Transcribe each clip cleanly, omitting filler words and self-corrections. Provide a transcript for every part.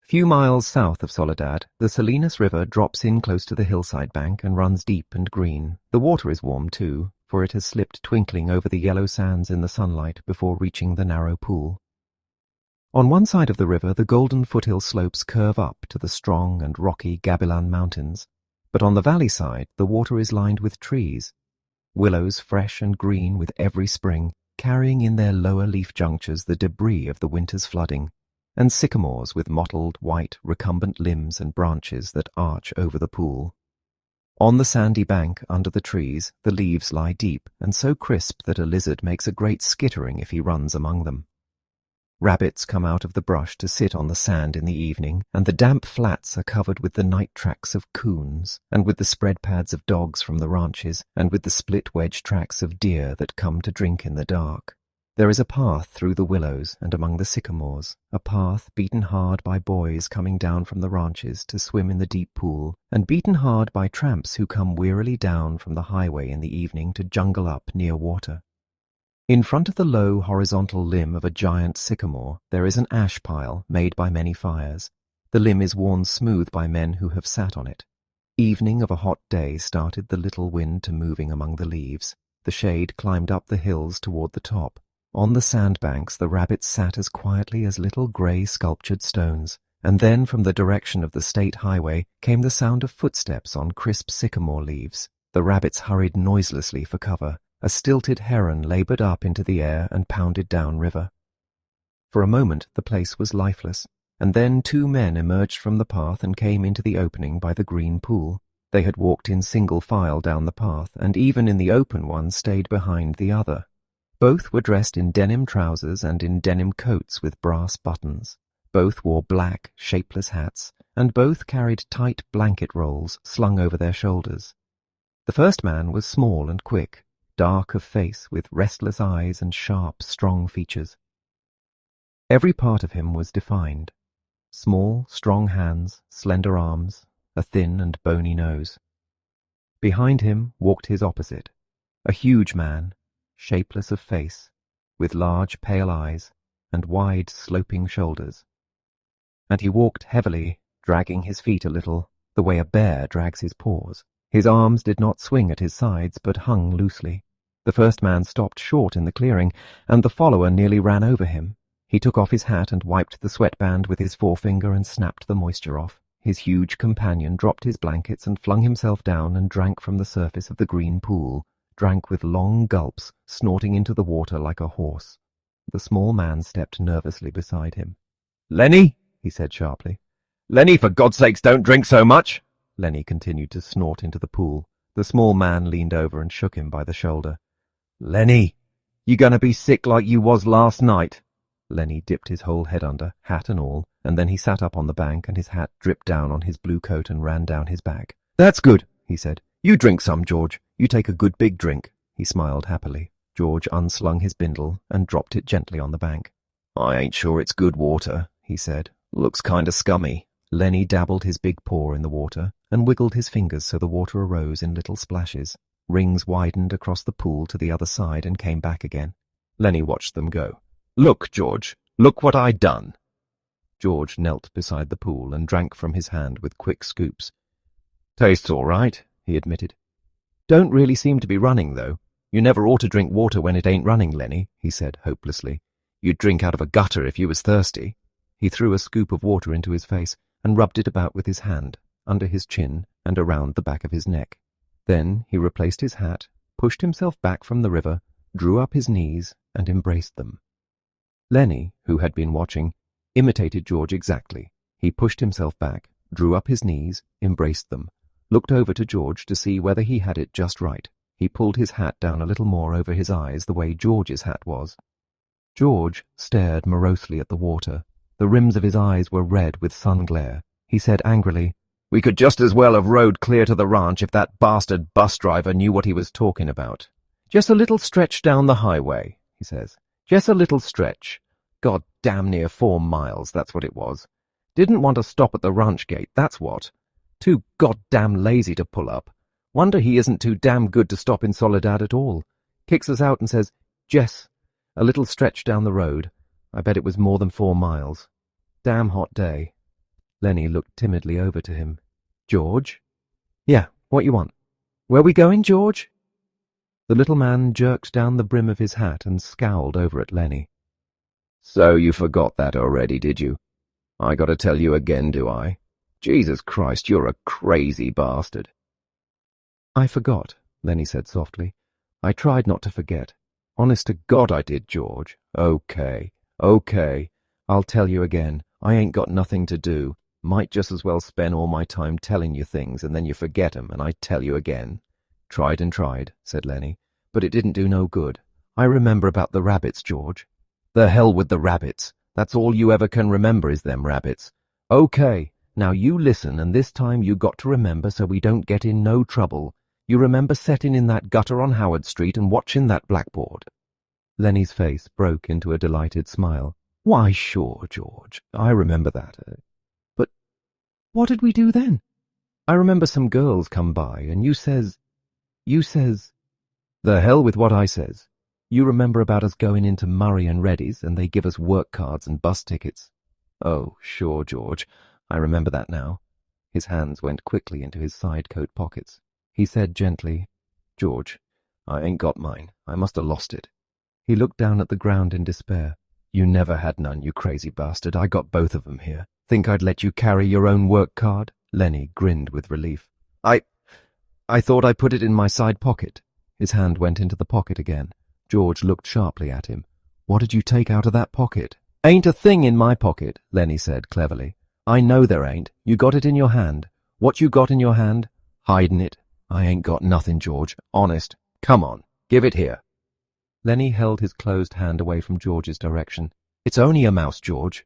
Few miles south of Soledad, the Salinas River drops in close to the hillside bank and runs deep and green. The water is warm too, for it has slipped twinkling over the yellow sands in the sunlight before reaching the narrow pool. On one side of the river, the golden foothill slopes curve up to the strong and rocky Gabilan Mountains, but on the valley side, the water is lined with trees. Willows fresh and green with every spring, carrying in their lower leaf junctures the debris of the winter's flooding, and sycamores with mottled, white, recumbent limbs and branches that arch over the pool. On the sandy bank under the trees, the leaves lie deep and so crisp that a lizard makes a great skittering if he runs among them. Rabbits come out of the brush to sit on the sand in the evening, and the damp flats are covered with the night tracks of coons, and with the spread pads of dogs from the ranches, and with the split wedge tracks of deer that come to drink in the dark. There is a path through the willows and among the sycamores, a path beaten hard by boys coming down from the ranches to swim in the deep pool, and beaten hard by tramps who come wearily down from the highway in the evening to jungle up near water. In front of the low horizontal limb of a giant sycamore, there is an ash pile made by many fires. The limb is worn smooth by men who have sat on it. Evening of a hot day started the little wind to moving among the leaves. The shade climbed up the hills toward the top. On the sandbanks the rabbits sat as quietly as little grey sculptured stones, and then from the direction of the state highway came the sound of footsteps on crisp sycamore leaves. The rabbits hurried noiselessly for cover. A stilted heron laboured up into the air and pounded down river. For a moment the place was lifeless, and then two men emerged from the path and came into the opening by the green pool. They had walked in single file down the path, and even in the open one stayed behind the other. Both were dressed in denim trousers and in denim coats with brass buttons. Both wore black, shapeless hats, and both carried tight blanket rolls slung over their shoulders. The first man was small and quick, dark of face with restless eyes and sharp, strong features. Every part of him was defined. Small, strong hands, slender arms, a thin and bony nose. Behind him walked his opposite, a huge man, shapeless of face, with large pale eyes and wide sloping shoulders. And he walked heavily, dragging his feet a little, the way a bear drags his paws. His arms did not swing at his sides, but hung loosely. The first man stopped short in the clearing, and the follower nearly ran over him. He took off his hat and wiped the sweatband with his forefinger and snapped the moisture off. His huge companion dropped his blankets and flung himself down and drank from the surface of the green pool, drank with long gulps, snorting into the water like a horse. The small man stepped nervously beside him. "Lennie," he said sharply. "Lennie, for God's sakes, don't drink so much!" Lennie continued to snort into the pool. The small man leaned over and shook him by the shoulder. "Lennie, you gonna be sick like you was last night?" Lennie dipped his whole head under, hat and all, and then he sat up on the bank and his hat dripped down on his blue coat and ran down his back. "That's good," he said. "You drink some, George. You take a good big drink." He smiled happily. George unslung his bindle and dropped it gently on the bank. "I ain't sure it's good water," he said. "Looks kinda scummy." Lennie dabbled his big paw in the water and wiggled his fingers so the water arose in little splashes. Rings widened across the pool to the other side and came back again. Lennie watched them go. "Look, George, look what I done." George knelt beside the pool and drank from his hand with quick scoops. "Tastes all right," he admitted. "Don't really seem to be running, though. You never ought to drink water when it ain't running, Lennie," he said hopelessly. "You'd drink out of a gutter if you was thirsty." He threw a scoop of water into his face and rubbed it about with his hand, under his chin and around the back of his neck. Then he replaced his hat, pushed himself back from the river, drew up his knees, and embraced them. Lennie, who had been watching, imitated George exactly. He pushed himself back, drew up his knees, embraced them, looked over to George to see whether he had it just right. He pulled his hat down a little more over his eyes the way George's hat was. George stared morosely at the water. The rims of his eyes were red with sun glare. He said angrily, "We could just as well have rode clear to the ranch if that bastard bus driver knew what he was talking about. Just a little stretch down the highway," he says. "Just a little stretch. God damn near 4 miles, that's what it was. Didn't want to stop at the ranch gate, that's what. Too goddamn lazy to pull up. Wonder he isn't too damn good to stop in Soledad at all. Kicks us out and says, 'Jess, a little stretch down the road.' I bet it was more than 4 miles. Damn hot day." Lennie looked timidly over to him. "George?" "Yeah, what you want?" "Where we going, George?" The little man jerked down the brim of his hat and scowled over at Lennie. "So you forgot that already, did you? I gotta tell you again, do I? Jesus Christ, you're a crazy bastard." "I forgot," Lennie said softly. "I tried not to forget. Honest to God I did, George." Okay. I'll tell you again. I ain't got nothing to do. Might just as well spend all my time telling you things and then you forget 'em and I tell you again." "Tried and tried," said Lennie, "but it didn't do no good. I remember about the rabbits, George." "The hell with the rabbits. That's all you ever can remember is them rabbits. Okay, now you listen, and this time you got to remember so we don't get in no trouble. You remember setting in that gutter on Howard Street and watching that blackboard?" Lennie's face broke into a delighted smile. "Why, sure, George. I remember that. But what did we do then? I remember some girls come by, and you says... The hell with what I says. You remember about us going into Murray and Reddy's, and they give us work cards and bus tickets?" "Oh, sure, George. I remember that now." His hands went quickly into his side coat pockets. He said gently, "George, I ain't got mine. I must have lost it." He looked down at the ground in despair. "You never had none, you crazy bastard. I got both of them here. Think I'd let you carry your own work card?" Lennie grinned with relief. I thought I put it in my side pocket." His hand went into the pocket again. George looked sharply at him. "What did you take out of that pocket?" "Ain't a thing in my pocket," Lennie said cleverly. "I know there ain't. You got it in your hand. What you got in your hand? Hidin' it." "I ain't got nothing, George. Honest. Come on, give it here." Lennie held his closed hand away from George's direction. "It's only a mouse, George."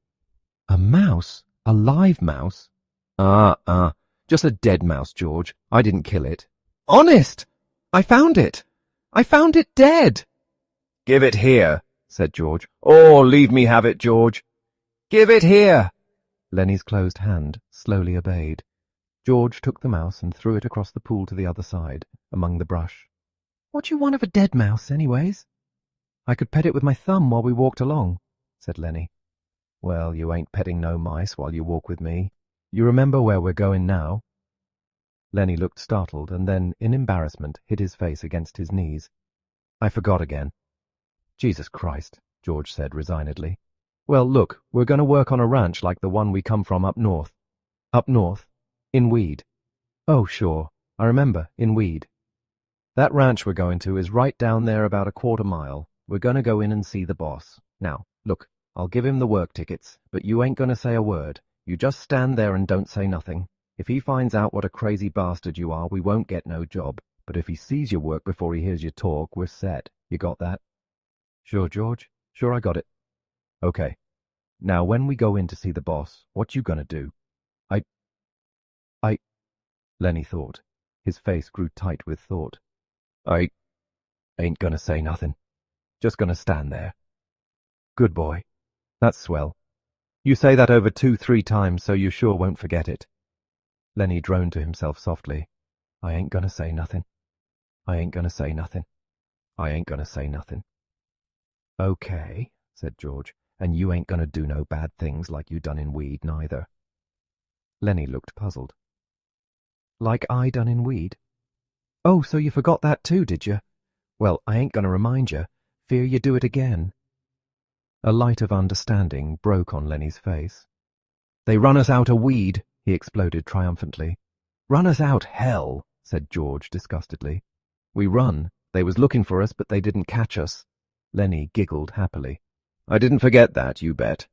"A mouse? A live mouse?" Just a dead mouse, George. I didn't kill it." "Honest! I found it! I found it dead!" "Give it here," said George. "Oh, leave me have it, George." "Give it here!" Lennie's closed hand slowly obeyed. George took the mouse and threw it across the pool to the other side, among the brush. "What you want of a dead mouse, anyways?" "I could pet it with my thumb while we walked along," said Lennie. "Well, you ain't petting no mice while you walk with me. You remember where we're going now?" Lennie looked startled and then, in embarrassment, hid his face against his knees. "I forgot again." "Jesus Christ," George said resignedly. "Well, look, we're going to work on a ranch like the one we come from up north." "Up north? In Weed?" "Oh, sure. I remember, in Weed. That ranch we're going to is right down there about a quarter-mile. We're going to go in and see the boss. Now, look, I'll give him the work tickets, but you ain't going to say a word. You just stand there and don't say nothing. If he finds out what a crazy bastard you are, we won't get no job. But if he sees your work before he hears you talk, we're set. You got that?" "Sure, George. Sure, I got it." "Okay. Now, when we go in to see the boss, what you gonna do?" I... Lennie thought. His face grew tight with thought. "I ain't gonna say nothing. Just gonna stand there." "Good boy. That's swell. You say that over 2-3 times so you sure won't forget it." Lennie droned to himself softly. "I ain't gonna say nothing. I ain't gonna say nothing. I ain't gonna say nothing." "Okay," said George, "and you ain't gonna do no bad things like you done in Weed, neither." Lennie looked puzzled. "Like I done in Weed? Oh, so you forgot that too, did you? Well, I ain't gonna remind you. Fear you do it again." A light of understanding broke on Lennie's face. "They run us out of Weed," he exploded triumphantly. "Run us out, hell," said George disgustedly. "We run. They was looking for us, but they didn't catch us." Lennie giggled happily. "I didn't forget that, you bet."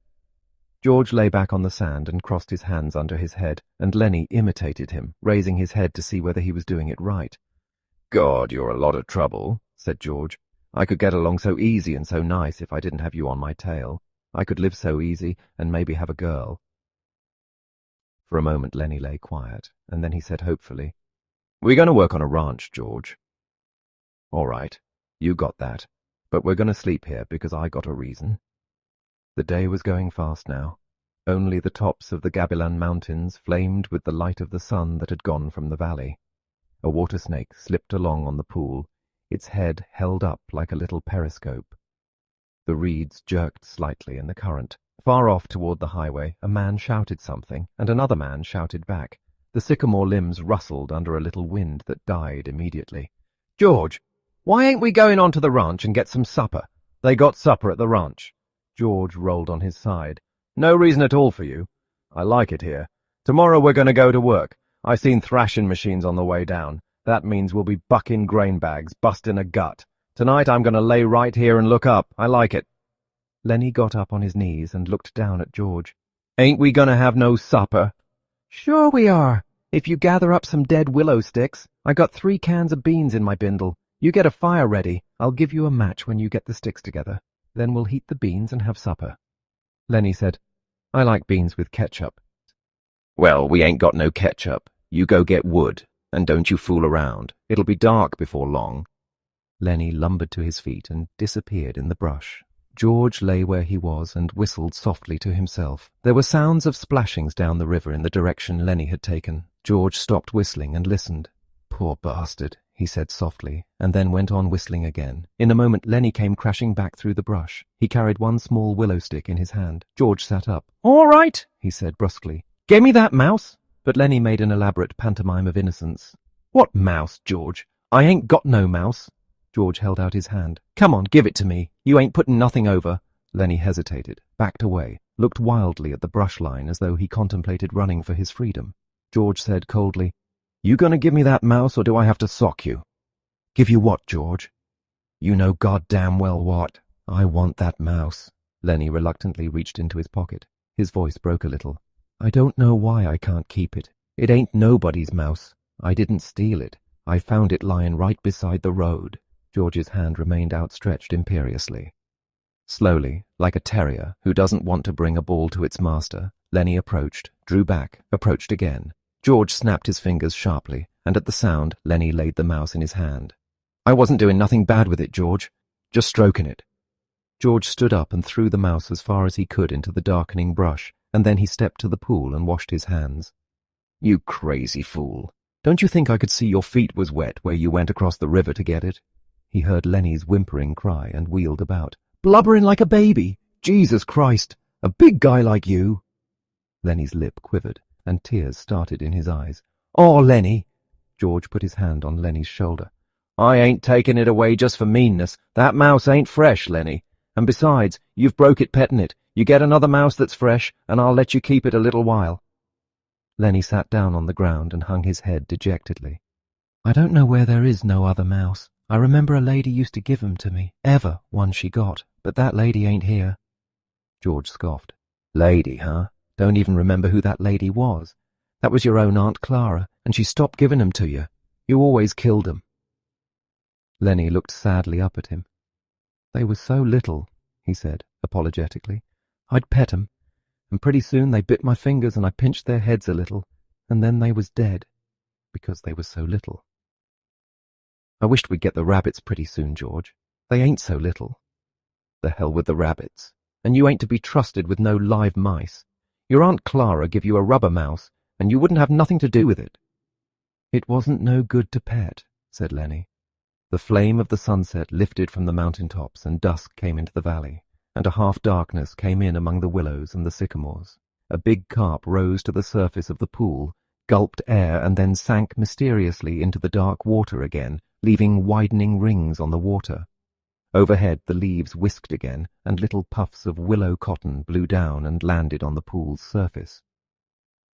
George lay back on the sand and crossed his hands under his head, and Lennie imitated him, raising his head to see whether he was doing it right. "God, you're a lot of trouble," said George. "I could get along so easy and so nice if I didn't have you on my tail. I could live so easy and maybe have a girl." For a moment Lennie lay quiet, and then he said hopefully, "We're going to work on a ranch, George." "All right, you got that. But we're going to sleep here because I got a reason." The day was going fast now. Only the tops of the Gabilan Mountains flamed with the light of the sun that had gone from the valley. A water snake slipped along on the pool, its head held up like a little periscope. The reeds jerked slightly in the current, Far off toward the highway, a man shouted something, and another man shouted back. The sycamore limbs rustled under a little wind that died immediately. "George, why ain't we going on to the ranch and get some supper? They got supper at the ranch." George rolled on his side. "No reason at all for you. I like it here. Tomorrow we're going to go to work. I seen thrashing machines on the way down. That means we'll be bucking grain bags, busting a gut. Tonight I'm going to lay right here and look up. I like it." Lennie got up on his knees and looked down at George. "Ain't we going to have no supper?" "Sure we are. If you gather up some dead willow sticks. I got 3 cans of beans in my bindle. You get a fire ready. I'll give you a match when you get the sticks together. Then we'll heat the beans and have supper." Lennie said, "I like beans with ketchup." "Well, we ain't got no ketchup. You go get wood, and don't you fool around. It'll be dark before long." Lennie lumbered to his feet and disappeared in the brush. George lay where he was and whistled softly to himself. There were sounds of splashings down the river in the direction Lennie had taken. George stopped whistling and listened. "Poor bastard," he said softly, and then went on whistling again. In a moment Lennie came crashing back through the brush. He carried one small willow stick in his hand. George sat up. "All right," he said brusquely. "Give me that mouse." But Lennie made an elaborate pantomime of innocence. "What mouse, George? I ain't got no mouse." George held out his hand. "Come on, give it to me. You ain't putting nothing over." Lennie hesitated, backed away, looked wildly at the brush line as though he contemplated running for his freedom. George said coldly, "You gonna give me that mouse, or do I have to sock you?" "Give you what, George?" "You know goddamn well what. I want that mouse." Lennie reluctantly reached into his pocket. His voice broke a little. "I don't know why I can't keep it. It ain't nobody's mouse. I didn't steal it. I found it lying right beside the road." George's hand remained outstretched imperiously. Slowly, like a terrier who doesn't want to bring a ball to its master, Lennie approached, drew back, approached again. George snapped his fingers sharply, and at the sound, Lennie laid the mouse in his hand. "I wasn't doing nothing bad with it, George. Just stroking it." George stood up and threw the mouse as far as he could into the darkening brush, and then he stepped to the pool and washed his hands. "You crazy fool. Don't you think I could see your feet was wet where you went across the river to get it?" He heard Lennie's whimpering cry and wheeled about. "Blubbering like a baby! Jesus Christ! A big guy like you!" Lennie's lip quivered, and tears started in his eyes. "Oh, Lennie!" George put his hand on Lennie's shoulder. "I ain't taking it away just for meanness. That mouse ain't fresh, Lennie. And besides, you've broke it petting it. You get another mouse that's fresh, and I'll let you keep it a little while." Lennie sat down on the ground and hung his head dejectedly. "I don't know where there is no other mouse. I remember a lady used to give 'em to me, one she got, but that lady ain't here." George scoffed. "Lady, huh? Don't even remember who that lady was. That was your own Aunt Clara, and she stopped giving 'em to you. You always killed 'em." Lennie looked sadly up at him. "They were so little," he said, apologetically. "I'd pet 'em, and pretty soon they bit my fingers and I pinched their heads a little, and then they was dead, because they was so little. I wished we'd get the rabbits pretty soon, George. They ain't so little." "The hell with the rabbits. And you ain't to be trusted with no live mice. Your Aunt Clara give you a rubber mouse, and you wouldn't have nothing to do with it." "It wasn't no good to pet," said Lennie. The flame of the sunset lifted from the mountain tops, and dusk came into the valley, and a half-darkness came in among the willows and the sycamores. A big carp rose to the surface of the pool, gulped air, and then sank mysteriously into the dark water again, leaving widening rings on the water. Overhead the leaves whisked again, and little puffs of willow cotton blew down and landed on the pool's surface.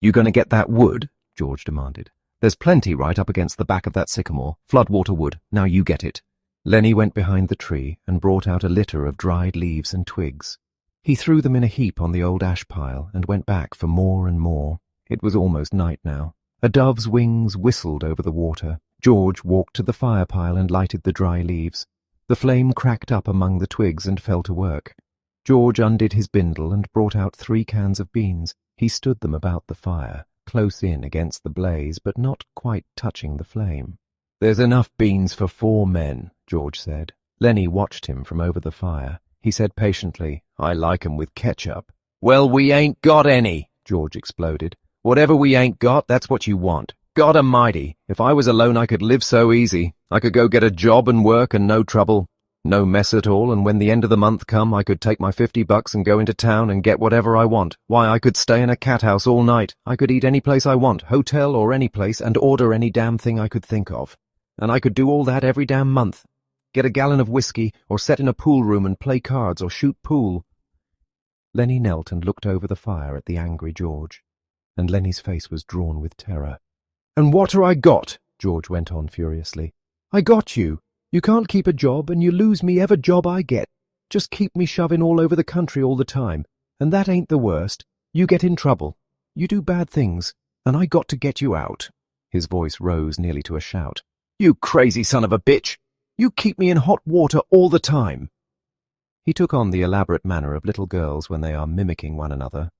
"You going to get that wood?" George demanded. "There's plenty right up against the back of that sycamore, floodwater wood. Now you get it." Lennie went behind the tree and brought out a litter of dried leaves and twigs. He threw them in a heap on the old ash pile and went back for more and more. It was almost night now. A dove's wings whistled over the water. George walked to the fire pile and lighted the dry leaves. The flame cracked up among the twigs and fell to work. George undid his bindle and brought out 3 cans of beans. He stood them about the fire, close in against the blaze, but not quite touching the flame. "There's enough beans for 4 men, George said. Lennie watched him from over the fire. He said patiently, "I like 'em with ketchup." "Well, we ain't got any," George exploded. "Whatever we ain't got, that's what you want. God Almighty, if I was alone I could live so easy. I could go get a job and work and no trouble. No mess at all, and when the end of the month come, I could take my $50 and go into town and get whatever I want. Why, I could stay in a cat house all night. I could eat any place I want, hotel or any place, and order any damn thing I could think of. And I could do all that every damn month. Get a gallon of whiskey, or sit in a pool room and play cards or shoot pool. Lennie knelt and looked over the fire at the angry George, and Lennie's face was drawn with terror. "And what I got?" George went on furiously. "I got you. You can't keep a job, and you lose me every job I get. Just keep me shoving all over the country all the time. And that ain't the worst. You get in trouble. You do bad things, and I got to get you out." His voice rose nearly to a shout. "You crazy son of a bitch! You keep me in hot water all the time." He took on the elaborate manner of little girls when they are mimicking one another.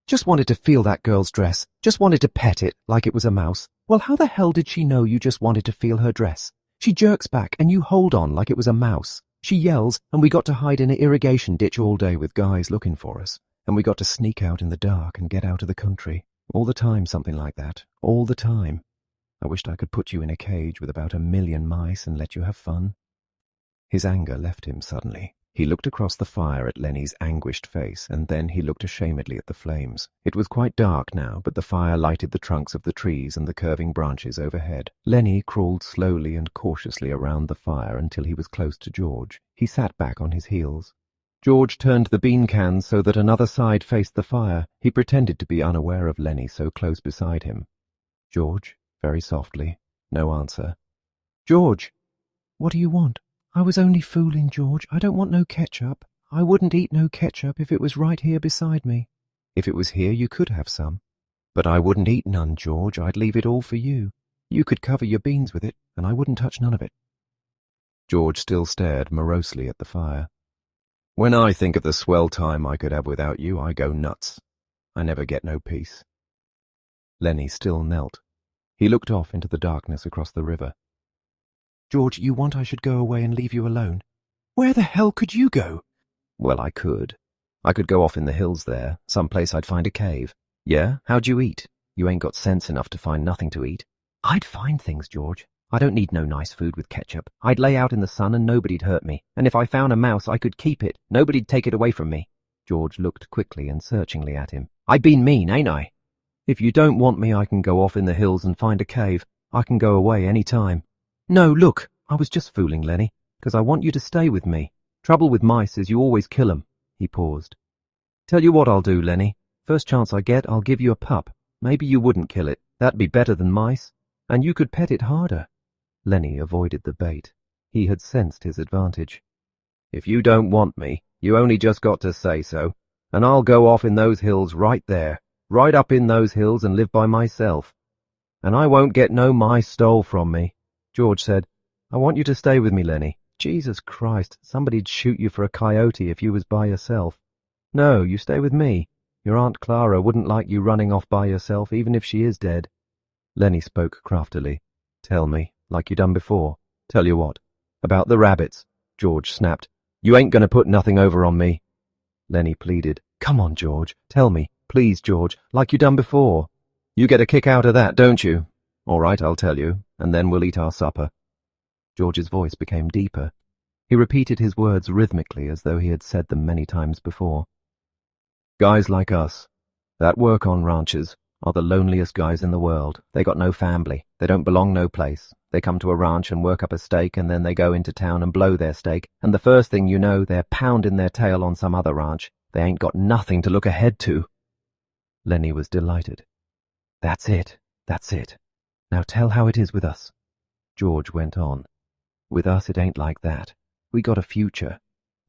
"Just wanted to feel that girl's dress. Just wanted to pet it like it was a mouse. Well, how the hell did she know you just wanted to feel her dress? She jerks back and you hold on like it was a mouse. She yells and we got to hide in an irrigation ditch all day with guys looking for us. And we got to sneak out in the dark and get out of the country. All the time something like that. All the time. I wished I could put you in a cage with about 1,000,000 mice and let you have fun." His anger left him suddenly. He looked across the fire at Lennie's anguished face, and then he looked ashamedly at the flames. It was quite dark now, but the fire lighted the trunks of the trees and the curving branches overhead. Lennie crawled slowly and cautiously around the fire until he was close to George. He sat back on his heels. George turned the bean can so that another side faced the fire. He pretended to be unaware of Lennie so close beside him. "George," very softly. No answer. "George, what do you want?" "I was only fooling, George. I don't want no ketchup. I wouldn't eat no ketchup if it was right here beside me." "If it was here, you could have some." "But I wouldn't eat none, George. I'd leave it all for you. You could cover your beans with it, and I wouldn't touch none of it." George still stared morosely at the fire. "When I think of the swell time I could have without you, I go nuts. I never get no peace." Lennie still knelt. He looked off into the darkness across the river. "George, you want I should go away and leave you alone? Where the hell could you go?" "Well, I could. I could go off in the hills there, some place I'd find a cave." "Yeah? How'd you eat? You ain't got sense enough to find nothing to eat." "I'd find things, George. I don't need no nice food with ketchup. I'd lay out in the sun and nobody'd hurt me. And if I found a mouse, I could keep it. Nobody'd take it away from me." George looked quickly and searchingly at him. "I been mean, ain't I? If you don't want me, I can go off in the hills and find a cave. I can go away any time." "No, look, I was just fooling, Lennie, because I want you to stay with me. Trouble with mice is you always kill 'em." He paused. "Tell you what I'll do, Lennie. First chance I get, I'll give you a pup. Maybe you wouldn't kill it. That'd be better than mice. And you could pet it harder." Lennie avoided the bait. He had sensed his advantage. "If you don't want me, you only just got to say so, and I'll go off in those hills right there, right up in those hills and live by myself. And I won't get no mice stole from me." George said, "I want you to stay with me, Lennie. Jesus Christ, somebody'd shoot you for a coyote if you was by yourself. No, you stay with me. Your Aunt Clara wouldn't like you running off by yourself, even if she is dead." Lennie spoke craftily. "Tell me, like you done before." "Tell you what?" "About the rabbits," George snapped. "You ain't going to put nothing over on me." Lennie pleaded. "Come on, George. Tell me. Please, George, like you done before. You get a kick out of that, don't you? All right, I'll tell you, and then we'll eat our supper." George's voice became deeper. He repeated his words rhythmically as though he had said them many times before. "Guys like us, that work on ranches, are the loneliest guys in the world. They got no family. They don't belong no place. They come to a ranch and work up a stake, and then they go into town and blow their stake, and the first thing you know, they're pounding their tail on some other ranch. They ain't got nothing to look ahead to." Lennie was delighted. That's it. Now tell how it is with us." George went on. "With us it ain't like that. We got a future.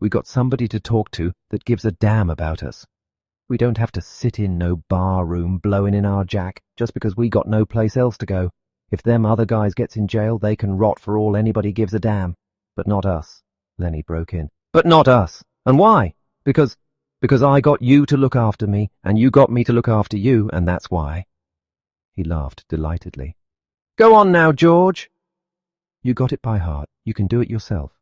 We got somebody to talk to that gives a damn about us. We don't have to sit in no bar room blowing in our jack just because we got no place else to go. If them other guys gets in jail, they can rot for all anybody gives a damn. But not us," Lennie broke in. "But not us. And why? Because I got you to look after me, and you got me to look after you, and that's why." He laughed delightedly. "Go on now, George." "You got it by heart. You can do it yourself."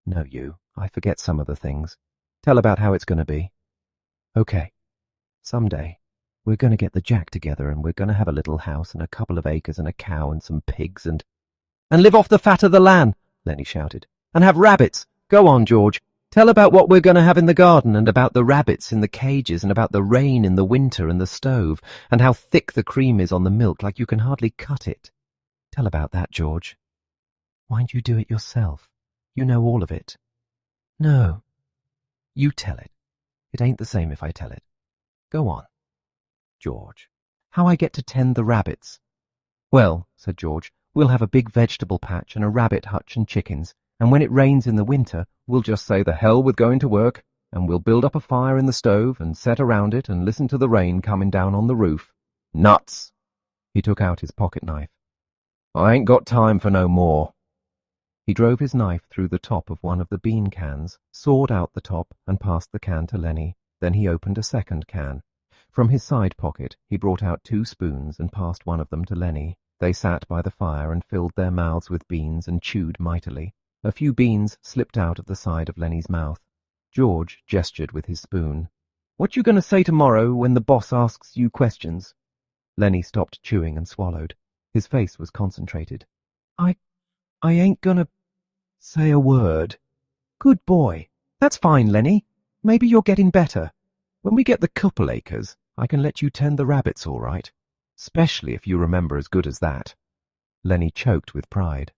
"No, you. I forget some of the things. Tell about how it's going to be." "Okay. Someday, we're going to get the jack together, and we're going to have a little house and a couple of acres and a cow and some pigs and live off the fat of the land," Lennie shouted. "And have rabbits. Go on, George. Tell about what we're going to have in the garden, and about the rabbits in the cages, and about the rain in the winter and the stove, and how thick the cream is on the milk, like you can hardly cut it. Tell about that, George. Why'd you do it yourself? You know all of it. No. You tell it. It ain't the same if I tell it. Go on. George. How I get to tend the rabbits. Well, said George, we'll have a big vegetable patch and a rabbit hutch and chickens, and when it rains in the winter, we'll just say the hell with going to work, and we'll build up a fire in the stove and set around it and listen to the rain coming down on the roof. Nuts! He took out his pocket knife. I ain't got time for no more. He drove his knife through the top of one of the bean cans, sawed out the top, and passed the can to Lennie. Then he opened a second can. From his side pocket, he brought out 2 spoons and passed one of them to Lennie. They sat by the fire and filled their mouths with beans and chewed mightily. A few beans slipped out of the side of Lennie's mouth. George gestured with his spoon. What you going to say tomorrow when the boss asks you questions? Lennie stopped chewing and swallowed. His face was concentrated. I ain't gonna say a word. Good boy. That's fine, Lennie. Maybe you're getting better. When we get the couple acres, I can let you tend the rabbits all right. Especially if you remember as good as that. Lennie choked with pride.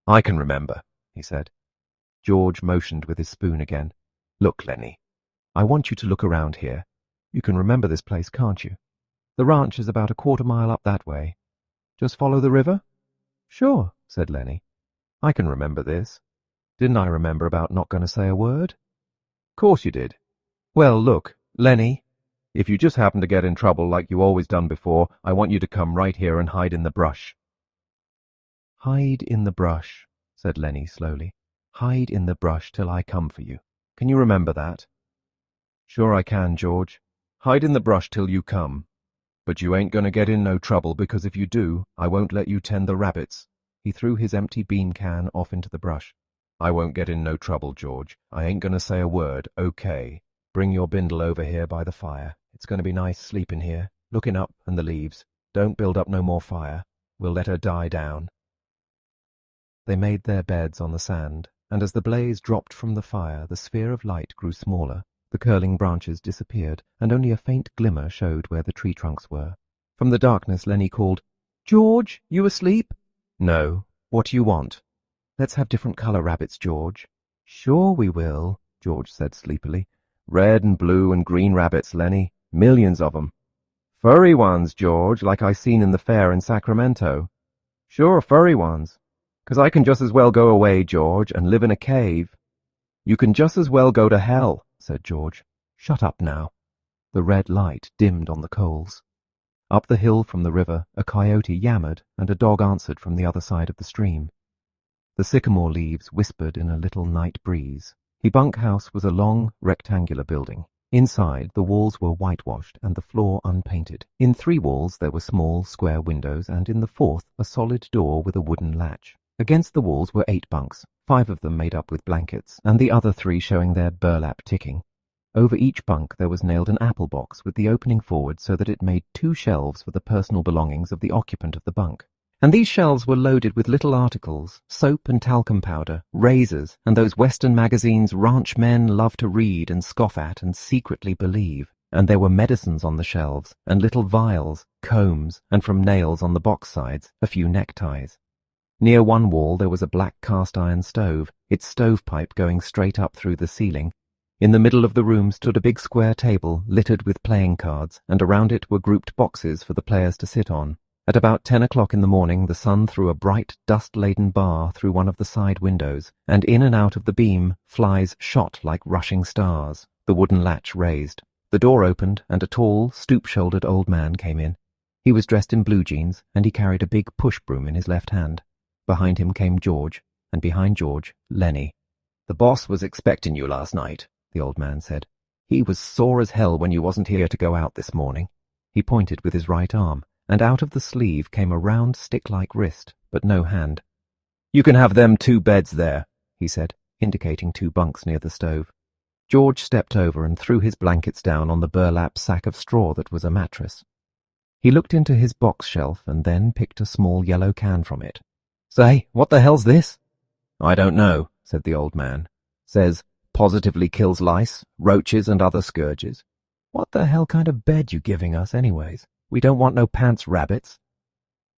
I can remember, he said. George motioned with his spoon again. Look, Lennie, I want you to look around here. You can remember this place, can't you? The ranch is about a 1/4 mile up that way. Just follow the river? Sure, said Lennie. I can remember this. Didn't I remember about not going to say a word? Course you did. Well, look, Lennie, if you just happen to get in trouble like you always done before, I want you to come right here and hide in the brush. Hide in the brush, said Lennie slowly. Hide in the brush till I come for you. Can you remember that? Sure I can, George. Hide in the brush till you come. But you ain't going to get in no trouble, because if you do, I won't let you tend the rabbits. He threw his empty bean can off into the brush. I won't get in no trouble, George. I ain't going to say a word, okay. Bring your bindle over here by the fire. It's going to be nice sleeping here, looking up and the leaves. Don't build up no more fire. We'll let her die down. They made their beds on the sand, and as the blaze dropped from the fire, the sphere of light grew smaller. The curling branches disappeared, and only a faint glimmer showed where the tree trunks were. From the darkness, Lennie called, George, you asleep? No. What do you want? Let's have different colour rabbits, George. Sure we will, George said sleepily. Red and blue and green rabbits, Lennie. Millions of 'em. Furry ones, George, like I seen in the fair in Sacramento. Sure, furry ones. 'Cause I can just as well go away, George, and live in a cave. You can just as well go to hell, said George. Shut up now. The red light dimmed on the coals. Up the hill from the river, a coyote yammered, and a dog answered from the other side of the stream. The sycamore leaves whispered in a little night breeze. The bunkhouse was a long, rectangular building. Inside, the walls were whitewashed and the floor unpainted. In 3 walls there were small, square windows, and in the 4th a solid door with a wooden latch. Against the walls were 8 bunks, 5 of them made up with blankets, and the other 3 showing their burlap ticking. Over each bunk there was nailed an apple box with the opening forward so that it made 2 shelves for the personal belongings of the occupant of the bunk. And these shelves were loaded with little articles, soap and talcum powder, razors, and those Western magazines ranch men love to read and scoff at and secretly believe. And there were medicines on the shelves, and little vials, combs, and from nails on the box sides, a few neckties. Near one wall there was a black cast-iron stove, its stovepipe going straight up through the ceiling. In the middle of the room stood a big square table littered with playing cards, and around it were grouped boxes for the players to sit on. At about 10 o'clock in the morning the sun threw a bright, dust-laden bar through one of the side windows, and in and out of the beam flies shot like rushing stars. The wooden latch raised. The door opened, and a tall, stoop-shouldered old man came in. He was dressed in blue jeans, and he carried a big push-broom in his left hand. Behind him came George, and behind George, Lennie. "The boss was expecting you last night," the old man said. "He was sore as hell when you wasn't here to go out this morning." He pointed with his right arm, and out of the sleeve came a round stick-like wrist, but no hand. "You can have them 2 beds there," he said, indicating 2 bunks near the stove. George stepped over and threw his blankets down on the burlap sack of straw that was a mattress. He looked into his box shelf and then picked a small yellow can from it. "Say, what the hell's this?" "I don't know," said the old man. Says, positively kills lice, roaches and other scourges. What the hell kind of bed you giving us anyways? We don't want no pants rabbits.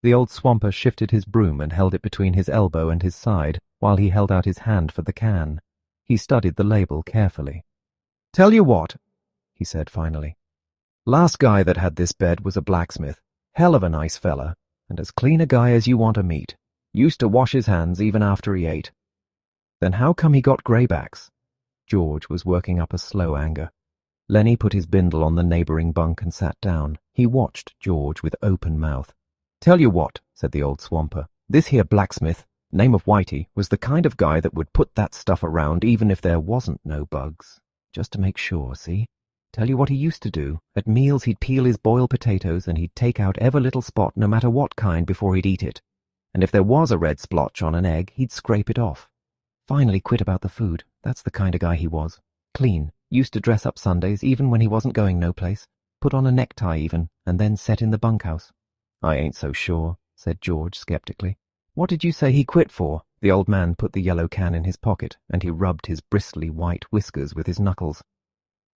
The old swamper shifted his broom and held it between his elbow and his side while he held out his hand for the can. He studied the label carefully. Tell you what, he said finally. Last guy that had this bed was a blacksmith. Hell of a nice fella, and as clean a guy as you want to meet. Used to wash his hands even after he ate. Then how come he got greybacks? George was working up a slow anger. Lennie put his bindle on the neighbouring bunk and sat down. He watched George with open mouth. Tell you what, said the old swamper, this here blacksmith, name of Whitey, was the kind of guy that would put that stuff around even if there wasn't no bugs. Just to make sure, see? Tell you what he used to do. At meals he'd peel his boiled potatoes and he'd take out every little spot no matter what kind before he'd eat it. And if there was a red splotch on an egg, he'd scrape it off. Finally quit about the food. That's the kind of guy he was. Clean. Used to dress up Sundays even when he wasn't going no place. Put on a necktie even, and then set in the bunkhouse. I ain't so sure, said George skeptically. What did you say he quit for? The old man put the yellow can in his pocket, and he rubbed his bristly white whiskers with his knuckles.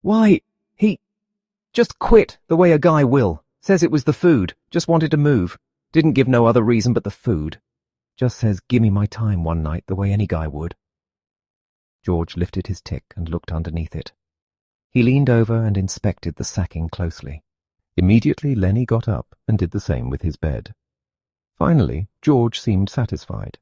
Why, he just quit the way a guy will. Says it was the food. Just wanted to move. Didn't give no other reason but the food. Just says gimme my time one night the way any guy would. George lifted his tick and looked underneath it. He leaned over and inspected the sacking closely. Immediately Lennie got up and did the same with his bed. Finally, George seemed satisfied.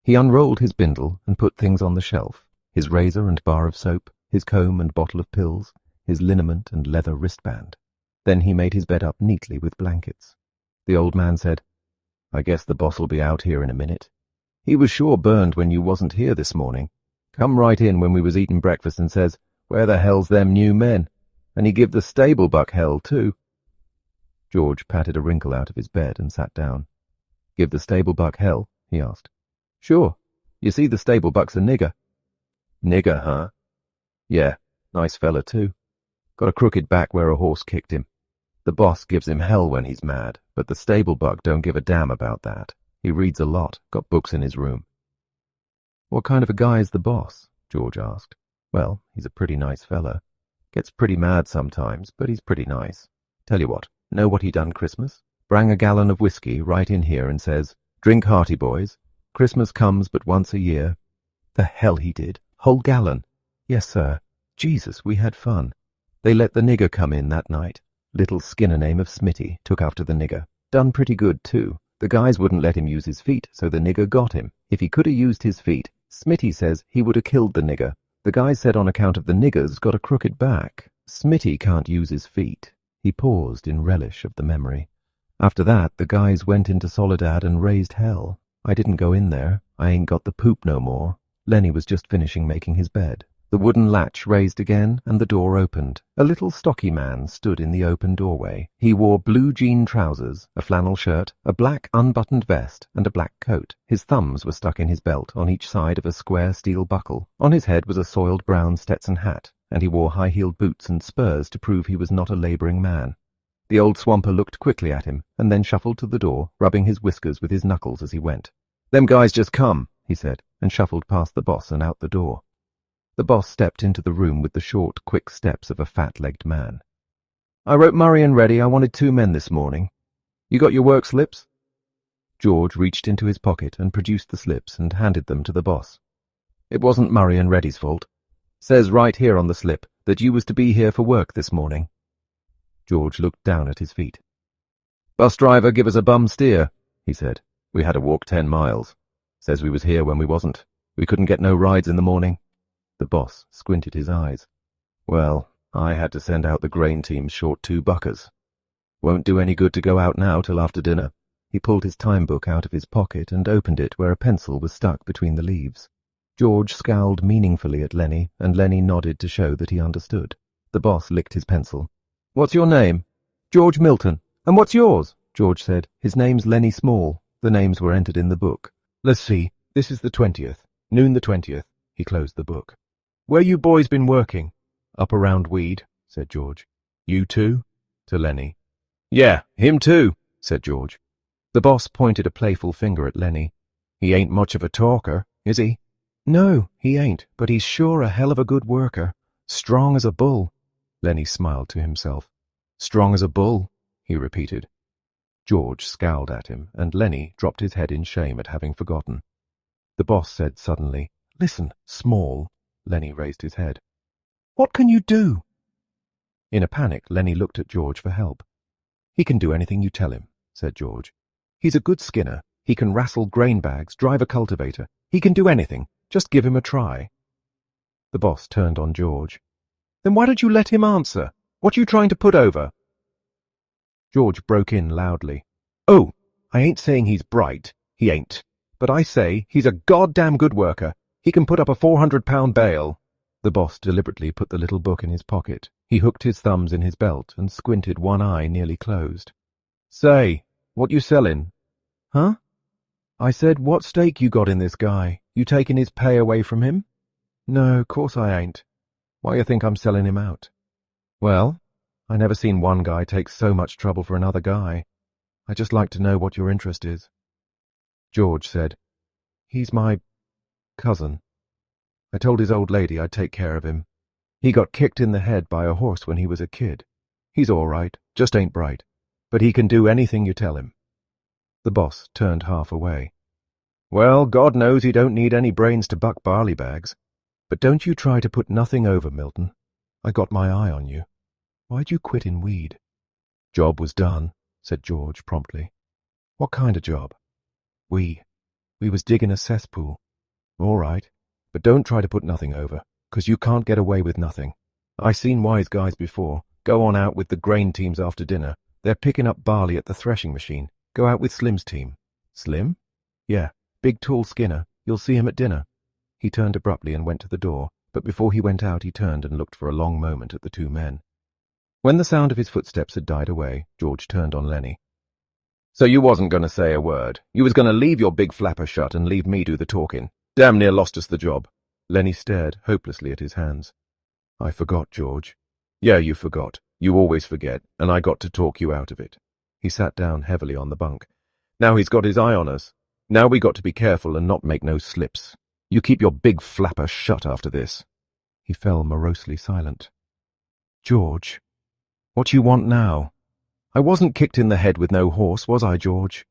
He unrolled his bindle and put things on the shelf, his razor and bar of soap, his comb and bottle of pills, his liniment and leather wristband. Then he made his bed up neatly with blankets. The old man said, I guess the boss'll be out here in a minute. He was sure burned when you wasn't here this morning. Come right in when we was eating breakfast and says, where the hell's them new men? And he give the stable buck hell, too. George patted a wrinkle out of his bed and sat down. Give the stable buck hell? He asked. Sure. You see, the stable buck's a nigger. Nigger, huh? Yeah, nice fella, too. Got a crooked back where a horse kicked him. The boss gives him hell when he's mad, but the stable buck don't give a damn about that. He reads a lot, got books in his room. What kind of a guy is the boss? George asked. Well, he's a pretty nice fella. Gets pretty mad sometimes, but he's pretty nice. Tell you what he done Christmas? Brang a gallon of whiskey right in here and says, drink hearty, boys. Christmas comes but once a year. The hell he did. Whole gallon. Yes, sir. Jesus, we had fun. They let the nigger come in that night. Little Skinner name of Smitty took after the nigger. Done pretty good, too. The guys wouldn't let him use his feet, so the nigger got him. If he could have used his feet, Smitty says he would have killed the nigger. The guy said on account of the nigger's got a crooked back. Smitty can't use his feet. He paused in relish of the memory. After that, the guys went into Soledad and raised hell. I didn't go in there. I ain't got the poop no more. Lennie was just finishing making his bed. The wooden latch raised again, and the door opened. A little stocky man stood in the open doorway. He wore blue jean trousers, a flannel shirt, a black unbuttoned vest, and a black coat. His thumbs were stuck in his belt on each side of a square steel buckle. On his head was a soiled brown Stetson hat, and he wore high-heeled boots and spurs to prove he was not a labouring man. The old swamper looked quickly at him, and then shuffled to the door, rubbing his whiskers with his knuckles as he went. "Them guys just come," he said, and shuffled past the boss and out the door. The boss stepped into the room with the short, quick steps of a fat-legged man. "I wrote Murray and Reddy I wanted 2 men this morning. You got your work slips?" George reached into his pocket and produced the slips and handed them to the boss. "It wasn't Murray and Reddy's fault. Says right here on the slip that you was to be here for work this morning." George looked down at his feet. "Bus driver give us a bum steer," he said. "We had to walk 10 miles. Says we was here when we wasn't. We couldn't get no rides in the morning." The boss squinted his eyes. "Well, I had to send out the grain teams short 2 buckers. Won't do any good to go out now till after dinner." He pulled his time book out of his pocket and opened it where a pencil was stuck between the leaves. George scowled meaningfully at Lennie, and Lennie nodded to show that he understood. The boss licked his pencil. "What's your name?" "George Milton." "And what's yours?" George said. "His name's Lennie Small." The names were entered in the book. "Let's see. This is the 20th. Noon the 20th. He closed the book. "Where you boys been working?" "Up around Weed," said George. "You too?" to Lennie. "Yeah, him too," said George. The boss pointed a playful finger at Lennie. "He ain't much of a talker, is he?" No, he ain't, but he's sure a hell of a good worker. Strong as a bull. Lennie smiled to himself. Strong as a bull, he repeated. George scowled at him, and Lennie dropped his head in shame at having forgotten. The boss said suddenly, "Listen, Small." Lennie raised his head. "What can you do?" In a panic, Lennie looked at George for help. "He can do anything you tell him," said George. "He's a good skinner. He can wrestle grain bags, drive a cultivator. He can do anything. Just give him a try." The boss turned on George. "Then why don't you let him answer? What are you trying to put over?" George broke in loudly. "Oh, I ain't saying he's bright. He ain't. But I say he's a goddamn good worker. He can put up a 400-pound bale." The boss deliberately put the little book in his pocket. He hooked his thumbs in his belt and squinted, one eye nearly closed. "Say, what you sellin'?" "Huh?" "I said, what stake you got in this guy? You taking his pay away from him?" "No, course I ain't. Why you think I'm selling him out?" "Well, I never seen one guy take so much trouble for another guy. I'd just like to know what your interest is." George said, "He's my cousin. I told his old lady I'd take care of him. He got kicked in the head by a horse when he was a kid. He's all right, just ain't bright. But he can do anything you tell him." The boss turned half away. "Well, God knows he don't need any brains to buck barley bags. But don't you try to put nothing over, Milton. I got my eye on you. Why'd you quit in weed?" "Job was done," said George promptly. "What kind of job?" We was digging a cesspool." "All right, but don't try to put nothing over, 'cause you can't get away with nothing. I seen wise guys before go on out with the grain teams after dinner. They're picking up barley at the threshing machine. Go out with Slim's team." "Slim?" "Yeah, big tall skinner. You'll see him at dinner." He turned abruptly and went to the door, but before he went out he turned and looked for a long moment at the two men. When the sound of his footsteps had died away, George turned on Lennie. "So you wasn't going to say a word. You was going to leave your big flapper shut and leave me do the talking. Damn near lost us the job." Lennie stared hopelessly at his hands. "I forgot, George." "Yeah, you forgot. You always forget, and I got to talk you out of it." He sat down heavily on the bunk. "Now he's got his eye on us. Now we got to be careful and not make no slips. You keep your big flapper shut after this." He fell morosely silent. "George, what you want now? I wasn't kicked in the head with no horse, was I, George?"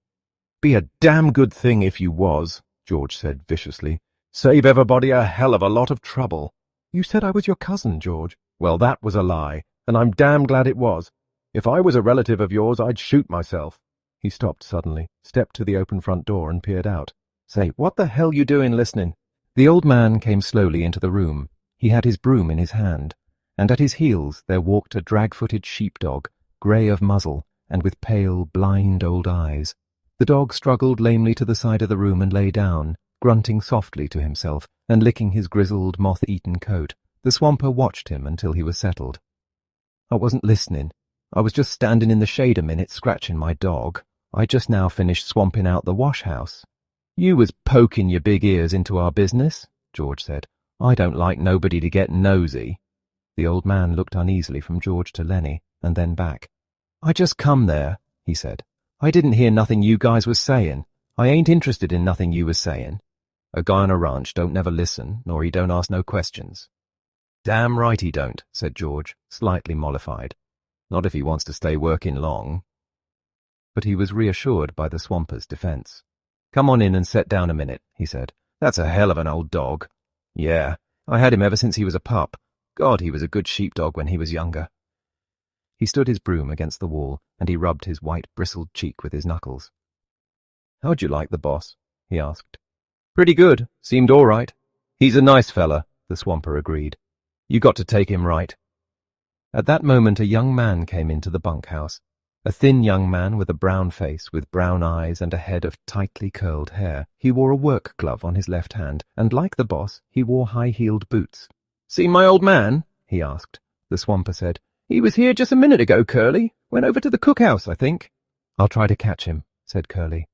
"Be a damn good thing if you was," George said viciously. "Save everybody a hell of a lot of trouble." "You said I was your cousin, George." "Well, that was a lie, and I'm damn glad it was. If I was a relative of yours, I'd shoot myself." He stopped suddenly, stepped to the open front door and peered out. "Say, what the hell you doing listening?" The old man came slowly into the room. He had his broom in his hand, and at his heels there walked a drag-footed sheepdog, grey of muzzle, and with pale, blind old eyes. The dog struggled lamely to the side of the room and lay down, grunting softly to himself and licking his grizzled, moth-eaten coat. The swamper watched him until he was settled. "I wasn't listening. I was just standing in the shade a minute scratching my dog. I just now finished swamping out the wash-house." "You was poking your big ears into our business," George said. "I don't like nobody to get nosy." The old man looked uneasily from George to Lennie, and then back. "I just come there," he said. "I didn't hear nothing you guys was saying. I ain't interested in nothing you was saying. A guy on a ranch don't never listen, nor he don't ask no questions." "Damn right he don't," said George, slightly mollified. "Not if he wants to stay working long." But he was reassured by the swamper's defense. "Come on in and set down a minute," he said. "That's a hell of an old dog." "Yeah, I had him ever since he was a pup. God, he was a good sheepdog when he was younger." He stood his broom against the wall, and he rubbed his white bristled cheek with his knuckles. "How'd you like the boss?" he asked. "Pretty good. Seemed all right." "He's a nice fella," the swamper agreed. "You got to take him right." At that moment a young man came into the bunkhouse. A thin young man with a brown face, with brown eyes and a head of tightly curled hair. He wore a work glove on his left hand, and like the boss, he wore high-heeled boots. "Seen my old man?" he asked. The swamper said, "He was here just a minute ago, Curly. Went over to the cookhouse, I think." "I'll try to catch him," said Curly.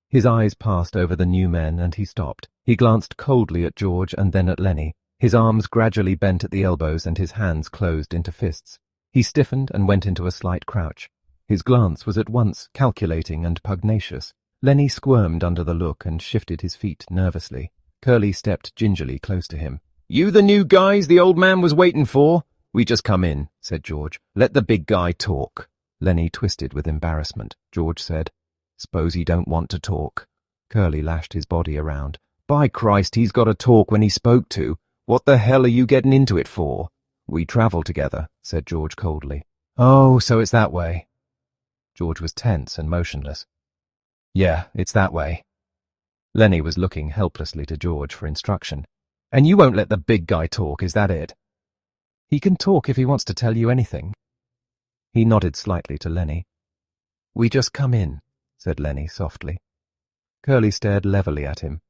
His eyes passed over the new men, and he stopped. He glanced coldly at George and then at Lennie. His arms gradually bent at the elbows and his hands closed into fists. He stiffened and went into a slight crouch. His glance was at once calculating and pugnacious. Lennie squirmed under the look and shifted his feet nervously. Curly stepped gingerly close to him. "You the new guys the old man was waiting for?" "We just come in," said George. "Let the big guy talk." Lennie twisted with embarrassment. George said, "Suppose he don't want to talk." Curly lashed his body around. "By Christ, he's got to talk when he's spoke to. What the hell are you getting into it for?" "We travel together," said George coldly. "Oh, so it's that way." George was tense and motionless. "Yeah, it's that way." Lennie was looking helplessly to George for instruction. "And you won't let the big guy talk, is that it?" "He can talk if he wants to tell you anything." He nodded slightly to Lennie. "We just come in," said Lennie softly. Curly stared levelly at him.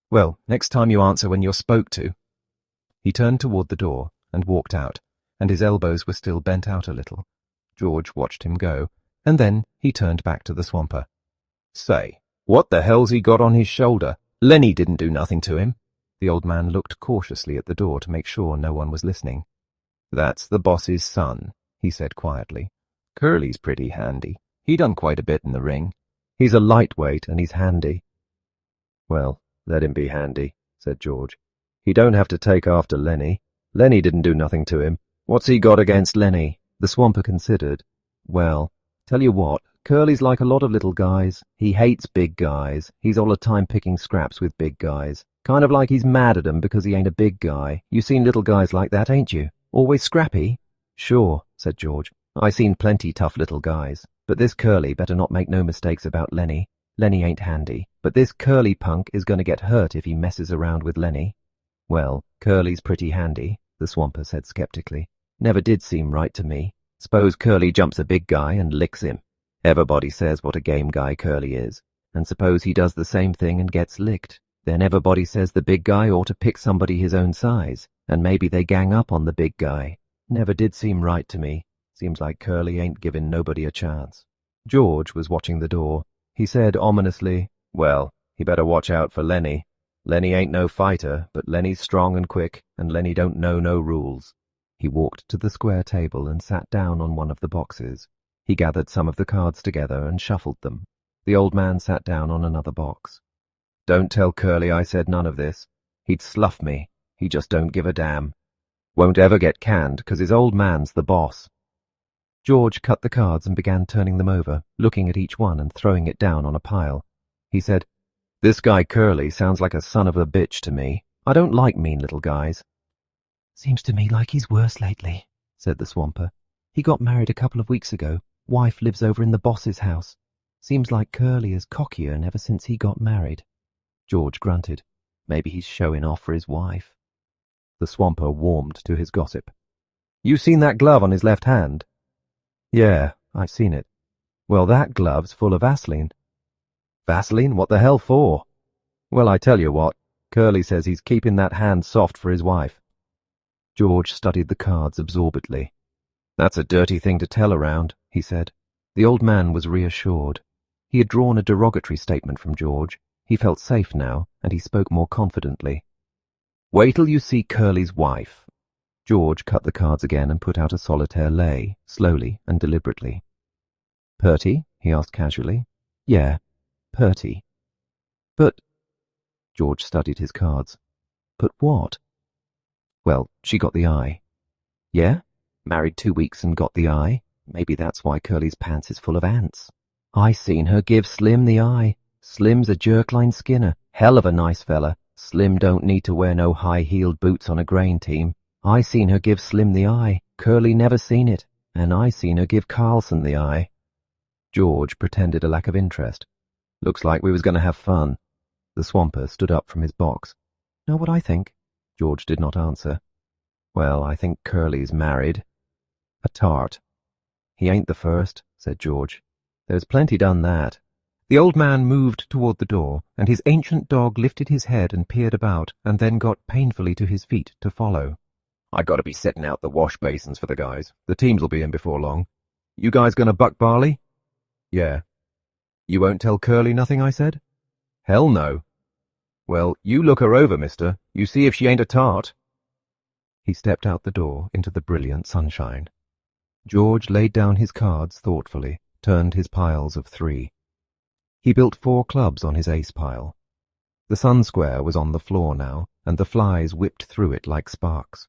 "Well, next time you answer when you're spoke to." He turned toward the door and walked out, and his elbows were still bent out a little. George watched him go, and then he turned back to the swamper. "Say, what the hell's he got on his shoulder? Lennie didn't do nothing to him." The old man looked cautiously at the door to make sure no one was listening. "That's the boss's son," he said quietly. "Curly's pretty handy. He done quite a bit in the ring. He's a lightweight and he's handy." "Well, let him be handy," said George. "He don't have to take after Lennie. Lennie didn't do nothing to him. What's he got against Lennie?" The swamper considered. "Well, tell you what, Curly's like a lot of little guys. He hates big guys. He's all the time picking scraps with big guys. Kind of like he's mad at 'em because he ain't a big guy. You seen little guys like that, ain't you? Always scrappy?" "Sure," said George. "I seen plenty tough little guys. But this Curly better not make no mistakes about Lennie. Lennie ain't handy. But this Curly punk is going to get hurt if he messes around with Lennie." "Well, Curly's pretty handy," the swamper said skeptically. "Never did seem right to me. Suppose Curly jumps a big guy and licks him. Everybody says what a game guy Curly is. And suppose he does the same thing and gets licked. Then everybody says the big guy ought to pick somebody his own size, and maybe they gang up on the big guy. Never did seem right to me. Seems like Curly ain't giving nobody a chance." George was watching the door. He said ominously, "Well, he better watch out for Lennie. Lennie ain't no fighter, but Lennie's strong and quick, and Lennie don't know no rules." He walked to the square table and sat down on one of the boxes. He gathered some of the cards together and shuffled them. The old man sat down on another box. "Don't tell Curly I said none of this. He'd slough me. He just don't give a damn. Won't ever get canned, 'cause his old man's the boss." George cut the cards and began turning them over, looking at each one and throwing it down on a pile. He said, "This guy Curly sounds like a son of a bitch to me. I don't like mean little guys." "Seems to me like he's worse lately," said the swamper. "He got married a couple of weeks ago. Wife lives over in the boss's house. Seems like Curly is cockier ever since he got married." George grunted. Maybe he's showing off for his wife. The swamper warmed to his gossip. "You seen that glove on his left hand?" "Yeah, I've seen it." "Well, that glove's full of Vaseline." "Vaseline? What the hell for?" "Well, I tell you what, Curly says he's keeping that hand soft for his wife." George studied the cards absorbedly. "That's a dirty thing to tell around," he said. The old man was reassured. He had drawn a derogatory statement from George. He felt safe now, and he spoke more confidently. "Wait till you see Curly's wife." George cut the cards again and put out a solitaire lay, slowly and deliberately. "Purty?" he asked casually. "Yeah, purty." "But—" George studied his cards. "But what?" "Well, she got the eye." "Yeah? Married 2 weeks and got the eye? Maybe that's why Curly's pants is full of ants. I seen her give Slim the eye. Slim's a jerkline skinner. Hell of a nice fella. Slim don't need to wear no high-heeled boots on a grain team. I seen her give Slim the eye. Curly never seen it. And I seen her give Carlson the eye." George pretended a lack of interest. "Looks like we was going to have fun." The swamper stood up from his box. "Know what I think?" George did not answer. "Well, I think Curly's married. A tart." "He ain't the first," said George. "There's plenty done that." The old man moved toward the door, and his ancient dog lifted his head and peered about, and then got painfully to his feet to follow. "I gotta be setting out the wash basins for the guys. The teams'll be in before long. You guys gonna buck barley?" "Yeah." "You won't tell Curly nothing I said?" "Hell no." "Well, you look her over, mister. You see if she ain't a tart." He stepped out the door into the brilliant sunshine. George laid down his cards thoughtfully, turned his piles of 3. He built 4 clubs on his ace pile. The sun square was on the floor now, and the flies whipped through it like sparks.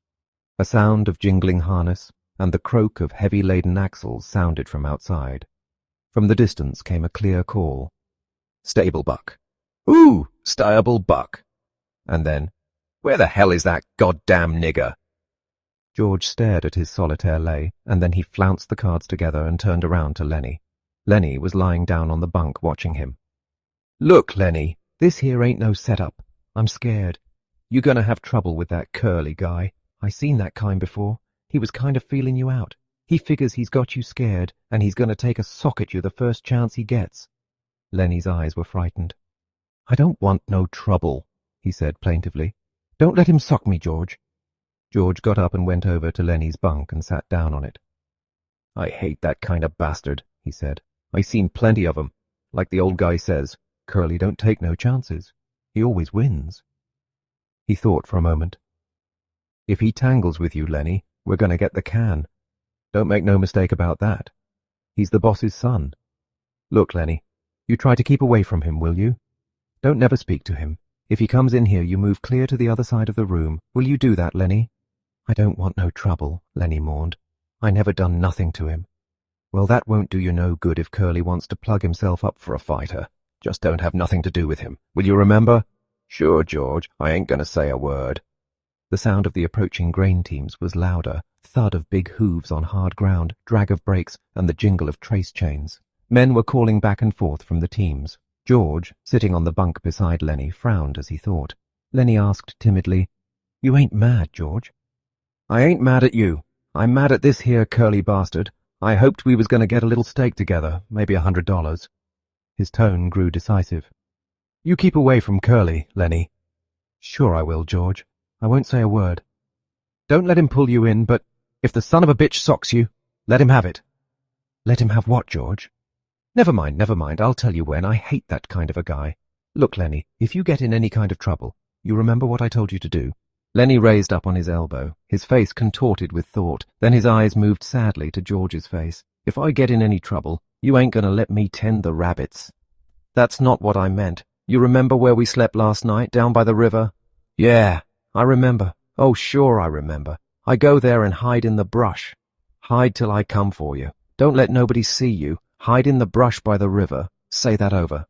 A sound of jingling harness and the croak of heavy-laden axles sounded from outside. From the distance came a clear call. "Stable buck." "Ooh, stable buck." And then, "Where the hell is that goddamn nigger?" George stared at his solitaire lay, and then he flounced the cards together and turned around to Lennie. Lennie was lying down on the bunk watching him. "Look, Lennie, this here ain't no setup. I'm scared. You gonna have trouble with that Curly guy. I seen that kind before. He was kind of feeling you out. He figures he's got you scared, and he's gonna take a sock at you the first chance he gets." Lennie's eyes were frightened. "I don't want no trouble," he said plaintively. "Don't let him sock me, George." George got up and went over to Lennie's bunk and sat down on it. "I hate that kind of bastard," he said. "I seen plenty of 'em. Like the old guy says, Curly don't take no chances. He always wins." He thought for a moment. "If he tangles with you, Lennie, we're going to get the can. Don't make no mistake about that. He's the boss's son. Look, Lennie, you try to keep away from him, will you? Don't never speak to him. If he comes in here, you move clear to the other side of the room. Will you do that, Lennie?" "I don't want no trouble," Lennie mourned. "I never done nothing to him." "Well, that won't do you no good if Curly wants to plug himself up for a fighter. Just don't have nothing to do with him. Will you remember?" "Sure, George. I ain't gonna say a word." The sound of the approaching grain teams was louder, thud of big hooves on hard ground, drag of brakes, and the jingle of trace chains. Men were calling back and forth from the teams. George, sitting on the bunk beside Lennie, frowned as he thought. Lennie asked timidly, "You ain't mad, George?" "I ain't mad at you. I'm mad at this here Curly bastard. I hoped we was going to get a little stake together, maybe $100. His tone grew decisive. "You keep away from Curly, Lennie." "Sure I will, George. I won't say a word." "Don't let him pull you in, but if the son of a bitch socks you, let him have it." "Let him have what, George?" Never mind, I'll tell you when. I hate that kind of a guy. Look, Lennie, if you get in any kind of trouble, you remember what I told you to do?" Lennie raised up on his elbow, his face contorted with thought, then his eyes moved sadly to George's face. "If I get in any trouble, you ain't gonna let me tend the rabbits." "That's not what I meant. You remember where we slept last night, down by the river?" "Yeah, I remember. Oh, sure I remember. I go there and hide in the brush. Hide till I come for you. Don't let nobody see you. Hide in the brush by the river. Say that over.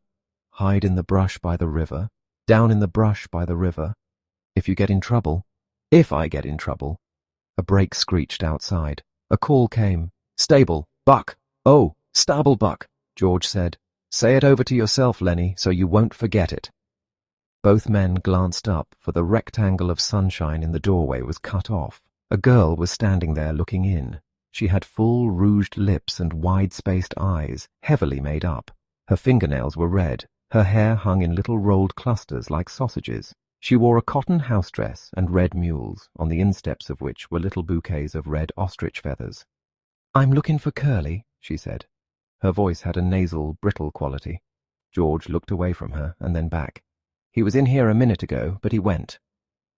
Hide in the brush by the river. Down in the brush by the river. If you get in trouble. If I get in trouble." A brake screeched outside. A call came. "Stable, buck. Oh, stable buck," George said. "Say it over to yourself, Lennie, so you won't forget it." Both men glanced up, for the rectangle of sunshine in the doorway was cut off. A girl was standing there looking in. She had full rouged lips and wide-spaced eyes, heavily made up. Her fingernails were red. Her hair hung in little rolled clusters like sausages. She wore a cotton house dress and red mules, on the insteps of which were little bouquets of red ostrich feathers. "I'm looking for Curly," she said. Her voice had a nasal, brittle quality. George looked away from her and then back. "He was in here a minute ago, but he went."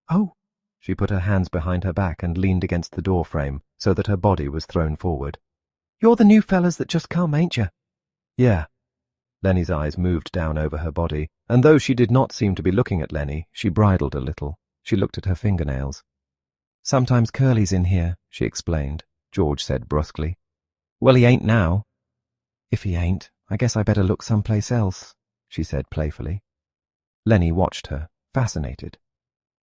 "Oh." She put her hands behind her back and leaned against the door frame so that her body was thrown forward. "You're the new fellas that just come, ain't you?" "Yeah." Lennie's eyes moved down over her body, and though she did not seem to be looking at Lennie, she bridled a little. She looked at her fingernails. "Sometimes Curly's in here," she explained. George said brusquely. "Well, he ain't now." "If he ain't, I guess I better look someplace else," she said playfully. Lennie watched her, fascinated.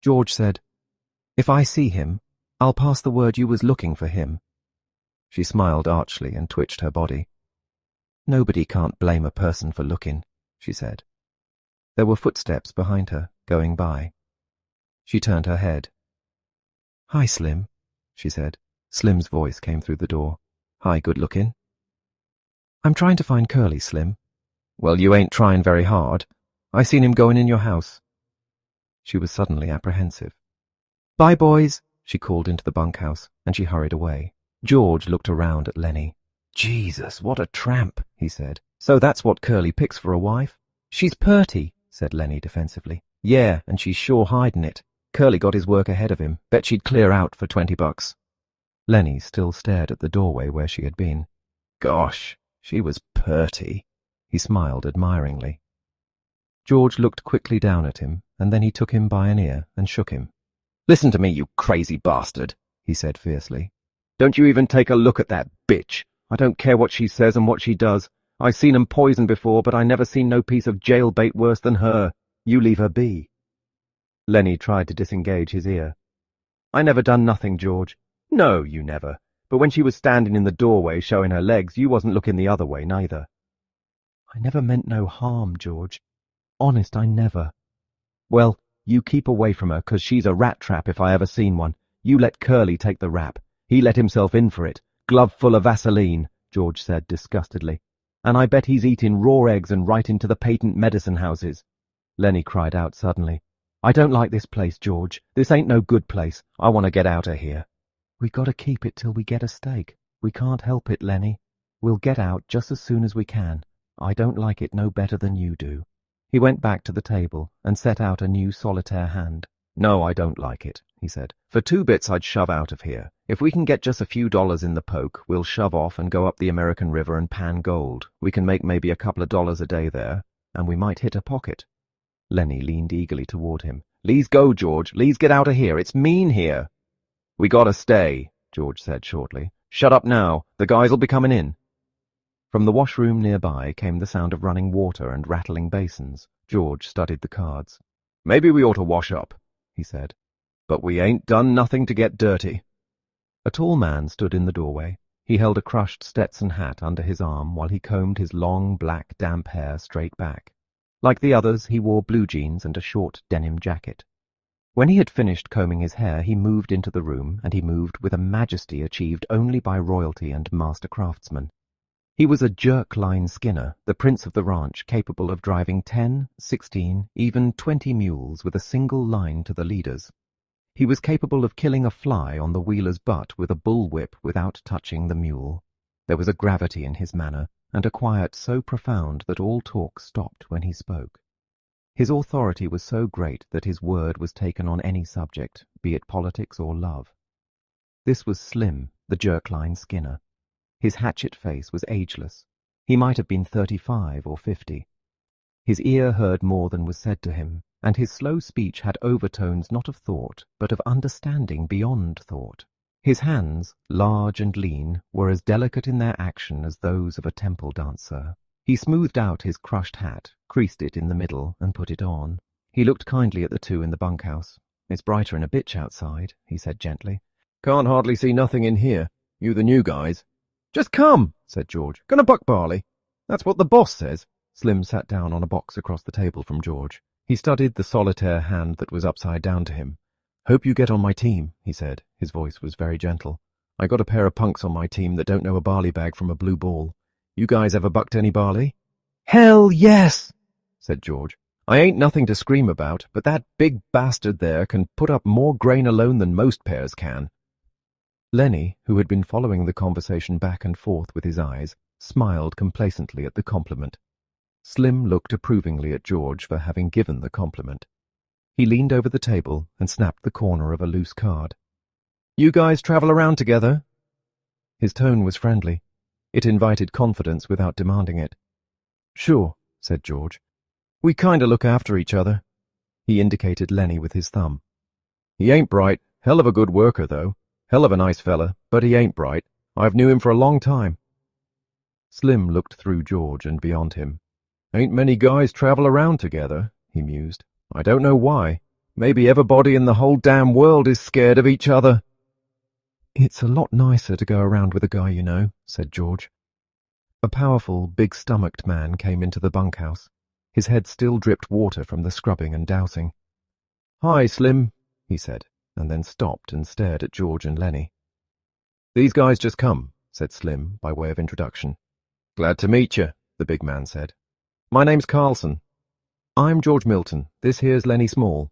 George said, "If I see him, I'll pass the word you was looking for him." She smiled archly and twitched her body. "Nobody can't blame a person for looking," she said. There were footsteps behind her, going by. She turned her head. "Hi, Slim," she said. Slim's voice came through the door. "Hi, good-looking." "I'm trying to find Curly, Slim." "Well, you ain't trying very hard. I seen him going in your house." She was suddenly apprehensive. "Bye, boys," she called into the bunkhouse, and she hurried away. George looked around at Lennie. "Jesus, what a tramp," he said. "So that's what Curly picks for a wife?" "She's purty," said Lennie defensively. "Yeah, and she's sure hiding it. Curly got his work ahead of him. Bet she'd clear out for $20. Lennie still stared at the doorway where she had been. "Gosh, she was purty." He smiled admiringly. George looked quickly down at him, and then he took him by an ear and shook him. "Listen to me, you crazy bastard," he said fiercely. "Don't you even take a look at that bitch. I don't care what she says and what she does. I seen 'em poisoned before, but I never seen no piece of jailbait worse than her. You leave her be." Lennie tried to disengage his ear. "I never done nothing, George." "No, you never. But when she was standing in the doorway showing her legs, you wasn't looking the other way, neither." "I never meant no harm, George. Honest, I never." "Well, you keep away from her, 'cause she's a rat trap if I ever seen one. You let Curly take the rap. He let himself in for it. Glove full of Vaseline," George said disgustedly. "And I bet he's eating raw eggs and right into the patent medicine houses." Lennie cried out suddenly. "I don't like this place, George. This ain't no good place. I want to get out of here." "We got to keep it till we get a stake. We can't help it, Lennie. We'll get out just as soon as we can. I don't like it no better than you do." He went back to the table and set out a new solitaire hand. "No, I don't like it," he said. "For 2 bits I'd shove out of here. If we can get just a few dollars in the poke, we'll shove off and go up the American River and pan gold. We can make maybe a couple of dollars a day there, and we might hit a pocket." Lennie leaned eagerly toward him. "Le's go, George. Le's get out of here. It's mean here." "We gotta stay," George said shortly. "Shut up now. The guys'll be coming in." From the washroom nearby came the sound of running water and rattling basins. George studied the cards. "Maybe we ought to wash up," he said. "But we ain't done nothing to get dirty." A tall man stood in the doorway. He held a crushed Stetson hat under his arm while he combed his long, black, damp hair straight back. Like the others, he wore blue jeans and a short denim jacket. When he had finished combing his hair, he moved into the room, and he moved with a majesty achieved only by royalty and master craftsmen. He was a jerk-line skinner, the prince of the ranch, capable of driving 10, 16, even 20 mules with a single line to the leaders. He was capable of killing a fly on the wheeler's butt with a bullwhip without touching the mule. There was a gravity in his manner, and a quiet so profound that all talk stopped when he spoke. His authority was so great that his word was taken on any subject, be it politics or love. This was Slim, the jerk-line skinner. His hatchet face was ageless. He might have been 35 or 50. His ear heard more than was said to him, and his slow speech had overtones not of thought, but of understanding beyond thought. His hands, large and lean, were as delicate in their action as those of a temple dancer. He smoothed out his crushed hat, creased it in the middle, and put it on. He looked kindly at the two in the bunkhouse. "It's brighter in a bitch outside," he said gently. "Can't hardly see nothing in here. You the new guys." "Just come," said George. "Gonna buck barley." "That's what the boss says." Slim sat down on a box across the table from George. He studied the solitaire hand that was upside down to him. "Hope you get on my team," he said. His voice was very gentle. "I got a pair of punks on my team that don't know a barley bag from a blue ball. You guys ever bucked any barley?" "Hell yes," said George. "I ain't nothing to scream about, but that big bastard there can put up more grain alone than most pairs can." Lennie, who had been following the conversation back and forth with his eyes, smiled complacently at the compliment. Slim looked approvingly at George for having given the compliment. He leaned over the table and snapped the corner of a loose card. "You guys travel around together?" His tone was friendly. It invited confidence without demanding it. "Sure," said George. "We kinda look after each other." He indicated Lennie with his thumb. "He ain't bright. Hell of a good worker, though. Hell of a nice fella, but he ain't bright. I've knew him for a long time." Slim looked through George and beyond him. "Ain't many guys travel around together," he mused. "I don't know why. Maybe everybody in the whole damn world is scared of each other." "It's a lot nicer to go around with a guy you know," said George. A powerful, big-stomached man came into the bunkhouse. His head still dripped water from the scrubbing and dousing. "Hi, Slim," he said, and then stopped and stared at George and Lennie. "These guys just come," said Slim, by way of introduction. "Glad to meet you," the big man said. "My name's Carlson." "I'm George Milton. This here's Lennie Small."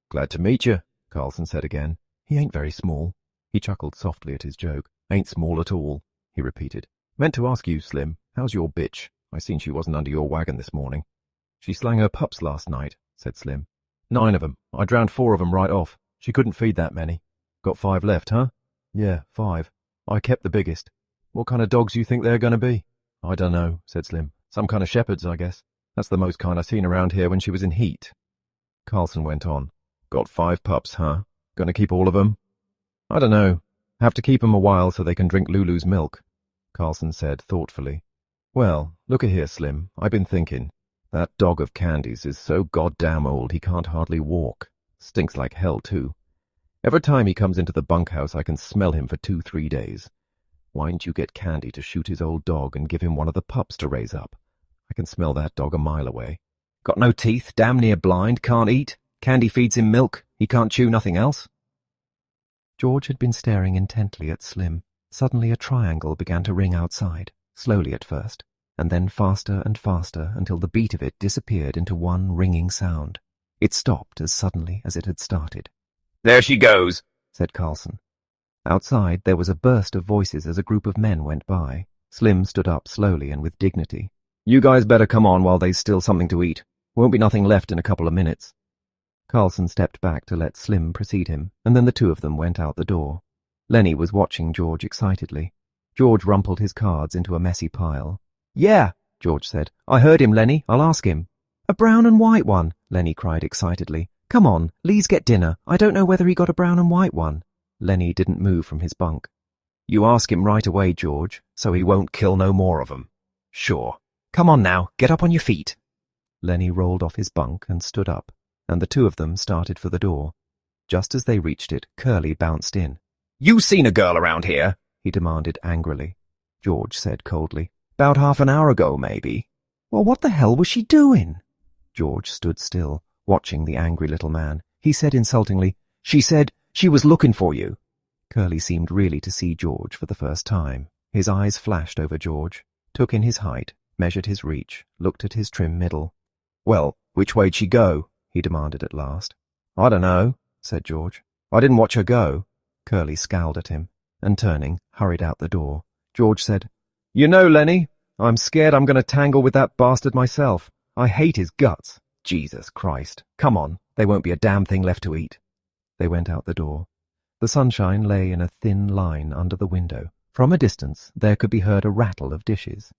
"Glad to meet you," Carlson said again. "He ain't very small." He chuckled softly at his joke. "Ain't small at all," he repeated. "Meant to ask you, Slim, how's your bitch? I seen she wasn't under your wagon this morning." "She slang her pups last night," said Slim. 9 of 'em. I drowned 4 of 'em right off. She couldn't feed that many. Got 5 left, huh?" "Yeah, 5. I kept the biggest." "What kind of dogs you think they're going to be?" "I dunno," said Slim. "Some kind of shepherds, I guess." That's the most kind I seen around here when she was in heat. Carlson went on. Got 5 pups, huh? Gonna keep all of 'em? I don't know. Have to keep 'em a while so they can drink Lulu's milk, Carlson said thoughtfully. Well, look a here, Slim. I've been thinking. That dog of Candy's is so goddamn old he can't hardly walk. Stinks like hell, too. Every time he comes into the bunkhouse I can smell him for 2-3 days. Why didn't you get Candy to shoot his old dog and give him one of the pups to raise up? I can smell that dog a mile away. Got no teeth, damn near blind, can't eat. Candy feeds him milk. He can't chew nothing else. George had been staring intently at Slim. Suddenly a triangle began to ring outside, slowly at first, and then faster and faster until the beat of it disappeared into one ringing sound. It stopped as suddenly as it had started. There she goes, said Carlson. Outside there was a burst of voices as a group of men went by. Slim stood up slowly and with dignity. You guys better come on while there's still something to eat. Won't be nothing left in a couple of minutes. Carlson stepped back to let Slim precede him, and then the two of them went out the door. Lennie was watching George excitedly. George rumpled his cards into a messy pile. Yeah, George said. I heard him, Lennie. I'll ask him. A brown and white one, Lennie cried excitedly. Come on, Lee's get dinner. I don't know whether he got a brown and white one. Lennie didn't move from his bunk. You ask him right away, George, so he won't kill no more of 'em. Sure. Come on now, get up on your feet. Lennie rolled off his bunk and stood up, and the two of them started for the door. Just as they reached it, Curly bounced in. You seen a girl around here? He demanded angrily. George said coldly. About half an hour ago, maybe. Well, what the hell was she doing? George stood still, watching the angry little man. He said insultingly, She said she was looking for you. Curly seemed really to see George for the first time. His eyes flashed over George, took in his height, measured his reach, looked at his trim middle. Well, which way'd she go? He demanded at last. I don't know, said George. I didn't watch her go. Curly scowled at him, and turning, hurried out the door. George said, You know, Lennie, I'm scared I'm going to tangle with that bastard myself. I hate his guts. Jesus Christ. Come on, there won't be a damn thing left to eat. They went out the door. The sunshine lay in a thin line under the window. From a distance, there could be heard a rattle of dishes.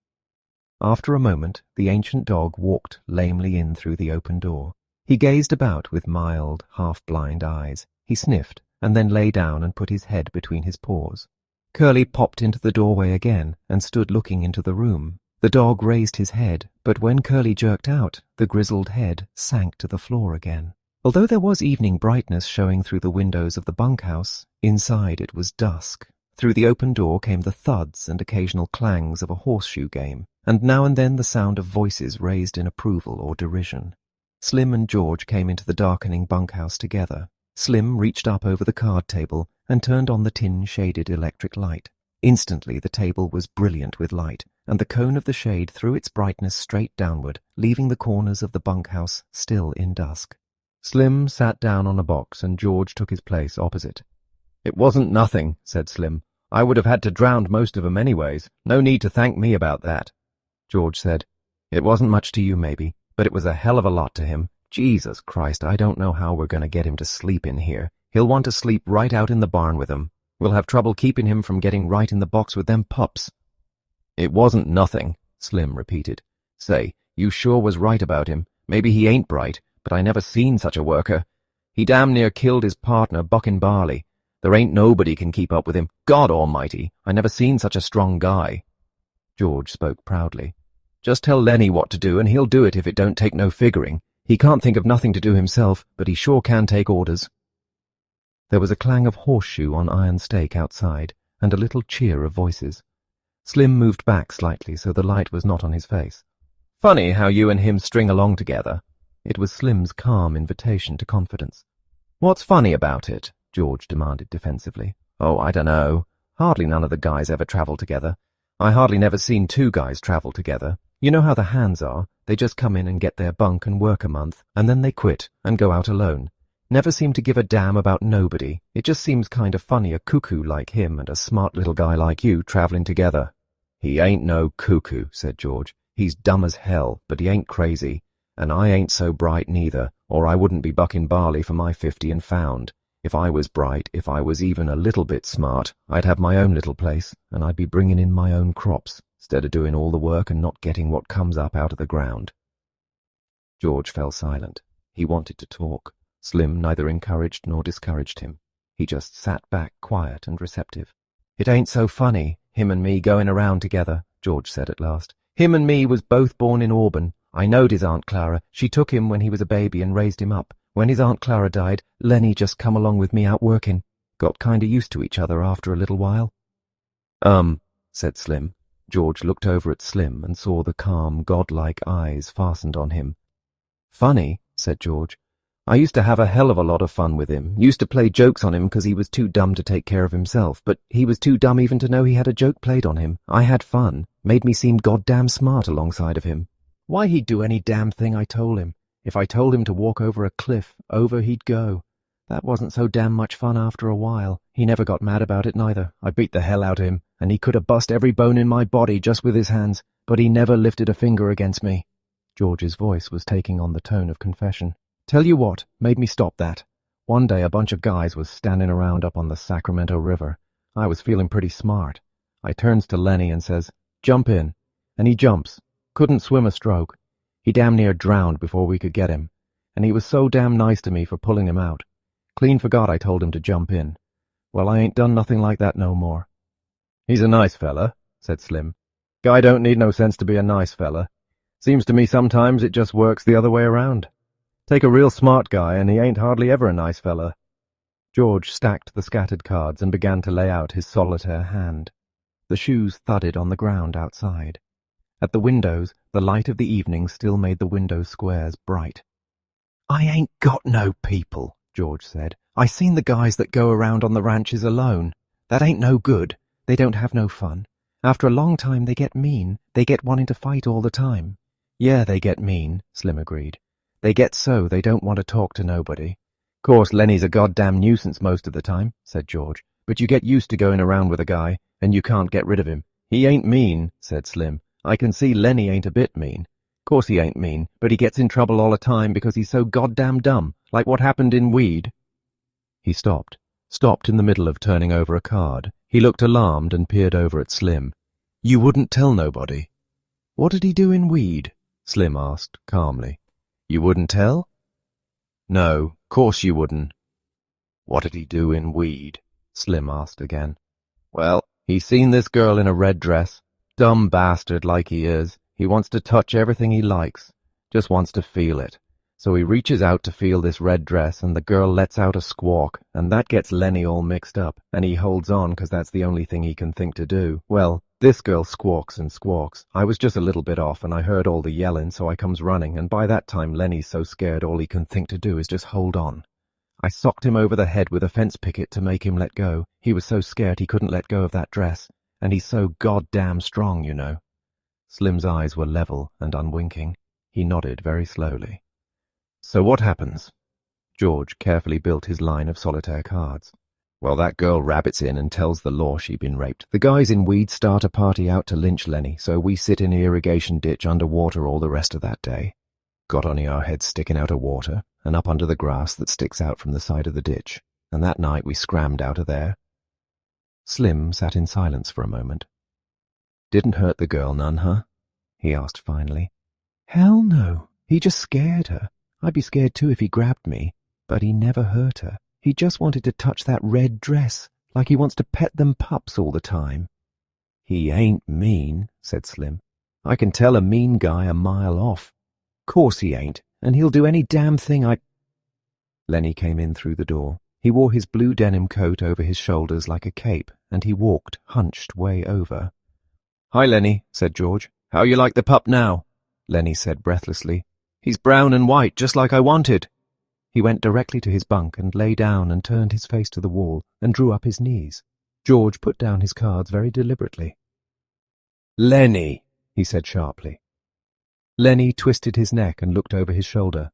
After a moment, the ancient dog walked lamely in through the open door. He gazed about with mild, half-blind eyes. He sniffed, and then lay down and put his head between his paws. Curly popped into the doorway again and stood looking into the room. The dog raised his head, but when Curly jerked out, the grizzled head sank to the floor again. Although there was evening brightness showing through the windows of the bunkhouse, inside it was dusk. Through the open door came the thuds and occasional clangs of a horseshoe game, and now and then the sound of voices raised in approval or derision. Slim and George came into the darkening bunkhouse together. Slim reached up over the card table and turned on the tin-shaded electric light. Instantly the table was brilliant with light, and the cone of the shade threw its brightness straight downward, leaving the corners of the bunkhouse still in dusk. Slim sat down on a box and George took his place opposite. It wasn't nothing, said Slim. I would have had to drown most of 'em anyways. No need to thank me about that. George said, It wasn't much to you, maybe, but it was a hell of a lot to him. Jesus Christ, I don't know how we're going to get him to sleep in here. He'll want to sleep right out in the barn with 'em. We'll have trouble keeping him from getting right in the box with them pups. It wasn't nothing, Slim repeated. Say, you sure was right about him. Maybe he ain't bright, but I never seen such a worker. He damn near killed his partner, bucking barley. There ain't nobody can keep up with him. God almighty, I never seen such a strong guy. George spoke proudly. Just tell Lennie what to do and he'll do it if it don't take no figuring. He can't think of nothing to do himself, but he sure can take orders. There was a clang of horseshoe on iron stake outside, and a little cheer of voices. Slim moved back slightly so the light was not on his face. Funny how you and him string along together. It was Slim's calm invitation to confidence. What's funny about it? George demanded defensively. Oh, I dunno. Hardly none of the guys ever travel together. I hardly never seen two guys travel together. You know how the hands are. They just come in and get their bunk and work a month, and then they quit and go out alone. Never seem to give a damn about nobody. It just seems kind of funny a cuckoo like him and a smart little guy like you traveling together. He ain't no cuckoo, said George. He's dumb as hell, but he ain't crazy. And I ain't so bright neither, or I wouldn't be bucking barley for my 50 and found. If I was bright, if I was even a little bit smart, I'd have my own little place, and I'd be bringing in my own crops, instead of doing all the work and not getting what comes up out of the ground. George fell silent. He wanted to talk. Slim neither encouraged nor discouraged him. He just sat back quiet and receptive. "It ain't so funny, him and me going around together," George said at last. "Him and me was both born in Auburn. I knowed his Aunt Clara. She took him when he was a baby and raised him up. When his Aunt Clara died, Lennie just come along with me out working. Got kinda used to each other after a little while." Said Slim. George looked over at Slim and saw the calm, godlike eyes fastened on him. "Funny," said George. "I used to have a hell of a lot of fun with him. Used to play jokes on him because he was too dumb to take care of himself, but he was too dumb even to know he had a joke played on him. I had fun. Made me seem goddamn smart alongside of him. Why, he'd do any damn thing I told him. If I told him to walk over a cliff, over he'd go. That wasn't so damn much fun after a while. He never got mad about it neither. I beat the hell out of him, and he could have bust every bone in my body just with his hands, but he never lifted a finger against me." George's voice was taking on the tone of confession. "Tell you what made me stop that. One day a bunch of guys was standing around up on the Sacramento River. I was feeling pretty smart. I turns to Lennie and says, 'Jump in.' And he jumps. Couldn't swim a stroke. He damn near drowned before we could get him. And he was so damn nice to me for pulling him out. Clean forgot I told him to jump in. Well, I ain't done nothing like that no more." "He's a nice fella," said Slim. "Guy don't need no sense to be a nice fella. Seems to me sometimes it just works the other way around. Take a real smart guy and he ain't hardly ever a nice fella." George stacked the scattered cards and began to lay out his solitaire hand. The shoes thudded on the ground outside. At the windows, the light of the evening still made the window squares bright. "I ain't got no people," George said. "I seen the guys that go around on the ranches alone. That ain't no good. They don't have no fun. After a long time they get mean. They get wanting to fight all the time." "Yeah, they get mean," Slim agreed. "They get so they don't want to talk to nobody." "Course Lennie's a goddamn nuisance most of the time," said George. "But you get used to going around with a guy, and you can't get rid of him." "He ain't mean," said Slim. "I can see Lennie ain't a bit mean. Course he ain't mean, but he gets in trouble all the time because he's so goddamn dumb, like what happened in Weed." He stopped in the middle of turning over a card. He looked alarmed and peered over at Slim. "You wouldn't tell nobody?" "What did he do in Weed?" Slim asked calmly. "You wouldn't tell?" "No, course you wouldn't." "What did he do in Weed?" Slim asked again. "Well, he seen this girl in a red dress. Dumb bastard like he is. He wants to touch everything he likes. Just wants to feel it. So he reaches out to feel this red dress, and the girl lets out a squawk, and that gets Lennie all mixed up, and he holds on 'cause that's the only thing he can think to do. Well, this girl squawks and squawks. I was just a little bit off, and I heard all the yelling, so I comes running, and by that time Lennie's so scared all he can think to do is just hold on. I socked him over the head with a fence picket to make him let go. He was so scared he couldn't let go of that dress, and he's so goddamn strong, you know." Slim's eyes were level and unwinking. He nodded very slowly. "So what happens?" George carefully built his line of solitaire cards. "Well, that girl rabbits in and tells the law she'd been raped. The guys in Weed start a party out to lynch Lennie, so we sit in an irrigation ditch under water all the rest of that day. Got only our heads sticking out of water, and up under the grass that sticks out from the side of the ditch, and that night we scrammed out of there." Slim sat in silence for a moment. "Didn't hurt the girl none, huh?" he asked finally. "Hell no. He just scared her. I'd be scared too if he grabbed me, but he never hurt her. He just wanted to touch that red dress, like he wants to pet them pups all the time." "He ain't mean," said Slim. "I can tell a mean guy a mile off. Course he ain't, and he'll do any damn thing I—" Lennie came in through the door. He wore his blue denim coat over his shoulders like a cape, and he walked hunched way over. "Hi, Lennie," said George. "How you like the pup now?" Lennie said breathlessly. "He's brown and white, just like I wanted." He went directly to his bunk and lay down and turned his face to the wall and drew up his knees. George put down his cards very deliberately. "Lennie," he said sharply. Lennie twisted his neck and looked over his shoulder.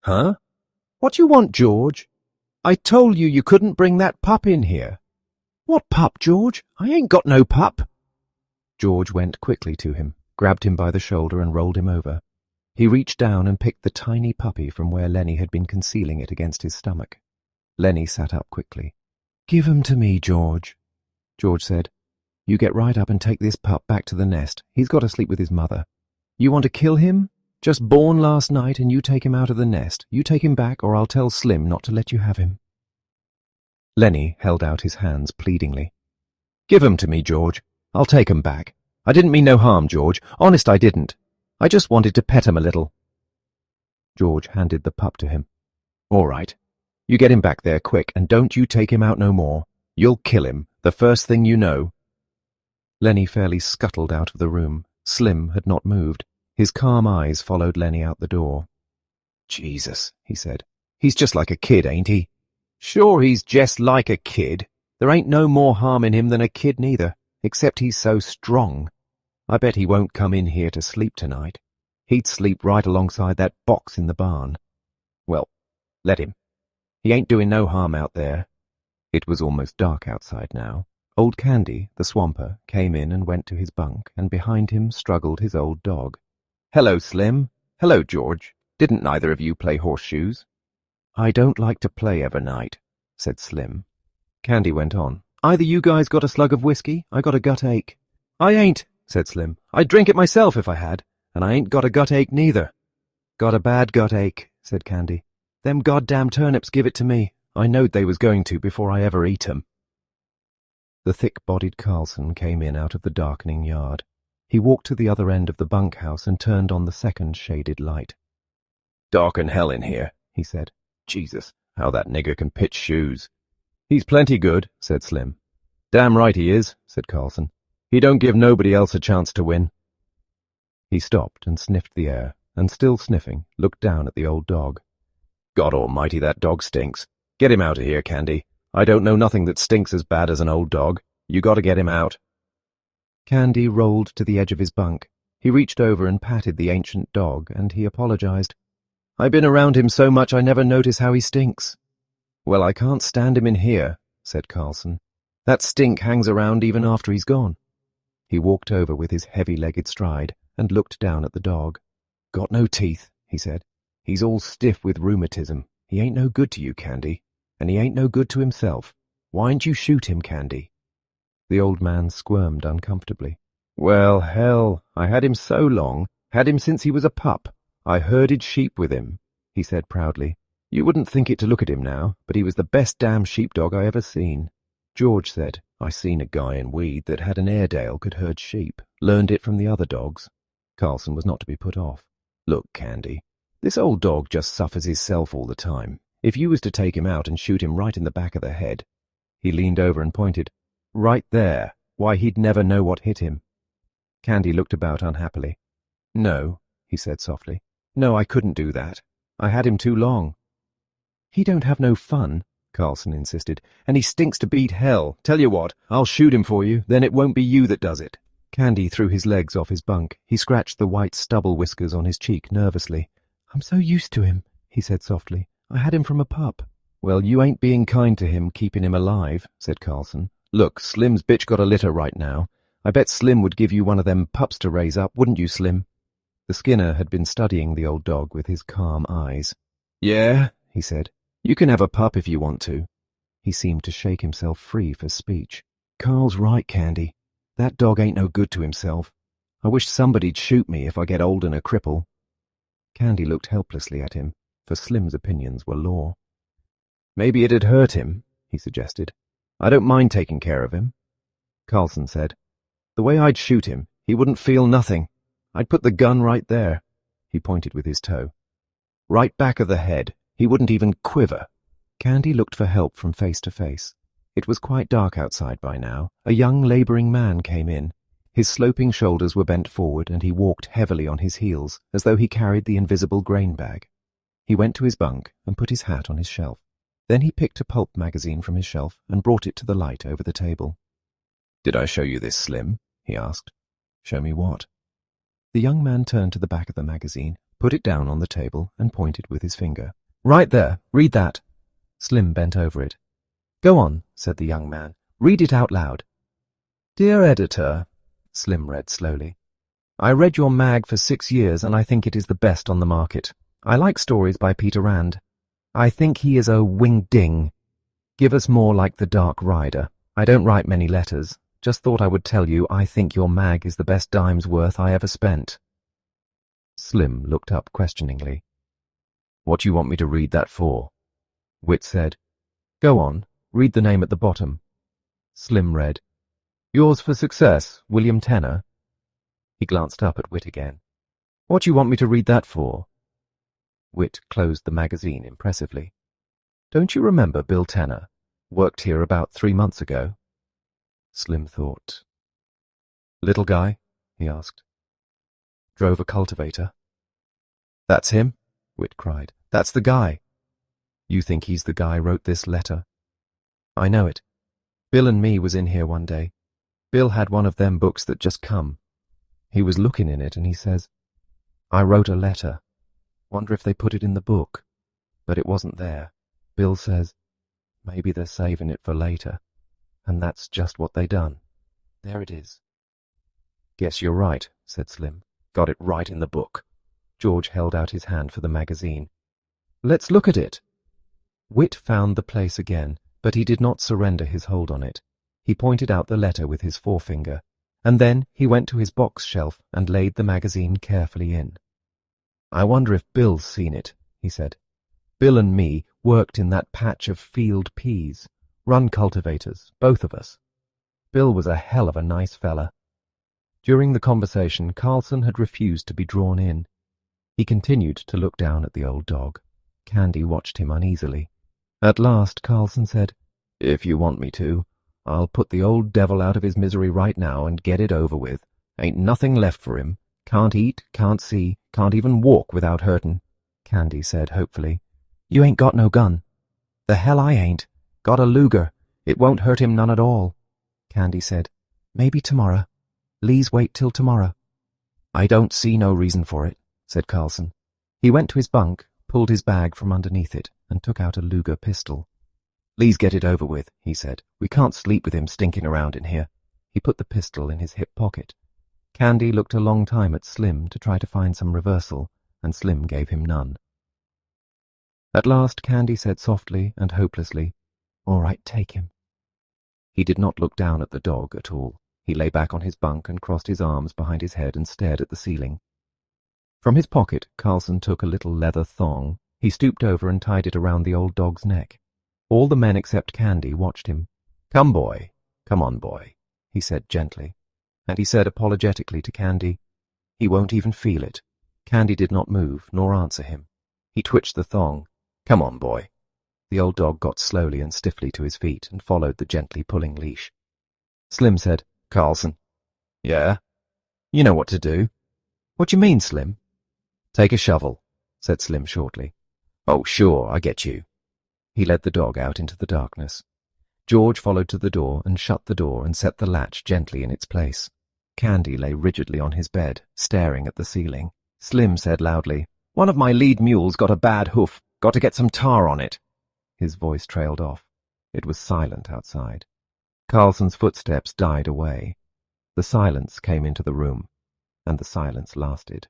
"Huh? What you want, George? I told you you couldn't bring that pup in here." "What pup, George? I ain't got no pup." George went quickly to him, grabbed him by the shoulder and rolled him over. He reached down and picked the tiny puppy from where Lennie had been concealing it against his stomach. Lennie sat up quickly. "Give him to me, George," George said. "You get right up and take this pup back to the nest. He's got to sleep with his mother. You want to kill him? Just born last night and you take him out of the nest. You take him back or I'll tell Slim not to let you have him." Lennie held out his hands pleadingly. "Give 'em to me, George. I'll take 'em back. I didn't mean no harm, George. Honest, I didn't. I just wanted to pet 'em a little." George handed the pup to him. "All right. You get him back there quick, and don't you take him out no more. You'll kill him, the first thing you know." Lennie fairly scuttled out of the room. Slim had not moved. His calm eyes followed Lennie out the door. "Jesus," he said. "He's just like a kid, ain't he?" "Sure, he's just like a kid. There ain't no more harm in him than a kid neither, except he's so strong. I bet he won't come in here to sleep tonight. He'd sleep right alongside that box in the barn. Well, let him. He ain't doing no harm out there." It was almost dark outside now. Old Candy, the swamper, came in and went to his bunk, and behind him struggled his old dog. "Hello, Slim. Hello, George. Didn't neither of you play horseshoes?" "I don't like to play evernight," said Slim. Candy went on. "Either you guys got a slug of whiskey? I got a gut ache." "I ain't," said Slim. "I'd drink it myself if I had, and I ain't got a gut ache neither." "Got a bad gut ache," said Candy. "Them goddamn turnips give it to me. I knowed they was going to before I ever eat 'em." The thick-bodied Carlson came in out of the darkening yard. He walked to the other end of the bunkhouse and turned on the second shaded light. "Dark and hell in here," he said. "Jesus, how that nigger can pitch shoes." "He's plenty good," said Slim. "Damn right he is," said Carlson. "He don't give nobody else a chance to win." He stopped and sniffed the air, and still sniffing, looked down at the old dog. "God almighty, that dog stinks. Get him out of here, Candy. I don't know nothing that stinks as bad as an old dog. You got to get him out." Candy rolled to the edge of his bunk. He reached over and patted the ancient dog, and he apologized. "I been around him so much I never notice how he stinks." "Well, I can't stand him in here," said Carlson. "That stink hangs around even after he's gone." He walked over with his heavy-legged stride and looked down at the dog. "Got no teeth," he said. "He's all stiff with rheumatism. He ain't no good to you, Candy, and he ain't no good to himself. Why'n't you shoot him, Candy?" The old man squirmed uncomfortably. "Well, hell, I had him so long, had him since he was a pup. I herded sheep with him," he said proudly. "You wouldn't think it to look at him now, but he was the best damn sheepdog I ever seen." George said, "I seen a guy in Weed that had an Airedale could herd sheep, learned it from the other dogs." Carlson was not to be put off. "Look, Candy, this old dog just suffers hisself all the time. If you was to take him out and shoot him right in the back of the head," he leaned over and pointed, "right there, why, he'd never know what hit him." Candy looked about unhappily. "No," he said softly. "No, I couldn't do that. I had him too long." "He don't have no fun," Carlson insisted, "and he stinks to beat hell. Tell you what, I'll shoot him for you, then it won't be you that does it." Candy threw his legs off his bunk. He scratched the white stubble whiskers on his cheek nervously. "I'm so used to him," he said softly. "I had him from a pup." "Well, you ain't being kind to him, keeping him alive," said Carlson. "Look, Slim's bitch got a litter right now. I bet Slim would give you one of them pups to raise up, wouldn't you, Slim?" The Skinner had been studying the old dog with his calm eyes. "Yeah," he said. "You can have a pup if you want to." He seemed to shake himself free for speech. "Carl's right, Candy. That dog ain't no good to himself. I wish somebody'd shoot me if I get old and a cripple." Candy looked helplessly at him, for Slim's opinions were law. "Maybe it'd hurt him," he suggested. "I don't mind taking care of him." Carlson said, "The way I'd shoot him, he wouldn't feel nothing. I'd put the gun right there." He pointed with his toe. "Right back of the head. He wouldn't even quiver." Candy looked for help from face to face. It was quite dark outside by now. A young labouring man came in. His sloping shoulders were bent forward, and he walked heavily on his heels, as though he carried the invisible grain bag. He went to his bunk and put his hat on his shelf. Then he picked a pulp magazine from his shelf and brought it to the light over the table. "Did I show you this, Slim?" he asked. "Show me what?" The young man turned to the back of the magazine, put it down on the table, and pointed with his finger. "Right there, read that." Slim bent over it. "Go on," said the young man. "Read it out loud." "Dear Editor," Slim read slowly, "I read your mag for 6 years, and I think it is the best on the market. I like stories by Peter Rand. I think he is a wing-ding. Give us more like The Dark Rider. I don't write many letters. Just thought I would tell you I think your mag is the best dime's worth I ever spent." Slim looked up questioningly. "What do you want me to read that for?" Whit said, "Go on, read the name at the bottom." Slim read, "Yours for Success, William Tenner." He glanced up at Whit again. "What do you want me to read that for?" Whit closed the magazine impressively. "Don't you remember Bill Tenner? Worked here about 3 months ago." Slim thought. "Little guy?" he asked. "Drove a cultivator." "That's him," Whit cried. "That's the guy." "You think he's the guy wrote this letter?" "I know it. Bill and me was in here one day. Bill had one of them books that just come. He was looking in it and he says, 'I wrote a letter. Wonder if they put it in the book.' But it wasn't there. Bill says, 'Maybe they're saving it for later.' And that's just what they done. There it is." "Guess you're right," said Slim. "Got it right in the book." George held out his hand for the magazine. "Let's look at it." Whit found the place again, but he did not surrender his hold on it. He pointed out the letter with his forefinger, and then he went to his box shelf and laid the magazine carefully in. "I wonder if Bill's seen it," he said. "Bill and me worked in that patch of field peas. Run cultivators, both of us. Bill was a hell of a nice fella." During the conversation, Carlson had refused to be drawn in. He continued to look down at the old dog. Candy watched him uneasily. At last Carlson said, "If you want me to, I'll put the old devil out of his misery right now and get it over with. Ain't nothing left for him. Can't eat, can't see, can't even walk without hurtin'." Candy said hopefully, "You ain't got no gun." "The hell I ain't. Got a Luger. It won't hurt him none at all." Candy said, "Maybe tomorrow. Please wait till tomorrow." "I don't see no reason for it," said Carlson. He went to his bunk, pulled his bag from underneath it, and took out a Luger pistol. "Please get it over with," he said. "We can't sleep with him stinking around in here." He put the pistol in his hip pocket. Candy looked a long time at Slim to try to find some reversal, and Slim gave him none. At last Candy said softly and hopelessly, "All right, take him." He did not look down at the dog at all. He lay back on his bunk and crossed his arms behind his head and stared at the ceiling. From his pocket, Carlson took a little leather thong. He stooped over and tied it around the old dog's neck. All the men except Candy watched him. "Come, boy. Come on, boy," he said gently. And he said apologetically to Candy, "He won't even feel it." Candy did not move nor answer him. He twitched the thong. "Come on, boy." The old dog got slowly and stiffly to his feet and followed the gently pulling leash. Slim said, "Carlson." "Yeah?" "You know what to do." "What you mean, Slim?" "Take a shovel," said Slim shortly. "Oh, sure, I get you." He led the dog out into the darkness. George followed to the door and shut the door and set the latch gently in its place. Candy lay rigidly on his bed, staring at the ceiling. Slim said loudly, "One of my lead mules got a bad hoof. Got to get some tar on it." His voice trailed off. It was silent outside. Carlson's footsteps died away. The silence came into the room, and the silence lasted.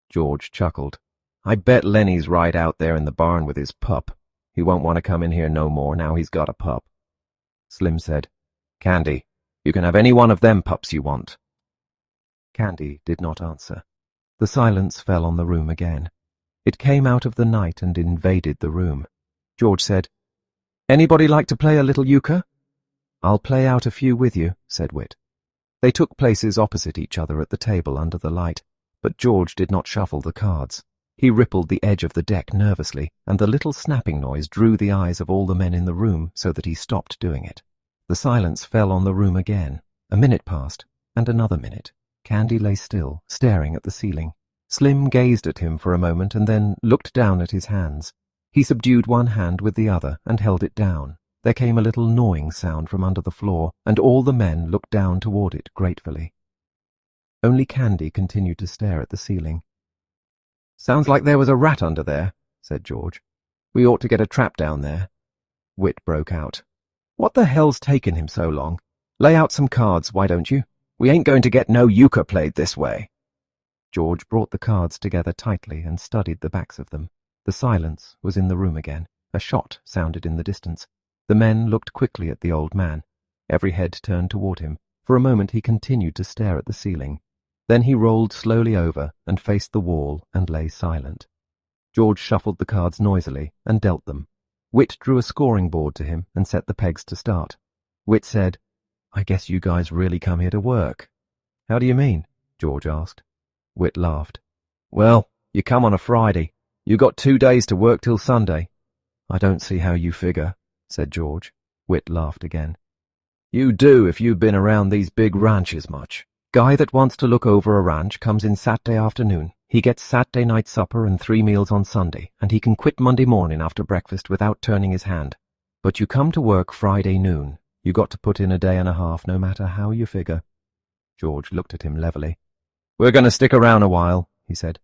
George chuckled. "I bet Lennie's right out there in the barn with his pup. He won't want to come in here no more now he's got a pup." Slim said, "Candy, you can have any one of them pups you want." Candy did not answer. The silence fell on the room again. It came out of the night and invaded the room. George said, "Anybody like to play a little euchre?" "I'll play out a few with you," said Whit. They took places opposite each other at the table under the light, but George did not shuffle the cards. He rippled the edge of the deck nervously, and the little snapping noise drew the eyes of all the men in the room so that he stopped doing it. The silence fell on the room again. A minute passed, and another minute. Candy lay still, staring at the ceiling. Slim gazed at him for a moment and then looked down at his hands. He subdued one hand with the other and held it down. There came a little gnawing sound from under the floor, and all the men looked down toward it gratefully. Only Candy continued to stare at the ceiling. "Sounds like there was a rat under there," said George. "We ought to get a trap down there." Whit broke out. "What the hell's taken him so long? Lay out some cards, why don't you? We ain't going to get no euchre played this way." George brought the cards together tightly and studied the backs of them. The silence was in the room again. A shot sounded in the distance. The men looked quickly at the old man. Every head turned toward him. For a moment he continued to stare at the ceiling. Then he rolled slowly over and faced the wall and lay silent. George shuffled the cards noisily and dealt them. Whit drew a scoring board to him and set the pegs to start. Whit said, "I guess you guys really come here to work." "How do you mean?" George asked. Whit laughed. "Well, you come on a Friday. You got 2 days to work till Sunday." "I don't see how you figure," said George. Whit laughed again. "You do if you've been around these big ranches much. Guy that wants to look over a ranch comes in Saturday afternoon. He gets Saturday night supper and 3 meals on Sunday, and he can quit Monday morning after breakfast without turning his hand. But you come to work Friday noon. You got to put in a day and a half, no matter how you figure." George looked at him levelly. "We're going to stick around a while," he said.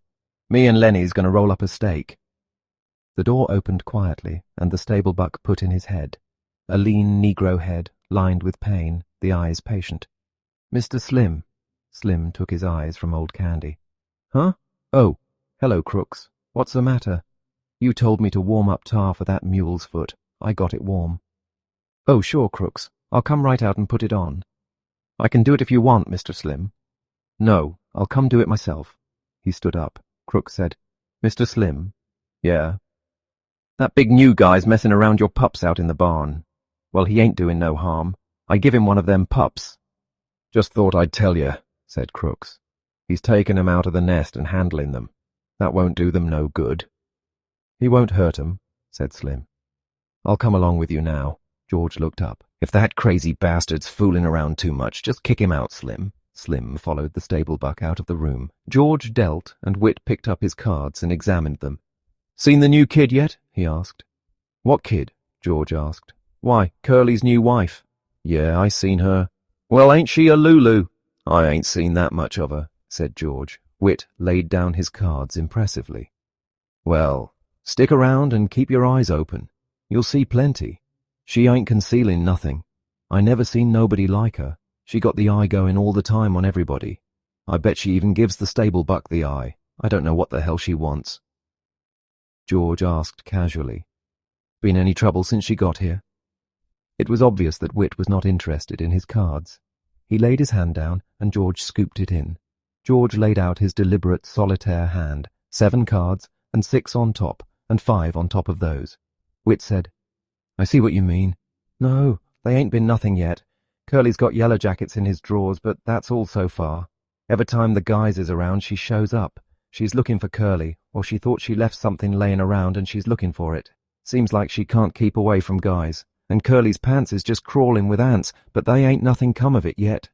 "Me and Lennie's going to roll up a steak." The door opened quietly, and the stable buck put in his head. A lean Negro head, lined with pain, the eyes patient. "Mr. Slim." Slim took his eyes from old Candy. "Huh? Oh, hello, Crooks. What's the matter? You told me to warm up tar for that mule's foot. I got it warm." "Oh, sure, Crooks. I'll come right out and put it on." "I can do it if you want, Mr. Slim." "No, I'll come do it myself." He stood up. Crooks said, "Mr. Slim." "Yeah." "That big new guy's messing around your pups out in the barn." "Well, he ain't doing no harm. I give him one of them pups." "Just thought I'd tell you," said Crooks. "He's taking 'em out of the nest and handling them. That won't do them no good." "He won't hurt 'em," said Slim. "I'll come along with you now." George looked up. "If that crazy bastard's fooling around too much, just kick him out, Slim." Slim followed the stable buck out of the room. George dealt, and Whit picked up his cards and examined them. "Seen the new kid yet?" he asked. "What kid?" George asked. "Why, Curly's new wife." "Yeah, I seen her." "Well, ain't she a Lulu?" "I ain't seen that much of her," said George. Whit laid down his cards impressively. "Well, stick around and keep your eyes open. You'll see plenty. She ain't concealing nothing. I never seen nobody like her. She got the eye going all the time on everybody. I bet she even gives the stable buck the eye. I don't know what the hell she wants." George asked casually, "Been any trouble since she got here?" It was obvious that Whit was not interested in his cards. He laid his hand down, and George scooped it in. George laid out his deliberate solitaire hand, 7 cards, and 6 on top, and 5 on top of those. Whit said, "I see what you mean. No, they ain't been nothing yet. Curly's got yellow jackets in his drawers, but that's all so far. Every time the guys is around, she shows up. She's looking for Curly, or she thought she left something laying around and she's looking for it. Seems like she can't keep away from guys. And Curly's pants is just crawling with ants, but they ain't nothing come of it yet."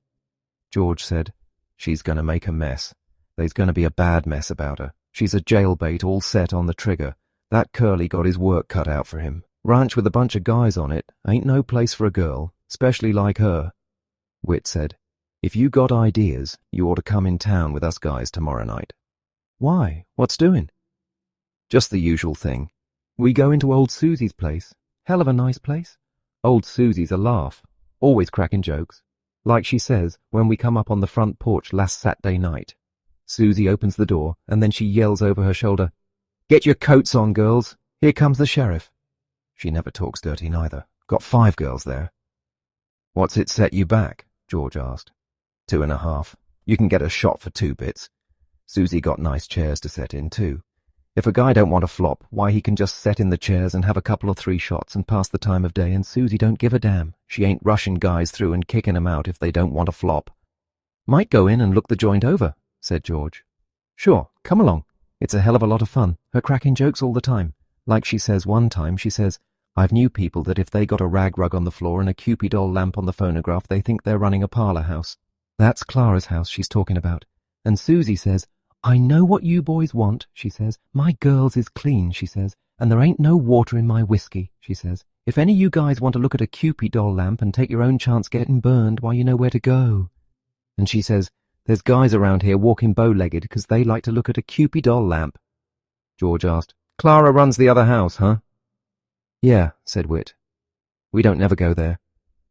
George said, "She's going to make a mess. There's going to be a bad mess about her. She's a jailbait all set on the trigger. That Curly got his work cut out for him. Ranch with a bunch of guys on it ain't no place for a girl, especially like her." Whit said, "If you got ideas, you ought to come in town with us guys tomorrow night." "Why? What's doing?" "Just the usual thing. We go into old Susie's place. Hell of a nice place. Old Susie's a laugh, always cracking jokes. Like she says when we come up on the front porch last Saturday night. Susie opens the door, and then she yells over her shoulder, 'Get your coats on, girls. Here comes the sheriff.' She never talks dirty neither. Got 5 girls there." "What's it set you back?" George asked. 2.5. You can get a shot for 2 bits. Susie got nice chairs to set in, too. If a guy don't want to flop, why he can just set in the chairs and have a couple or 3 shots and pass the time of day, and Susie don't give a damn. She ain't rushing guys through and kicking 'em out if they don't want to flop." "Might go in and look the joint over," said George. "Sure, come along. It's a hell of a lot of fun. Her cracking jokes all the time. Like she says one time, she says, 'I've knew people that if they got a rag rug on the floor and a Cupid doll lamp on the phonograph, they think they're running a parlor house.' That's Clara's house she's talking about. And Susie says, 'I know what you boys want,' she says. 'My girls is clean,' she says, 'and there ain't no water in my whiskey,' she says. 'If any of you guys want to look at a Cupid doll lamp and take your own chance getting burned, why, you know where to go.' And she says, 'There's guys around here walking bow-legged because they like to look at a Cupid doll lamp.'" George asked, "Clara runs the other house, huh?" "Yeah," said Whit. "We don't never go there.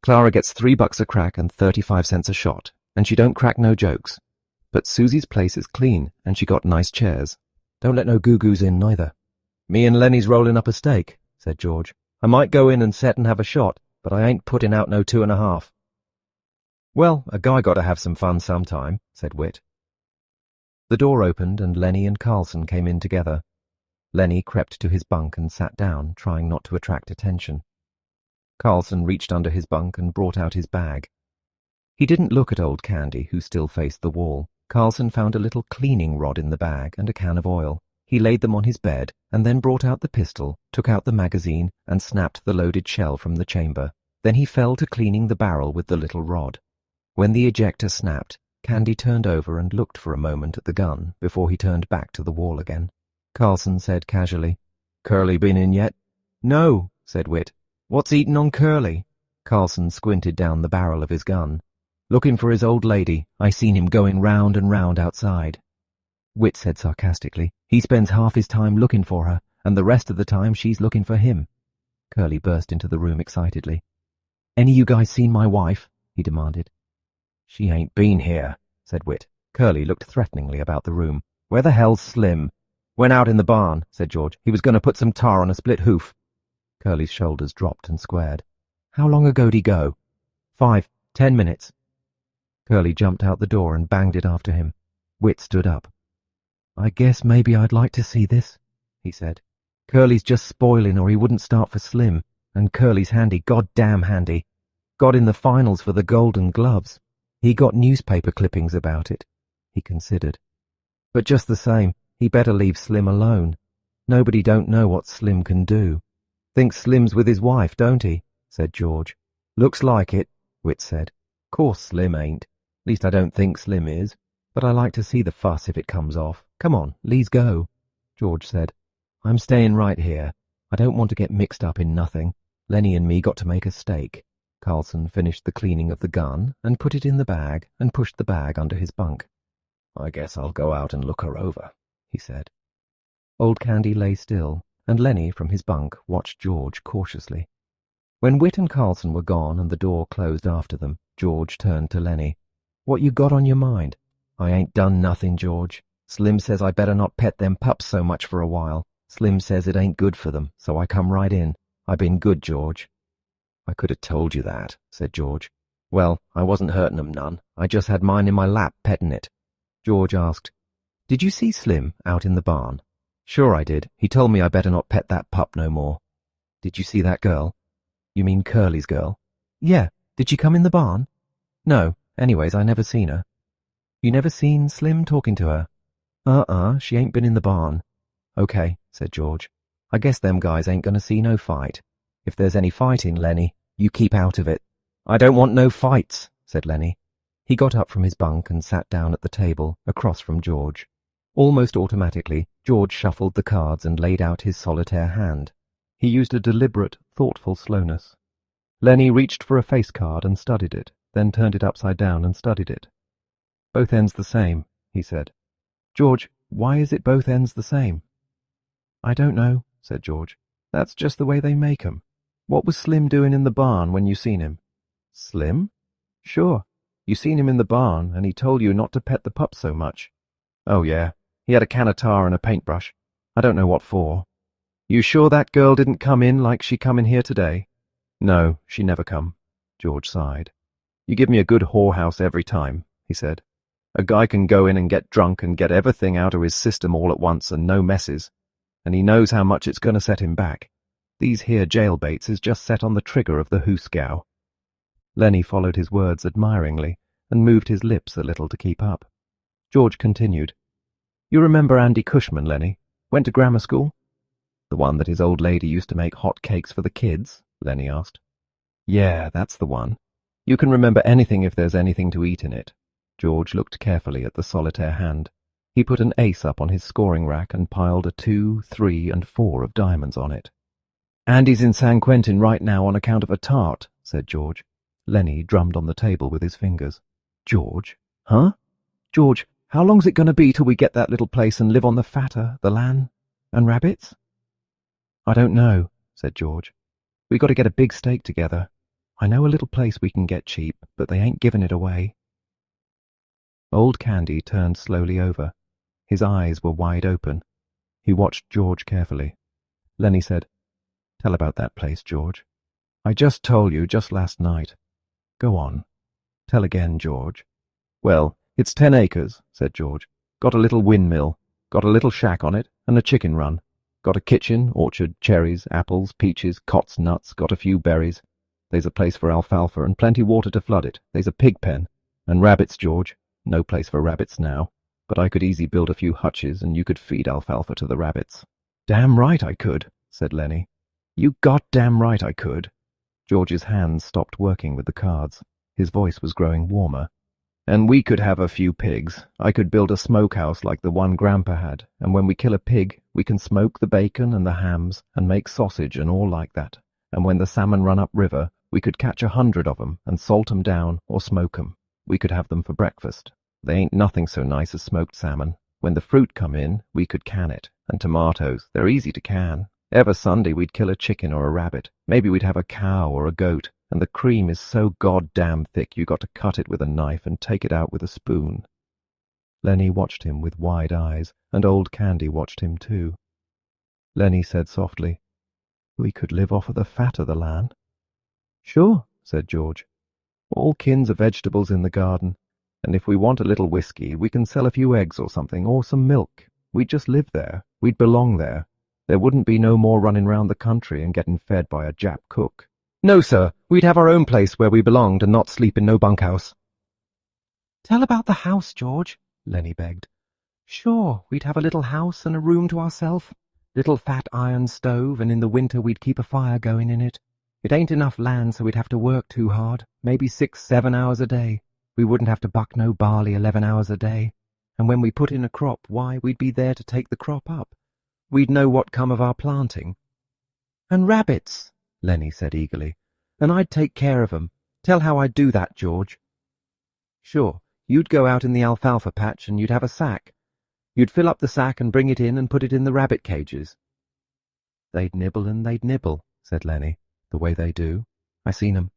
Clara gets $3 a crack and 35 cents a shot, and she don't crack no jokes. But Susie's place is clean, and she got nice chairs. Don't let no goo-goos in, neither." "Me and Lennie's rolling up a steak," said George. "I might go in and set and have a shot, but I ain't putting out no 2.5. "Well, a guy got to have some fun sometime," said Whit. The door opened and Lennie and Carlson came in together. Lennie crept to his bunk and sat down, trying not to attract attention. Carlson reached under his bunk and brought out his bag. He didn't look at old Candy, who still faced the wall. Carlson found a little cleaning rod in the bag and a can of oil. He laid them on his bed and then brought out the pistol, took out the magazine and snapped the loaded shell from the chamber. Then he fell to cleaning the barrel with the little rod. When the ejector snapped, Candy turned over and looked for a moment at the gun before he turned back to the wall again. Carlson said casually, "Curly been in yet?" "No," said Whit. "What's eaten on Curly?" Carlson squinted down the barrel of his gun. "Looking for his old lady. I seen him going round and round outside." Whit said sarcastically, "He spends half his time looking for her, and the rest of the time she's looking for him." Curly burst into the room excitedly. "Any you guys seen my wife?" he demanded. "She ain't been here," said Whit. Curly looked threateningly about the room. "Where the hell's Slim?" "Went out in the barn," said George. "He was going to put some tar on a split hoof." Curly's shoulders dropped and squared. "How long ago'd he go?" 5-10 minutes. Curly jumped out the door and banged it after him. Whit stood up. "I guess maybe I'd like to see this," he said. "Curly's just spoiling or he wouldn't start for Slim, and Curly's handy, goddamn handy. Got in the finals for the Golden Gloves. He got newspaper clippings about it," he considered. "But just the same, he better leave Slim alone. Nobody don't know what Slim can do." "Thinks Slim's with his wife, don't he?" said George. "Looks like it," Whit said. "Course Slim ain't. Least I don't think Slim is. But I like to see the fuss if it comes off. Come on, le's go." George said, "I'm staying right here. I don't want to get mixed up in nothing. Lennie and me got to make a stake." Carlson finished the cleaning of the gun and put it in the bag and pushed the bag under his bunk. "I guess I'll go out and look her over," he said. Old Candy lay still, and Lennie from his bunk watched George cautiously. When Whit and Carlson were gone and the door closed after them, George turned to Lennie. "What you got on your mind?" "I ain't done nothing, George. Slim says I better not pet them pups so much for a while. Slim says it ain't good for them, so I come right in. I been good, George." "I could have told you that," said George. "Well, I wasn't hurting 'em none. I just had mine in my lap petting it." George asked, "Did you see Slim out in the barn?" "Sure I did. He told me I better not pet that pup no more." "Did you see that girl?" "You mean Curly's girl?" "Yeah. Did she come in the barn?" "No. Anyways, I never seen her." "You never seen Slim talking to her?" She ain't been in the barn." "Okay," said George. "I guess them guys ain't gonna see no fight. If there's any fighting, Lennie, you keep out of it." "I don't want no fights," said Lennie. He got up from his bunk and sat down at the table, across from George. Almost automatically, George shuffled the cards and laid out his solitaire hand. He used a deliberate, thoughtful slowness. Lennie reached for a face card and studied it, then turned it upside down and studied it. "Both ends the same," he said. "George, why is it both ends the same?" "I don't know," said George. "That's just the way they make 'em. What was Slim doing in the barn when you seen him?" "Slim?" "Sure. You seen him in the barn, and he told you not to pet the pup so much." "Oh, yeah. He had a can of tar and a paintbrush. I don't know what for." "You sure that girl didn't come in like she come in here today?" "No, she never come." George sighed. "You give me a good whorehouse every time," he said. "A guy can go in and get drunk and get everything out of his system all at once and no messes. And he knows how much it's going to set him back. These here jailbaits is just set on the trigger of the hoosgow." Lennie followed his words admiringly and moved his lips a little to keep up. George continued. "You remember Andy Cushman, Lennie? Went to grammar school?" "The one that his old lady used to make hot cakes for the kids?" Lennie asked. "Yeah, that's the one. You can remember anything if there's anything to eat in it." George looked carefully at the solitaire hand. He put an ace up on his scoring rack and piled a 2, 3, and 4 of diamonds on it. "Andy's in San Quentin right now on account of a tart," said George. Lennie drummed on the table with his fingers. "George? Huh? George, how long's it going to be till we get that little place and live on the fatter, the lamb, and rabbits?" "I don't know," said George. "We got to get a big stake together. I know a little place we can get cheap, but they ain't giving it away." Old Candy turned slowly over. His eyes were wide open. He watched George carefully. Lennie said, "Tell about that place, George." "I just told you just last night." "Go on. Tell again, George." "Well, it's 10 acres, said George. Got a little windmill. Got a little shack on it, and a chicken run. Got a kitchen, orchard, cherries, apples, peaches, cots, nuts, got a few berries. There's a place for alfalfa and plenty water to flood it. There's a pig pen. And rabbits, George. No place for rabbits now. But I could easy build a few hutches and you could feed alfalfa to the rabbits. Damn right I could, said Lennie. You goddamn right I could. George's hands stopped working with the cards. His voice was growing warmer. And we could have a few pigs. I could build a smokehouse like the one Grandpa had, and when we kill a pig, we can smoke the bacon and the hams and make sausage and all like that. And when the salmon run up river, we could catch 100 of 'em and salt 'em down or smoke 'em. We could have them for breakfast. They ain't nothing so nice as smoked salmon. When the fruit come in, we could can it. And tomatoes, they're easy to can. Every Sunday we'd kill a chicken or a rabbit. Maybe we'd have a cow or a goat. And the cream is so goddamn thick you got to cut it with a knife and take it out with a spoon. Lennie watched him with wide eyes, and old Candy watched him too. Lennie said softly, We could live off of the fat of the land. Sure, said George. All kinds of vegetables in the garden, and if we want a little whiskey, we can sell a few eggs or something, or some milk. We'd just live there. We'd belong there. There wouldn't be no more running round the country and getting fed by a Jap cook. No, sir, we'd have our own place where we belonged and not sleep in no bunkhouse. Tell about the house, George, Lennie begged. Sure, we'd have a little house and a room to ourselves. Little fat iron stove, and in the winter we'd keep a fire going in it. It ain't enough land, so we'd have to work too hard, maybe 6-7 hours a day. We wouldn't have to buck no barley 11 hours a day. And when we put in a crop, why, we'd be there to take the crop up. We'd know what come of our planting. And rabbits, Lennie said eagerly, and I'd take care of 'em. Tell how I'd do that, George. Sure, you'd go out in the alfalfa patch and you'd have a sack. You'd fill up the sack and bring it in and put it in the rabbit cages. They'd nibble and they'd nibble, said Lennie, the way they do. I seen 'em.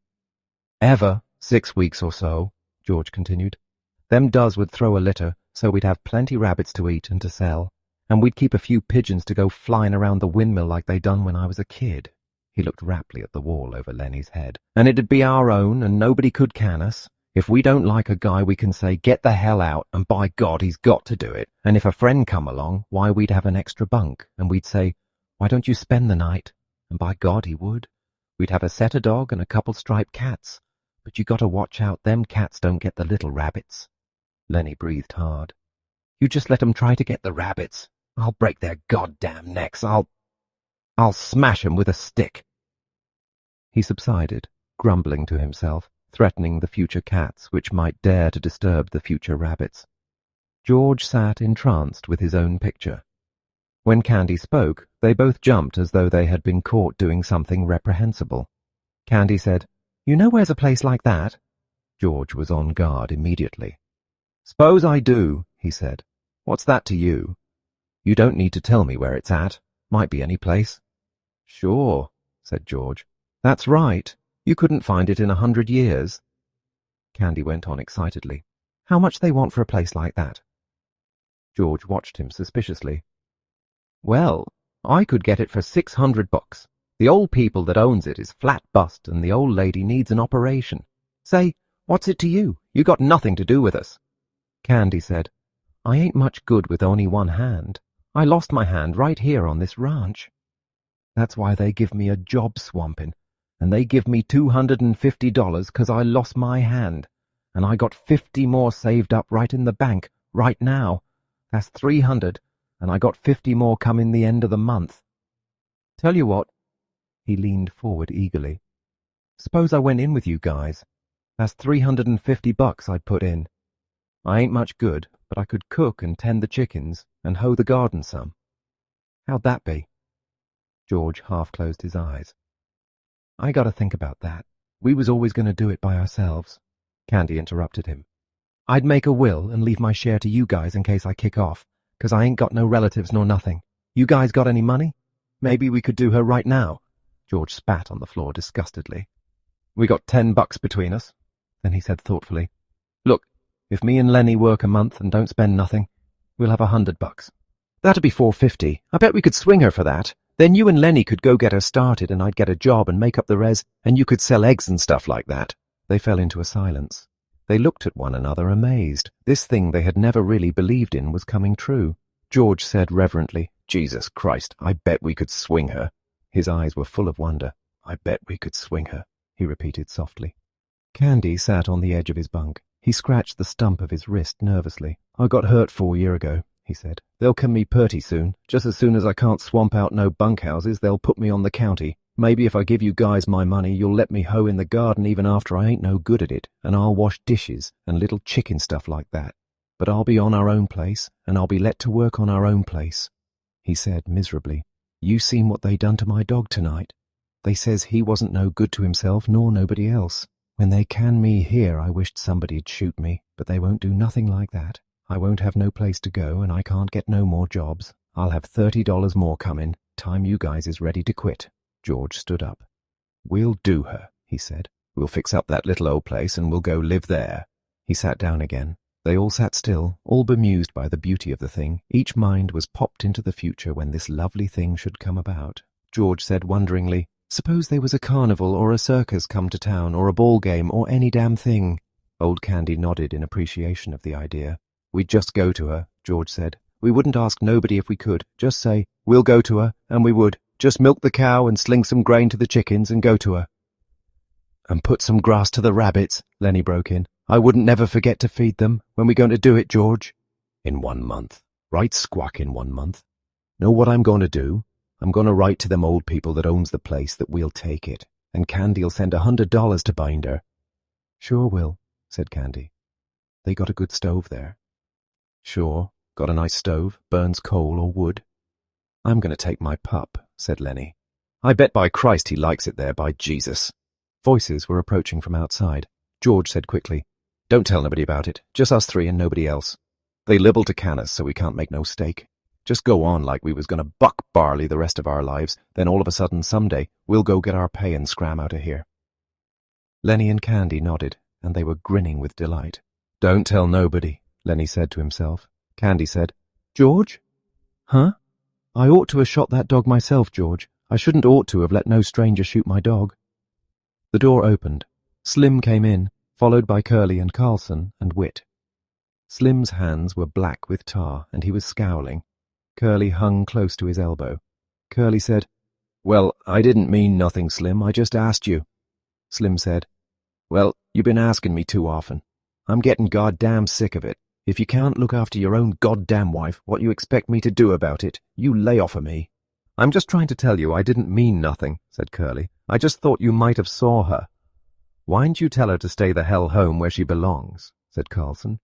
Ever 6 weeks or so, George continued. Them does would throw a litter, so we'd have plenty rabbits to eat and to sell, and we'd keep a few pigeons to go flying around the windmill like they done when I was a kid. He looked raptly at the wall over Lennie's head. And it'd be our own, and nobody could can us. If we don't like a guy, we can say, get the hell out, and by God, he's got to do it. And if a friend come along, why, we'd have an extra bunk, and we'd say, why don't you spend the night? And by God, he would. We'd have a setter dog and a couple striped cats. But you got to watch out, them cats don't get the little rabbits. Lennie breathed hard. You just let 'em try to get the rabbits. I'll break their goddamn necks. I'll smash 'em with a stick. He subsided, grumbling to himself, threatening the future cats which might dare to disturb the future rabbits. George sat entranced with his own picture. When Candy spoke, they both jumped as though they had been caught doing something reprehensible. Candy said, You know where's a place like that? George was on guard immediately. S'pose I do, he said. What's that to you? You don't need to tell me where it's at. Might be any place. Sure, said George. That's right. You couldn't find it in 100 years. Candy went on excitedly. How much they want for a place like that? George watched him suspiciously. Well, I could get it for $600. The old people that owns it is flat bust and the old lady needs an operation. Say, what's it to you? You got nothing to do with us. Candy said, I ain't much good with only one hand. I lost my hand right here on this ranch. That's why they give me a job swamping. And they give me $250 'cause I lost my hand, and I got 50 more saved up right in the bank, right now. That's 300, and I got 50 more coming the end of the month. Tell you what, he leaned forward eagerly. Suppose I went in with you guys. That's $350 I'd put in. I ain't much good, but I could cook and tend the chickens and hoe the garden some. How'd that be? George half closed his eyes. I got to think about that. We was always going to do it by ourselves. Candy interrupted him. I'd make a will and leave my share to you guys in case I kick off, 'cause I ain't got no relatives nor nothing. You guys got any money? Maybe we could do her right now. George spat on the floor disgustedly. We got $10 between us. Then he said thoughtfully, Look, if me and Lennie work a month and don't spend nothing, we'll have $100. That'd be $450. I bet we could swing her for that. Then you and Lennie could go get her started and I'd get a job and make up the res, and you could sell eggs and stuff like that. They fell into a silence. They looked at one another amazed. This thing they had never really believed in was coming true. George said reverently, "Jesus Christ, I bet we could swing her." His eyes were full of wonder. "I bet we could swing her," he repeated softly. Candy sat on the edge of his bunk. He scratched the stump of his wrist nervously. "I got hurt 4 years ago," he said. "They'll come me purty soon. Just as soon as I can't swamp out no bunkhouses, they'll put me on the county. Maybe if I give you guys my money, you'll let me hoe in the garden even after I ain't no good at it, and I'll wash dishes and little chicken stuff like that. But I'll be on our own place, and I'll be let to work on our own place." He said miserably, "You seen what they done to my dog tonight? They says he wasn't no good to himself nor nobody else. When they can me here, I wished somebody'd shoot me, but they won't do nothing like that. I won't have no place to go, and I can't get no more jobs. I'll have $30 more coming, time you guys is ready to quit." George stood up. "We'll do her," he said. "We'll fix up that little old place and we'll go live there." He sat down again. They all sat still, all bemused by the beauty of the thing. Each mind was popped into the future when this lovely thing should come about. George said wonderingly, "Suppose there was a carnival or a circus come to town, or a ball game, or any damn thing." Old Candy nodded in appreciation of the idea. "We'd just go to her," George said. "We wouldn't ask nobody if we could. Just say, 'We'll go to her,' and we would. Just milk the cow and sling some grain to the chickens and go to her." "And put some grass to the rabbits," Lennie broke in. "I wouldn't never forget to feed them. When we going to do it, George?" "In 1 month. Right squack in 1 month. Know what I'm going to do? I'm going to write to them old people that owns the place that we'll take it, and Candy'll send $100 to bind her." "Sure will," said Candy. "They got a good stove there." "Sure, got a nice stove, burns coal or wood." "I'm going to take my pup," said Lennie. "I bet by Christ he likes it there, by Jesus." Voices were approaching from outside. George said quickly, "Don't tell nobody about it, just us three and nobody else. They libel to can us so we can't make no stake. Just go on like we was going to buck barley the rest of our lives, then all of a sudden someday we'll go get our pay and scram out of here." Lennie and Candy nodded, and they were grinning with delight. "Don't tell nobody," Lennie said to himself. Candy said, "George?" "Huh? I ought to have shot that dog myself, George. I shouldn't ought to have let no stranger shoot my dog." The door opened. Slim came in, followed by Curly and Carlson and Whit. Slim's hands were black with tar, and he was scowling. Curly hung close to his elbow. Curly said, "Well, I didn't mean nothing, Slim. I just asked you." Slim said, "Well, you've been asking me too often. I'm getting goddamn sick of it. If you can't look after your own goddamn wife, what you expect me to do about it? You lay off of me." "I'm just trying to tell you I didn't mean nothing," said Curly. "I just thought you might have saw her." "Why'n't you tell her to stay the hell home where she belongs?" said Carlson.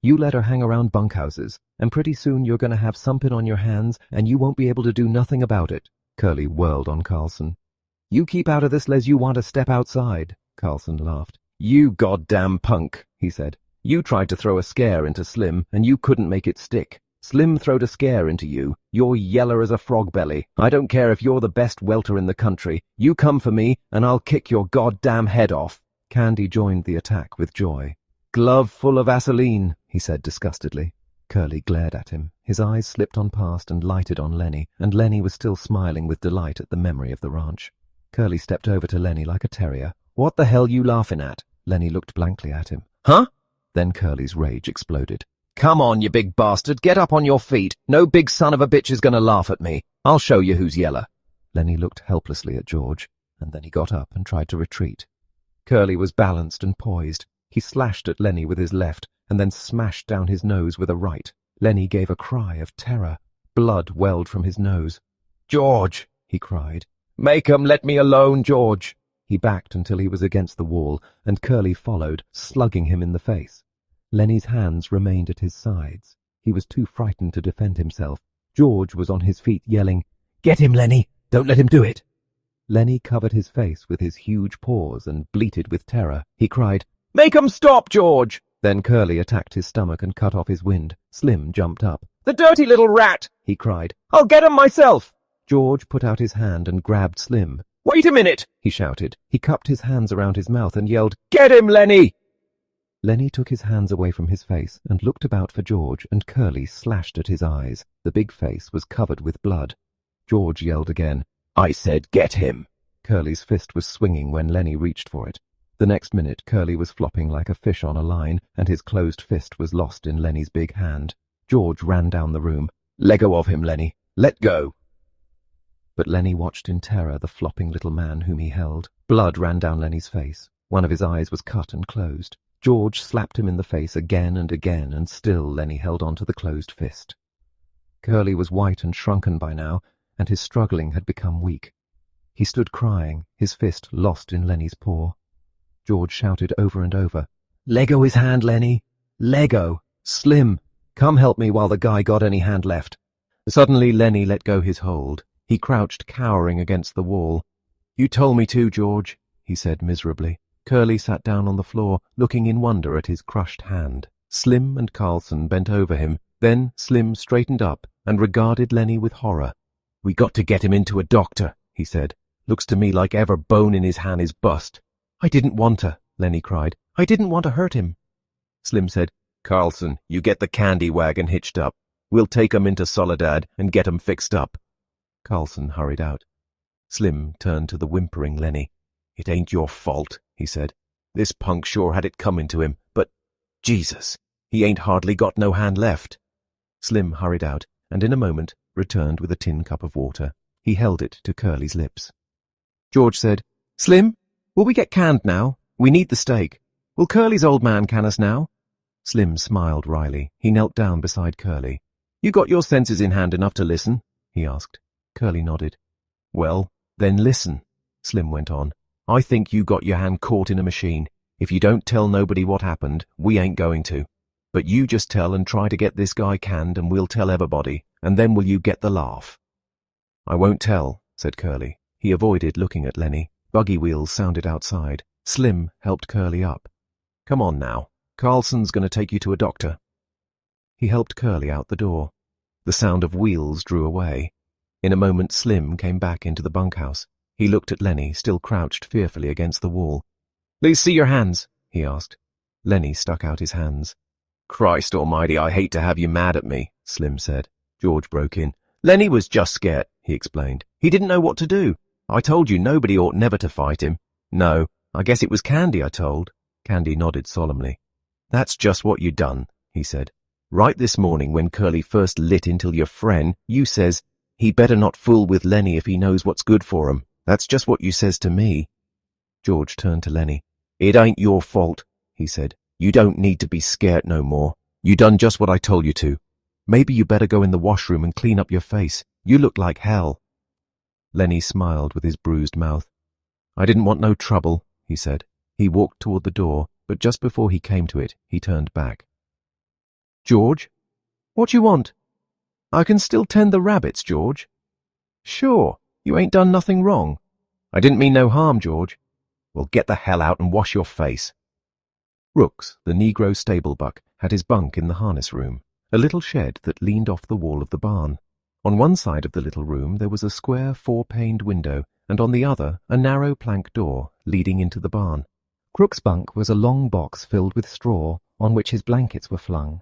"You let her hang around bunkhouses, and pretty soon you're going to have something on your hands, and you won't be able to do nothing about it." Curly whirled on Carlson. "You keep out of this les you want to step outside." Carlson laughed. "You goddamn punk," he said. "You tried to throw a scare into Slim, and you couldn't make it stick. Slim throwed a scare into you. You're yeller as a frog belly. I don't care if you're the best welter in the country. You come for me, and I'll kick your goddamn head off." Candy joined the attack with joy. "Glove full of Vaseline," he said disgustedly. Curly glared at him. His eyes slipped on past and lighted on Lennie, and Lennie was still smiling with delight at the memory of the ranch. Curly stepped over to Lennie like a terrier. "What the hell you laughing at?" Lennie looked blankly at him. "Huh?" Then Curly's rage exploded. "Come on, you big bastard, get up on your feet. No big son of a bitch is going to laugh at me. I'll show you who's yeller." Lennie looked helplessly at George, and then he got up and tried to retreat. Curly was balanced and poised. He slashed at Lennie with his left, and then smashed down his nose with a right. Lennie gave a cry of terror. Blood welled from his nose. "George!" he cried. "Make 'em let me alone, George!" He backed until he was against the wall, and Curly followed, slugging him in the face. Lennie's hands remained at his sides. He was too frightened to defend himself. George was on his feet, yelling, "Get him, Lennie! Don't let him do it!" Lennie covered his face with his huge paws and bleated with terror. He cried, "Make 'em stop, George!" Then Curly attacked his stomach and cut off his wind. Slim jumped up. "The dirty little rat!" he cried. "I'll get 'em myself!" George put out his hand and grabbed Slim. "Wait a minute!" he shouted. He cupped his hands around his mouth and yelled, "Get him, Lennie!" Lennie took his hands away from his face and looked about for George, and Curly slashed at his eyes. The big face was covered with blood. George yelled again, "I said get him!" Curly's fist was swinging when Lennie reached for it. The next minute, Curly was flopping like a fish on a line, and his closed fist was lost in Lennie's big hand. George ran down the room. "Let go of him, Lennie. Let go!" But Lennie watched in terror the flopping little man whom he held. Blood ran down Lennie's face. One of his eyes was cut and closed. George slapped him in the face again and again, and still Lennie held on to the closed fist. Curly was white and shrunken by now, and his struggling had become weak. He stood crying, his fist lost in Lennie's paw. George shouted over and over, "Lego his hand, Lennie! Lego! Slim! Come help me while the guy got any hand left." Suddenly Lennie let go his hold. He crouched cowering against the wall. "You told me to, George," he said miserably. Curly sat down on the floor, looking in wonder at his crushed hand. Slim and Carlson bent over him. Then Slim straightened up and regarded Lennie with horror. "We got to get him into a doctor," he said. "Looks to me like every bone in his hand is bust." "I didn't want to," Lennie cried. "I didn't want to hurt him." Slim said, "Carlson, you get the candy wagon hitched up. We'll take 'em into Soledad and get 'em fixed up." Carlson hurried out. Slim turned to the whimpering Lennie. "It ain't your fault," he said. "This punk sure had it coming to him, but, Jesus, he ain't hardly got no hand left." Slim hurried out, and in a moment returned with a tin cup of water. He held it to Curly's lips. George said, "Slim, will we get canned now? We need the steak. Will Curly's old man can us now?" Slim smiled wryly. He knelt down beside Curly. "You got your senses in hand enough to listen?" he asked. Curly nodded. "Well, then listen," Slim went on. "I think you got your hand caught in a machine. If you don't tell nobody what happened, we ain't going to. But you just tell and try to get this guy canned, and we'll tell everybody, and then will you get the laugh?" "I won't tell," said Curly. He avoided looking at Lennie. Buggy wheels sounded outside. Slim helped Curly up. "Come on now. Carlson's going to take you to a doctor." He helped Curly out the door. The sound of wheels drew away. In a moment Slim came back into the bunkhouse. He looked at Lennie, still crouched fearfully against the wall. "Please see your hands," he asked. Lennie stuck out his hands. "Christ almighty, I hate to have you mad at me," Slim said. George broke in. "Lennie was just scared," he explained. "He didn't know what to do. I told you nobody ought never to fight him." "No, I guess it was Candy I told." Candy nodded solemnly. "That's just what you done," he said. "Right this morning when Curly first lit into your friend, you says, he better not fool with Lennie if he knows what's good for him. That's just what you says to me." George turned to Lennie. "It ain't your fault," he said. "You don't need to be scared no more. You done just what I told you to. Maybe you better go in the washroom and clean up your face. You look like hell." Lennie smiled with his bruised mouth. "I didn't want no trouble," he said. He walked toward the door, but just before he came to it, he turned back. "George? What you want?" "I can still tend the rabbits, George." "Sure, you ain't done nothing wrong." "I didn't mean no harm, George." "Well, get the hell out and wash your face." Rooks, the Negro stable buck, had his bunk in the harness room, a little shed that leaned off the wall of the barn. On one side of the little room there was a square four-paned window, and on the other a narrow plank door leading into the barn. Crook's bunk was a long box filled with straw, on which his blankets were flung.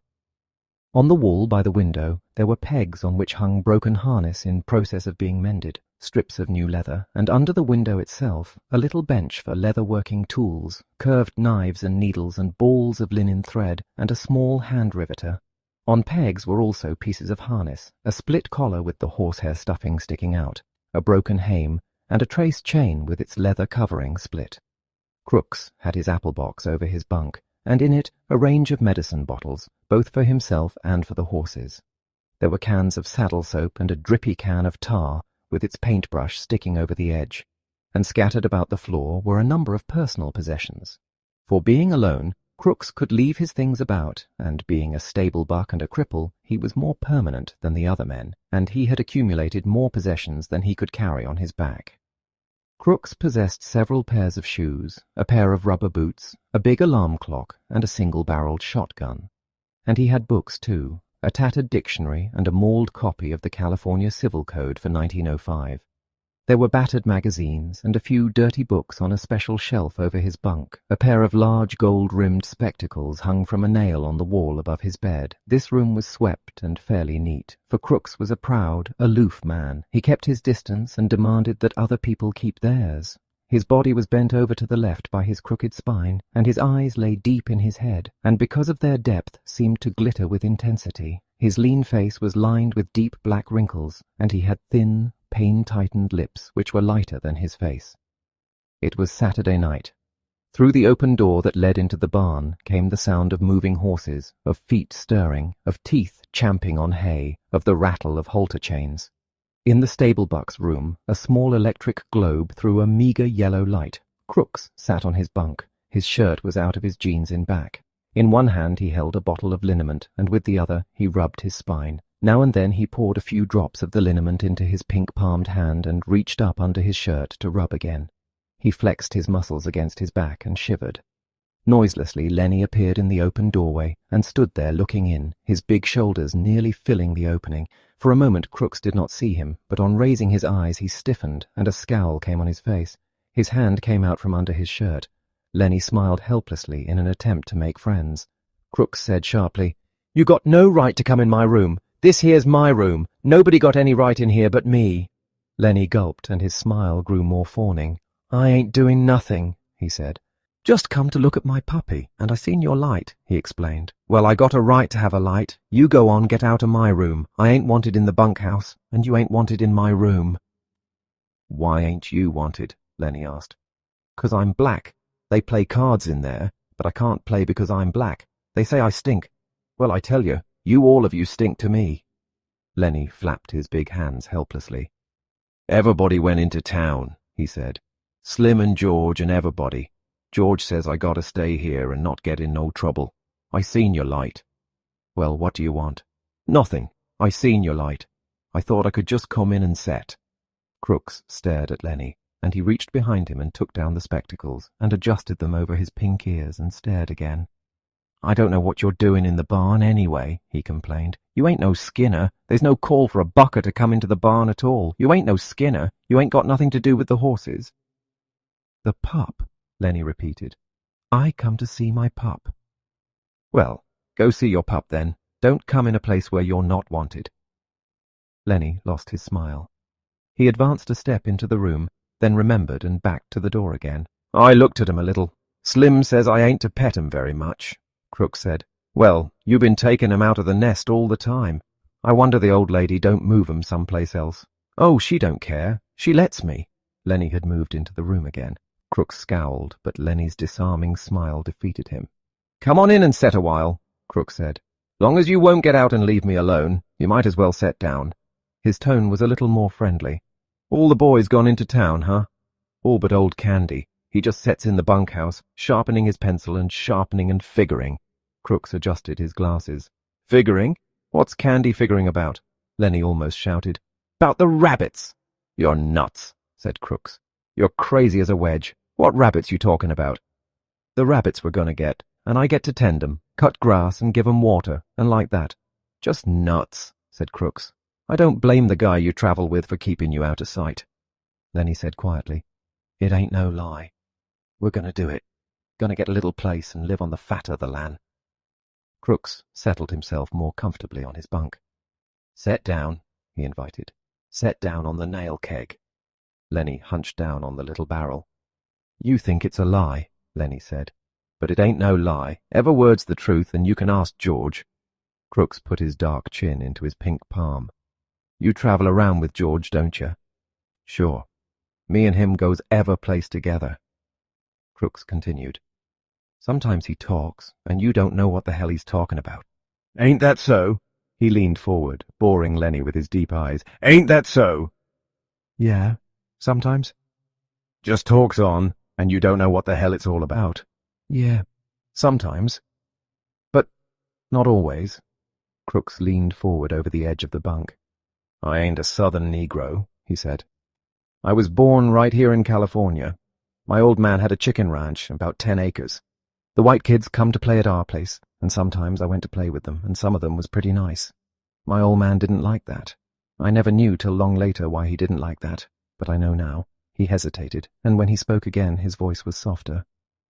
On the wall by the window there were pegs on which hung broken harness in process of being mended, strips of new leather, and under the window itself a little bench for leather-working tools, curved knives and needles and balls of linen thread, and a small hand-riveter. On pegs were also pieces of harness, a split collar with the horsehair stuffing sticking out, a broken hame, and a trace chain with its leather covering split. Crooks had his apple box over his bunk, and in it a range of medicine bottles, both for himself and for the horses. There were cans of saddle soap and a drippy can of tar, with its paintbrush sticking over the edge, and scattered about the floor were a number of personal possessions. For being alone, Crooks could leave his things about, and being a stable buck and a cripple, he was more permanent than the other men, and he had accumulated more possessions than he could carry on his back. Crooks possessed several pairs of shoes, a pair of rubber boots, a big alarm clock, and a single-barreled shotgun. And he had books, too, a tattered dictionary and a mauled copy of the California Civil Code for 1905. There were battered magazines and a few dirty books on a special shelf over his bunk. A pair of large gold-rimmed spectacles hung from a nail on the wall above his bed. This room was swept and fairly neat, for Crooks was a proud, aloof man. He kept his distance and demanded that other people keep theirs. His body was bent over to the left by his crooked spine, and his eyes lay deep in his head, and because of their depth seemed to glitter with intensity. His lean face was lined with deep black wrinkles, and he had thin, pain-tightened lips which were lighter than his face. It was Saturday night. Through the open door that led into the barn came the sound of moving horses, of feet stirring, of teeth champing on hay, of the rattle of halter chains. In the stable-buck's room, a small electric globe threw a meagre yellow light. Crooks sat on his bunk. His shirt was out of his jeans in back. In one hand he held a bottle of liniment, and with the other he rubbed his spine. Now and then he poured a few drops of the liniment into his pink-palmed hand and reached up under his shirt to rub again. He flexed his muscles against his back and shivered. Noiselessly, Lennie appeared in the open doorway and stood there looking in, his big shoulders nearly filling the opening. For a moment Crooks did not see him, but on raising his eyes he stiffened, and a scowl came on his face. His hand came out from under his shirt. Lennie smiled helplessly in an attempt to make friends. Crooks said sharply, "You got no right to come in my room. This here's my room. Nobody got any right in here but me." Lennie gulped, and his smile grew more fawning. "I ain't doing nothing," he said. "Just come to look at my puppy, and I seen your light," he explained. "Well, I got a right to have a light. You go on, get out of my room. I ain't wanted in the bunkhouse, and you ain't wanted in my room." "Why ain't you wanted?" Lennie asked. "'Cause I'm black. They play cards in there, but I can't play because I'm black. They say I stink. Well, I tell you, all of you stink to me." Lennie flapped his big hands helplessly. "Everybody went into town," he said. "Slim and George and everybody. George says I gotta stay here and not get in no trouble. I seen your light." "Well, what do you want?" "Nothing. I seen your light. I thought I could just come in and set." Crooks stared at Lennie, and he reached behind him and took down the spectacles and adjusted them over his pink ears and stared again. "I don't know what you're doing in the barn anyway," he complained. "You ain't no Skinner. There's no call for a bucker to come into the barn at all. You ain't no Skinner. You ain't got nothing to do with the horses." "The pup," Lennie repeated. "I come to see my pup." "Well, go see your pup then. Don't come in a place where you're not wanted." Lennie lost his smile. He advanced a step into the room, then remembered and backed to the door again. "I looked at 'em a little. Slim says I ain't to pet 'em very much." Crooks said, "Well, you been taking 'em out of the nest all the time. I wonder the old lady don't move 'em someplace else." "Oh, she don't care. She lets me." Lennie had moved into the room again. Crooks scowled, but Lennie's disarming smile defeated him. "Come on in and set a while," Crooks said. "Long as you won't get out and leave me alone, you might as well set down." His tone was a little more friendly. "All the boys gone into town, huh?" "All but old Candy. He just sets in the bunkhouse, sharpening his pencil and sharpening and figuring." Crooks adjusted his glasses. "Figuring? What's Candy figuring about?" Lennie almost shouted. "About the rabbits." "You're nuts," said Crooks. "You're crazy as a wedge. What rabbits you talking about?" "The rabbits we're gonna get, and I get to tend 'em, cut grass and give 'em water, and like that." "Just nuts," said Crooks. "I don't blame the guy you travel with for keeping you out of sight." Lennie said quietly, "It ain't no lie. We're gonna do it. Gonna get a little place and live on the fat of the land." Crooks settled himself more comfortably on his bunk. "Set down," he invited. "Set down on the nail keg." Lennie hunched down on the little barrel. "You think it's a lie," Lennie said. "But it ain't no lie. Every word's the truth, and you can ask George." Crooks put his dark chin into his pink palm. "You travel around with George, don't you?" "Sure. Me and him goes every place together." Crooks continued. "Sometimes he talks, and you don't know what the hell he's talking about." "Ain't that so?" He leaned forward, boring Lennie with his deep eyes. "Ain't that so?" "Yeah, sometimes." "Just talks on, and you don't know what the hell it's all about." "Yeah, sometimes. But not always." Crooks leaned forward over the edge of the bunk. "I ain't a Southern Negro," he said. "I was born right here in California. My old man had a chicken ranch, about 10 acres. The white kids come to play at our place, and sometimes I went to play with them, and some of them was pretty nice. My old man didn't like that. I never knew till long later why he didn't like that, but I know now." He hesitated, and when he spoke again his voice was softer.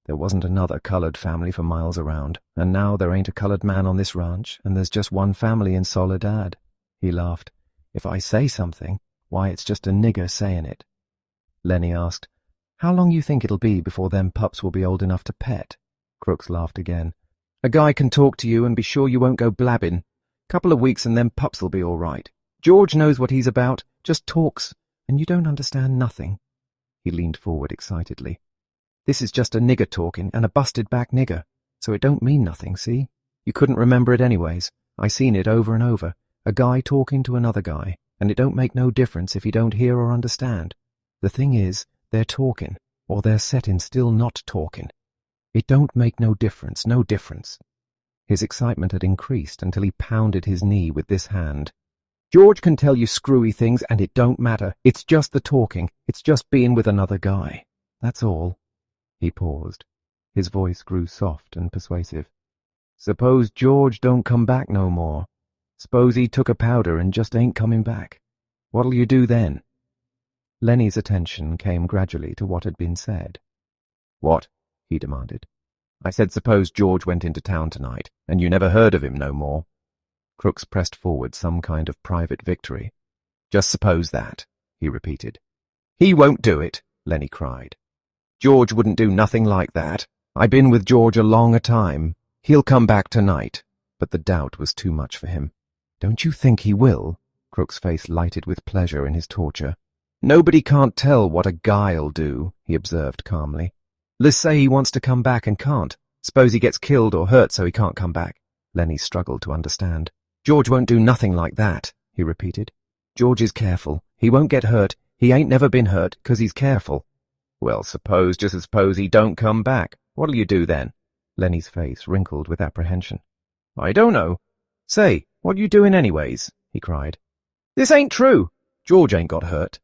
"There wasn't another colored family for miles around, and now there ain't a colored man on this ranch, and there's just one family in Soledad." He laughed. "If I say something, why, it's just a nigger saying it." Lennie asked, How long you think it'll be before them pups will be old enough to pet? Crooks laughed again. A guy can talk to you and be sure you won't go blabbing. Couple of weeks and them pups'll be all right. George knows what he's about, just talks, and you don't understand nothing. He leaned forward excitedly. This is just a nigger talking, and a busted-back nigger, so it don't mean nothing, see? You couldn't remember it anyways. I seen it over and over. A guy talking to another guy, and it don't make no difference if you don't hear or understand. The thing is, they're talking, or they're setting still not talking. It don't make no difference, no difference. His excitement had increased until he pounded his knee with this hand. George can tell you screwy things, and it don't matter. It's just the talking. It's just being with another guy. That's all. He paused. His voice grew soft and persuasive. Suppose George don't come back no more. Suppose he took a powder and just ain't coming back. What'll you do then? Lennie's attention came gradually to what had been said. What? He demanded. I said suppose George went into town tonight, and you never heard of him no more. Crooks pressed forward some kind of private victory. Just suppose that, he repeated. He won't do it, Lennie cried. George wouldn't do nothing like that. I been with George a long time. He'll come back tonight. But the doubt was too much for him. Don't you think he will? Crook's face lighted with pleasure in his torture. Nobody can't tell what a guy'll do, he observed calmly. Let's say he wants to come back and can't. Suppose he gets killed or hurt so he can't come back. Lennie struggled to understand. George won't do nothing like that, he repeated. George is careful. He won't get hurt. He ain't never been hurt, 'cause he's careful. Well, just suppose he don't come back. What'll you do then? Lennie's face wrinkled with apprehension. I don't know. Say, what you doing anyways? He cried. This ain't true. George ain't got hurt.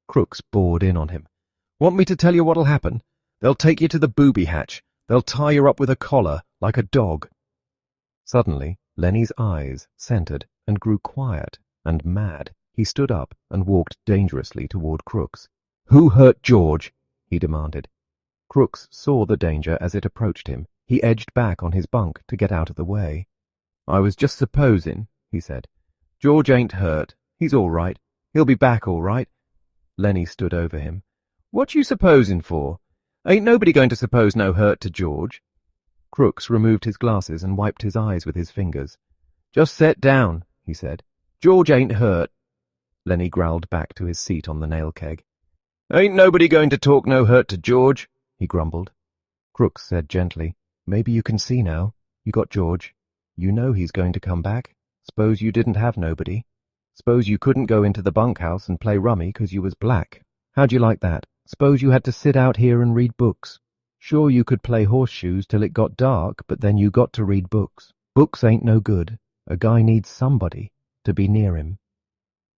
Crooks bored in on him. Want me to tell you what'll happen? They'll take you to the booby hatch. They'll tie you up with a collar, like a dog. Suddenly, Lennie's eyes centered and grew quiet and mad. He stood up and walked dangerously toward Crooks. Who hurt George? He demanded. Crooks saw the danger as it approached him. He edged back on his bunk to get out of the way. I was just supposing, he said. George ain't hurt. He's all right. He'll be back all right. Lennie stood over him. What you supposing for? Ain't nobody going to suppose no hurt to George. Crooks removed his glasses and wiped his eyes with his fingers. Just set down, he said. George ain't hurt. Lennie growled back to his seat on the nail keg. Ain't nobody going to talk no hurt to George, he grumbled. Crooks said gently, Maybe you can see now. You got George. You know he's going to come back. Suppose you didn't have nobody. Suppose you couldn't go into the bunkhouse and play rummy 'cause you was black. How'd you like that? Suppose you had to sit out here and read books. Sure, you could play horseshoes till it got dark, but then you got to read books. Books ain't no good. A guy needs somebody to be near him.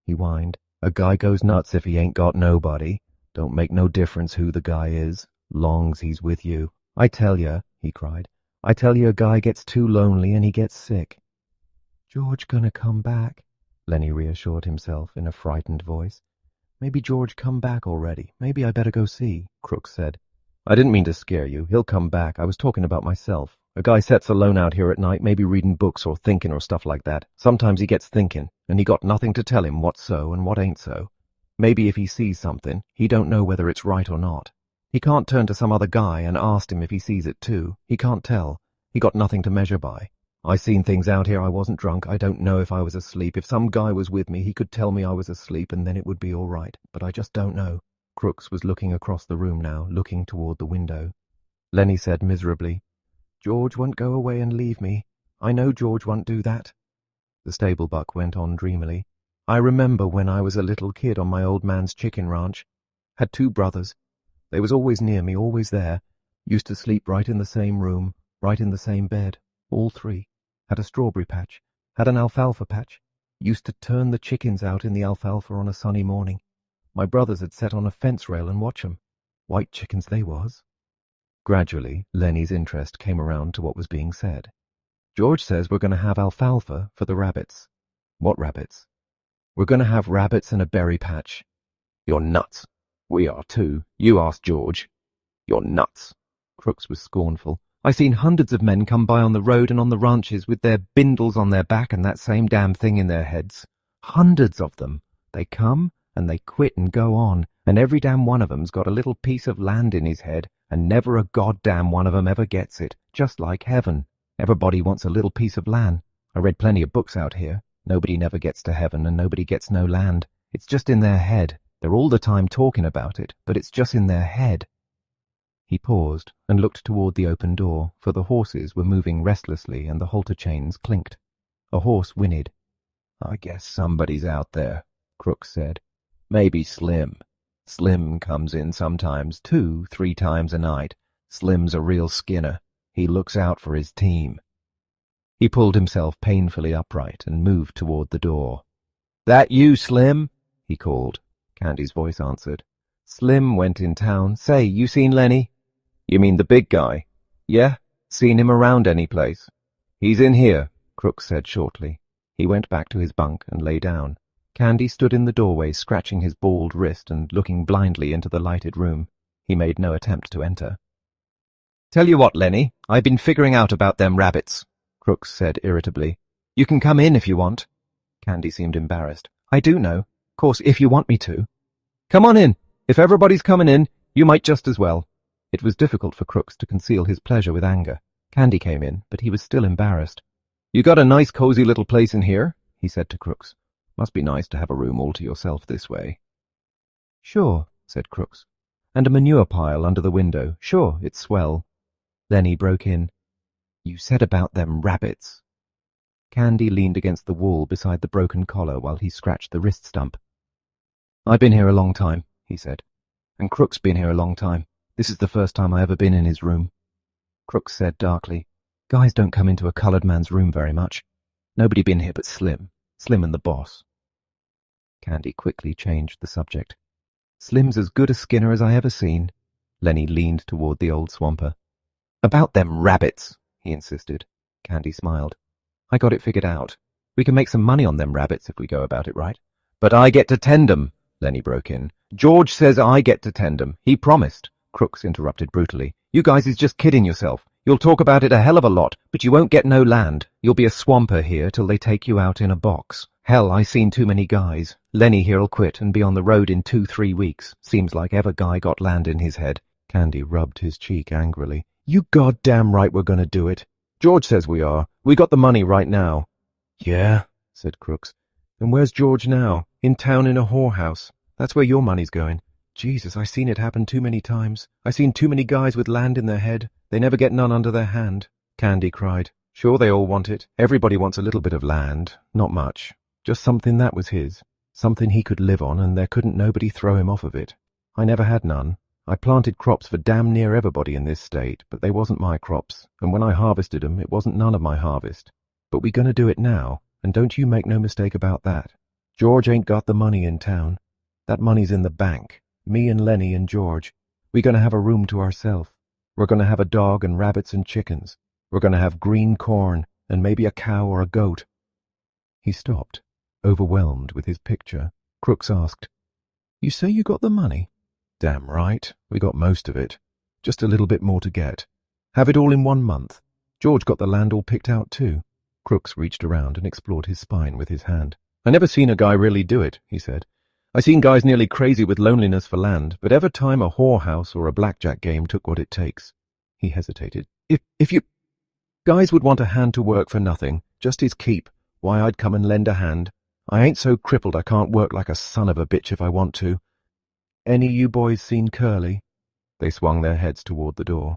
He whined. A guy goes nuts if he ain't got nobody. Don't make no difference who the guy is, long's he's with you. I tell you, he cried. I tell you, a guy gets too lonely and he gets sick. George gonna come back, Lennie reassured himself in a frightened voice. Maybe George come back already. Maybe I better go see, Crooks said. I didn't mean to scare you. He'll come back. I was talking about myself. A guy sets alone out here at night, maybe reading books or thinking or stuff like that. Sometimes he gets thinking, and he got nothing to tell him what's so and what ain't so. Maybe if he sees something, he don't know whether it's right or not. He can't turn to some other guy and ask him if he sees it too. He can't tell. He got nothing to measure by. I seen things out here. I wasn't drunk. I don't know if I was asleep. If some guy was with me, he could tell me I was asleep and then it would be all right. But I just don't know. Crooks was looking across the room now, looking toward the window. Lennie said miserably, George won't go away and leave me. I know George won't do that. The stable buck went on dreamily. I remember when I was a little kid on my old man's chicken ranch. Had 2 brothers. They was always near me, always there. Used to sleep right in the same room, right in the same bed, all 3. Had a strawberry patch, had an alfalfa patch. Used to turn the chickens out in the alfalfa on a sunny morning. My brothers had set on a fence rail and watch 'em. White chickens they was. Gradually, Lennie's interest came around to what was being said. George says we're going to have alfalfa for the rabbits. What rabbits? We're going to have rabbits and a berry patch. You're nuts. We are too. You ask George. You're nuts. Crooks was scornful. I seen hundreds of men come by on the road and on the ranches with their bindles on their back and that same damn thing in their heads. Hundreds of them. They come and they quit and go on, and every damn one of 'em's got a little piece of land in his head, and never a goddamn one of 'em ever gets it, just like heaven. Everybody wants a little piece of land. I read plenty of books out here. Nobody never gets to heaven, and nobody gets no land. It's just in their head. They're all the time talking about it, but it's just in their head." He paused and looked toward the open door, for the horses were moving restlessly and the halter chains clinked. A horse whinnied. "I guess somebody's out there," Crooks said. "Maybe Slim. Slim comes in sometimes 2-3 times a night. Slim's a real skinner. He looks out for his team." He pulled himself painfully upright and moved toward the door. "That you, Slim?" he called. Candy's voice answered. "Slim went in town. Say, you seen Lennie?" "You mean the big guy?" "Yeah. Seen him around any place?" "He's in here," Crooks said shortly. He went back to his bunk and lay down. Candy stood in the doorway, scratching his bald wrist and looking blindly into the lighted room. He made no attempt to enter. "Tell you what, Lennie, I've been figuring out about them rabbits," Crooks said irritably. "You can come in if you want." Candy seemed embarrassed. "I do know. Of course, if you want me to." "Come on in. If everybody's coming in, you might just as well." It was difficult for Crooks to conceal his pleasure with anger. Candy came in, but he was still embarrassed. "You got a nice cozy little place in here," he said to Crooks. "Must be nice to have a room all to yourself this way." "Sure," said Crooks. "And a manure pile under the window. Sure, it's swell." Lennie broke in. "You said about them rabbits." Candy leaned against the wall beside the broken collar while he scratched the wrist stump. "I've been here a long time," he said. "And Crooks been here a long time. This is the first time I ever been in his room." Crooks said darkly, "Guys don't come into a coloured man's room very much. Nobody been here but Slim. Slim and the boss." Candy quickly changed the subject. "Slim's as good a skinner as I ever seen." Lennie leaned toward the old swamper. "About them rabbits," he insisted. Candy smiled. "I got it figured out. We can make some money on them rabbits if we go about it right." "But I get to tend 'em," Lennie broke in. "George says I get to tend 'em. He promised." Crooks interrupted brutally. "You guys is just kidding yourself. You'll talk about it a hell of a lot, but you won't get no land. You'll be a swamper here till they take you out in a box. Hell, I seen too many guys. Lennie here'll quit and be on the road in 2-3 weeks. Seems like ever guy got land in his head." Candy rubbed his cheek angrily. "You goddamn right we're going to do it. George says we are. We got the money right now." "Yeah," said Crooks. "And where's George now? In town in a whorehouse. That's where your money's going. Jesus, I seen it happen too many times. I seen too many guys with land in their head. They never get none under their hand." Candy cried. "Sure they all want it. Everybody wants a little bit of land. Not much. Just something that was his. Something he could live on, and there couldn't nobody throw him off of it. I never had none. I planted crops for damn near everybody in this state, but they wasn't my crops, and when I harvested 'em, it wasn't none of my harvest. But we gonna do it now, and don't you make no mistake about that. George ain't got the money in town. That money's in the bank. Me and Lennie and George. We gonna have a room to ourself. We're gonna have a dog and rabbits and chickens. We're gonna have green corn, and maybe a cow or a goat." He stopped, overwhelmed with his picture. Crooks asked, "You say you got the money?" "Damn right. We got most of it. Just a little bit more to get. Have it all in 1 month. George got the land all picked out too." Crooks reached around and explored his spine with his hand. "I never seen a guy really do it," he said. "I seen guys nearly crazy with loneliness for land, but every time a whorehouse or a blackjack game took what it takes." He hesitated. If you... Guys would want a hand to work for nothing, just his keep. Why, I'd come and lend a hand. I ain't so crippled I can't work like a son of a bitch if I want to. Any you boys seen Curly?" They swung their heads toward the door.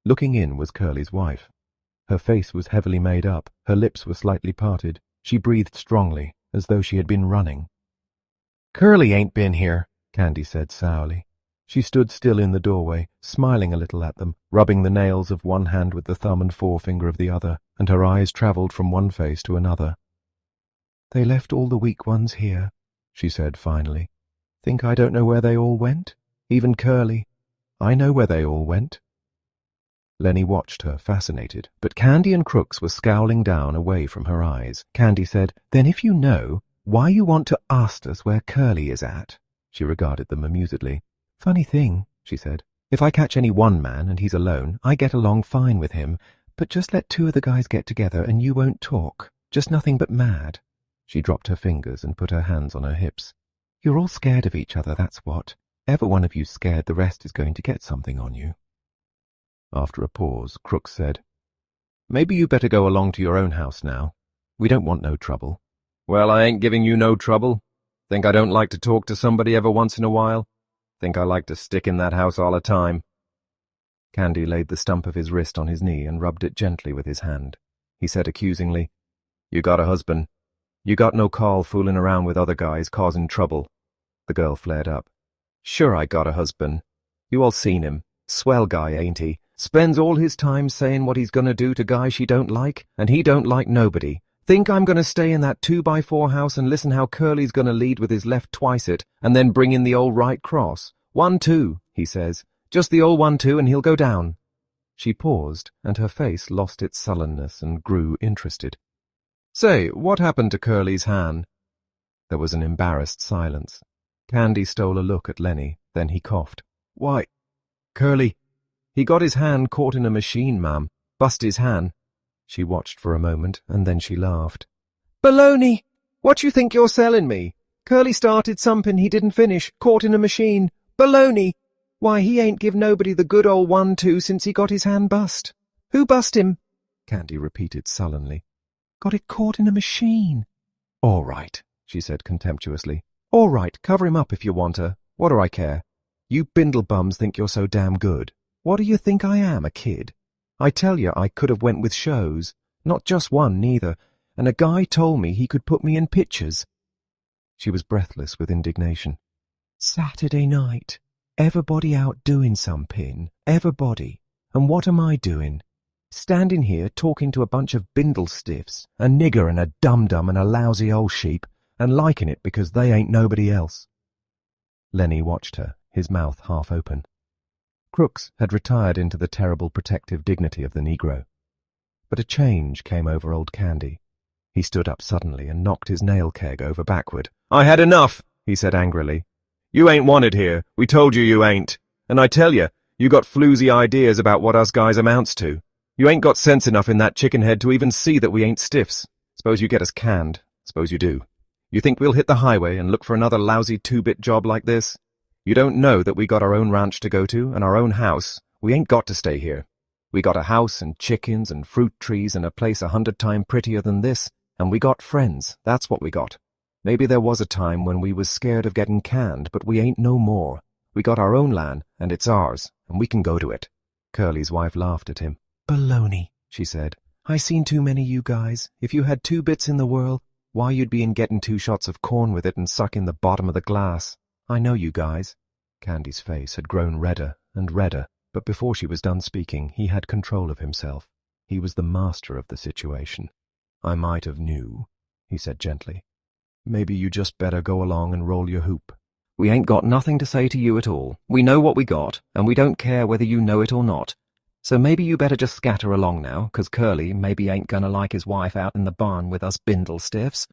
Looking in was Curly's wife. Her face was heavily made up, her lips were slightly parted. She breathed strongly, as though she had been running. "Curly ain't been here," Candy said sourly. She stood still in the doorway, smiling a little at them, rubbing the nails of one hand with the thumb and forefinger of the other, and her eyes travelled from one face to another. "They left all the weak ones here," she said finally. "Think I don't know where they all went? Even Curly. I know where they all went." Lennie watched her, fascinated, but Candy and Crooks were scowling down away from her eyes. Candy said, "Then if you know, why you want to ask us where Curly is at?" She regarded them amusedly. "Funny thing," she said. "If I catch any one man and he's alone, I get along fine with him, but just let 2 of the guys get together and you won't talk. Just nothing but mad." She dropped her fingers and put her hands on her hips. "You're all scared of each other, that's what. Ever one of you scared the rest is going to get something on you? After a pause, Crooks said, Maybe you better go along to your own house now. We don't want no trouble. Well, I ain't giving you no trouble. Think I don't like to talk to somebody every once in a while? Think I like to stick in that house all the time? Candy laid the stump of his wrist on his knee and rubbed it gently with his hand. He said accusingly, You got a husband. You got no call fooling around with other guys causing trouble. The girl flared up. Sure I got a husband. You all seen him. Swell guy, ain't he? Spends all his time saying what he's gonna do to guys she don't like, and he don't like nobody. Think I'm gonna stay in that 2x4 house and listen how Curly's gonna lead with his left twice it, and then bring in the old right cross? 1-2, he says. Just the old 1-2 and he'll go down. She paused, and her face lost its sullenness and grew interested. Say, what happened to Curly's hand? There was an embarrassed silence. Candy stole a look at Lennie, then he coughed. Why, Curly, he got his hand caught in a machine, ma'am. Bust his hand. She watched for a moment, and then she laughed. Baloney! What you think you're selling me? Curly started something he didn't finish, caught in a machine. Baloney! Why, he ain't give nobody the good old 1-2 since he got his hand bust. Who bust him? Candy repeated sullenly. Got it caught in a machine. All right, she said contemptuously. All right, cover him up if you want her. What do I care? You bindle bums think you're so damn good. What do you think I am, a kid? I tell you, I could have went with shows. Not just one, neither. And a guy told me he could put me in pictures. She was breathless with indignation. Saturday night. Everybody out doing something. Everybody. And what am I doing? Standing here talking to a bunch of bindle stiffs, a nigger and a dum-dum and a lousy old sheep, and liking it because they ain't nobody else. Lennie watched her, his mouth half open. Crooks had retired into the terrible protective dignity of the Negro. But a change came over old Candy. He stood up suddenly and knocked his nail keg over backward. I had enough, he said angrily. You ain't wanted here. We told you you ain't. And I tell you, you got floozy ideas about what us guys amounts to. You ain't got sense enough in that chicken head to even see that we ain't stiffs. Suppose you get us canned. Suppose you do. You think we'll hit the highway and look for another lousy 2-bit job like this? You don't know that we got our own ranch to go to and our own house. We ain't got to stay here. We got a house and chickens and fruit trees and a place 100 times prettier than this, and we got friends. That's what we got. Maybe there was a time when we was scared of getting canned, but we ain't no more. We got our own land, and it's ours, and we can go to it. Curly's wife laughed at him. Baloney, she said. I seen too many you guys. If you had 2 bits in the world, why you'd be in getting 2 shots of corn with it and sucking the bottom of the glass. I know you guys. Candy's face had grown redder and redder, but before she was done speaking, he had control of himself. He was the master of the situation. I might have knew, he said gently. Maybe you just better go along and roll your hoop. We ain't got nothing to say to you at all. We know what we got, and we don't care whether you know it or not. So maybe you better just scatter along now, 'cause Curly maybe ain't gonna like his wife out in the barn with us bindle stiffs.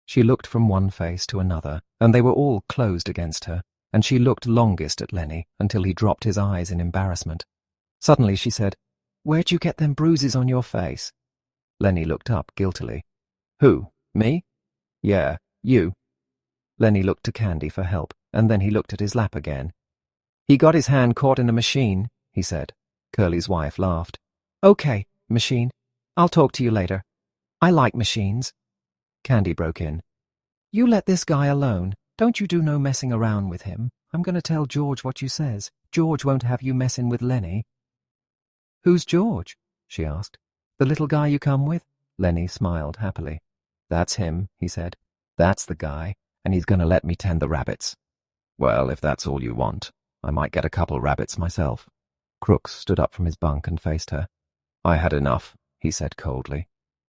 She looked from one face to another, and they were all closed against her, and she looked longest at Lennie until he dropped his eyes in embarrassment. Suddenly she said, Where'd you get them bruises on your face? Lennie looked up guiltily. Who? Me? Yeah, you. Lennie looked to Candy for help, and then he looked at his lap again. He got his hand caught in a machine, he said. Curly's wife laughed. Okay, machine. I'll talk to you later. I like machines. Candy broke in. You let this guy alone. Don't you do no messing around with him. I'm going to tell George what you says. George won't have you messing with Lennie. Who's George? She asked. The little guy you come with? Lennie smiled happily. That's him, he said. That's the guy, and he's going to let me tend the rabbits. Well, if that's all you want, I might get a couple rabbits myself. Crooks stood up from his bunk and faced her. I had enough, he said coldly.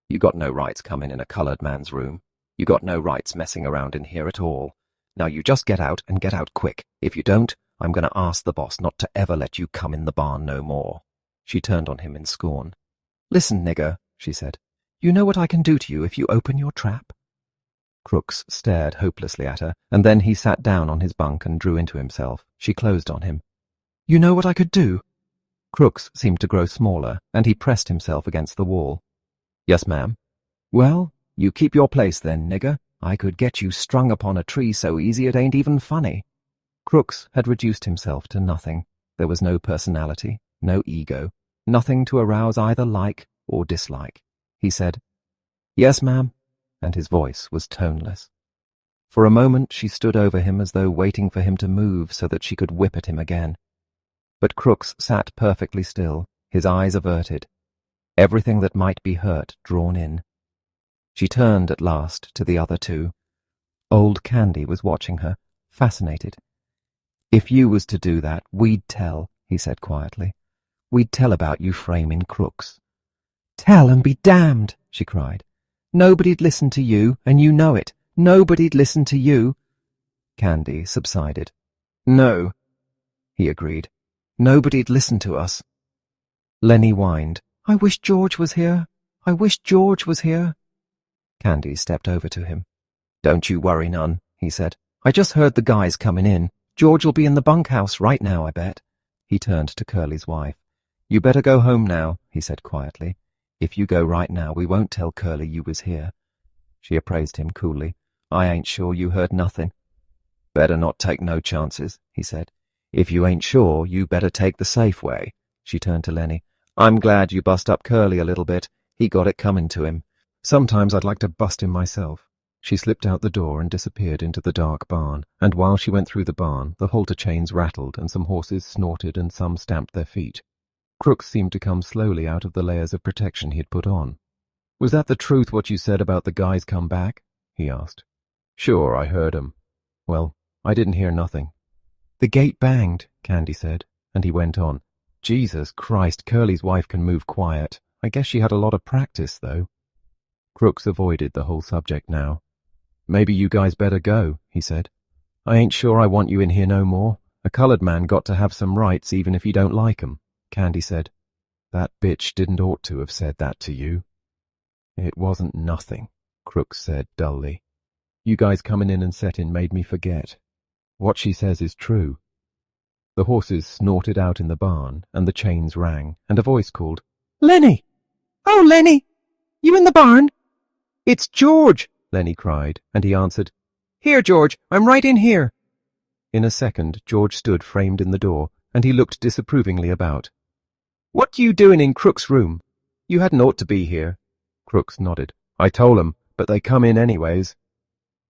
You got no rights coming in a coloured man's room. You got no rights messing around in here at all. Now you just get out and get out quick. If you don't, I'm going to ask the boss not to ever let you come in the barn no more. She turned on him in scorn. Listen, nigger, she said. You know what I can do to you if you open your trap? Crooks stared hopelessly at her, and then he sat down on his bunk and drew into himself. She closed on him. You know what I could do? Crooks seemed to grow smaller, and he pressed himself against the wall. Yes, ma'am. Well, you keep your place then, nigger. I could get you strung upon a tree so easy it ain't even funny. Crooks had reduced himself to nothing. There was no personality, no ego, nothing to arouse either like or dislike. He said, "Yes, ma'am," and his voice was toneless. For a moment she stood over him as though waiting for him to move so that she could whip at him again. But Crooks sat perfectly still, his eyes averted, everything that might be hurt drawn in. She turned at last to the other two. Old Candy was watching her, fascinated. "If you was to do that, we'd tell," he said quietly. "We'd tell about you framing Crooks." "Tell and be damned," she cried. "Nobody'd listen to you, and you know it. Nobody'd listen to you." Candy subsided. "No," he agreed. "Nobody'd listen to us." Lennie whined, "I wish George was here. I wish George was here." Candy stepped over to him. "Don't you worry none," he said. "I just heard the guys coming in. George'll be in the bunkhouse right now, I bet." He turned to Curly's wife. "You better go home now," he said quietly. "If you go right now, we won't tell Curly you was here." She appraised him coolly. "I ain't sure you heard nothing." "Better not take no chances," he said. "If you ain't sure, you better take the safe way." She turned to Lennie. "I'm glad you bust up Curly a little bit. He got it coming to him. Sometimes I'd like to bust him myself." She slipped out the door and disappeared into the dark barn, and while she went through the barn, the halter chains rattled and some horses snorted and some stamped their feet. Crooks seemed to come slowly out of the layers of protection he had put on. "Was that the truth what you said about the guys come back?" he asked. "Sure, I heard 'em. Well, I didn't hear nothing." "The gate banged," Candy said, and he went on. "Jesus Christ, Curly's wife can move quiet. I guess she had a lot of practice, though." Crooks avoided the whole subject now. "Maybe you guys better go," he said. "I ain't sure I want you in here no more. A colored man got to have some rights even if you don't like 'em." Candy said, "That bitch didn't ought to have said that to you." "It wasn't nothing," Crooks said dully. "You guys coming in and setting made me forget. What she says is true." The horses snorted out in the barn, and the chains rang, and a voice called, "Lennie! Oh, Lennie! You in the barn?" "It's George!" Lennie cried, and he answered, "Here, George, I'm right in here." In a second, George stood framed in the door, and he looked disapprovingly about. "What you doing in Crook's room? You hadn't ought to be here." Crooks nodded. "I told 'em, but they come in anyways."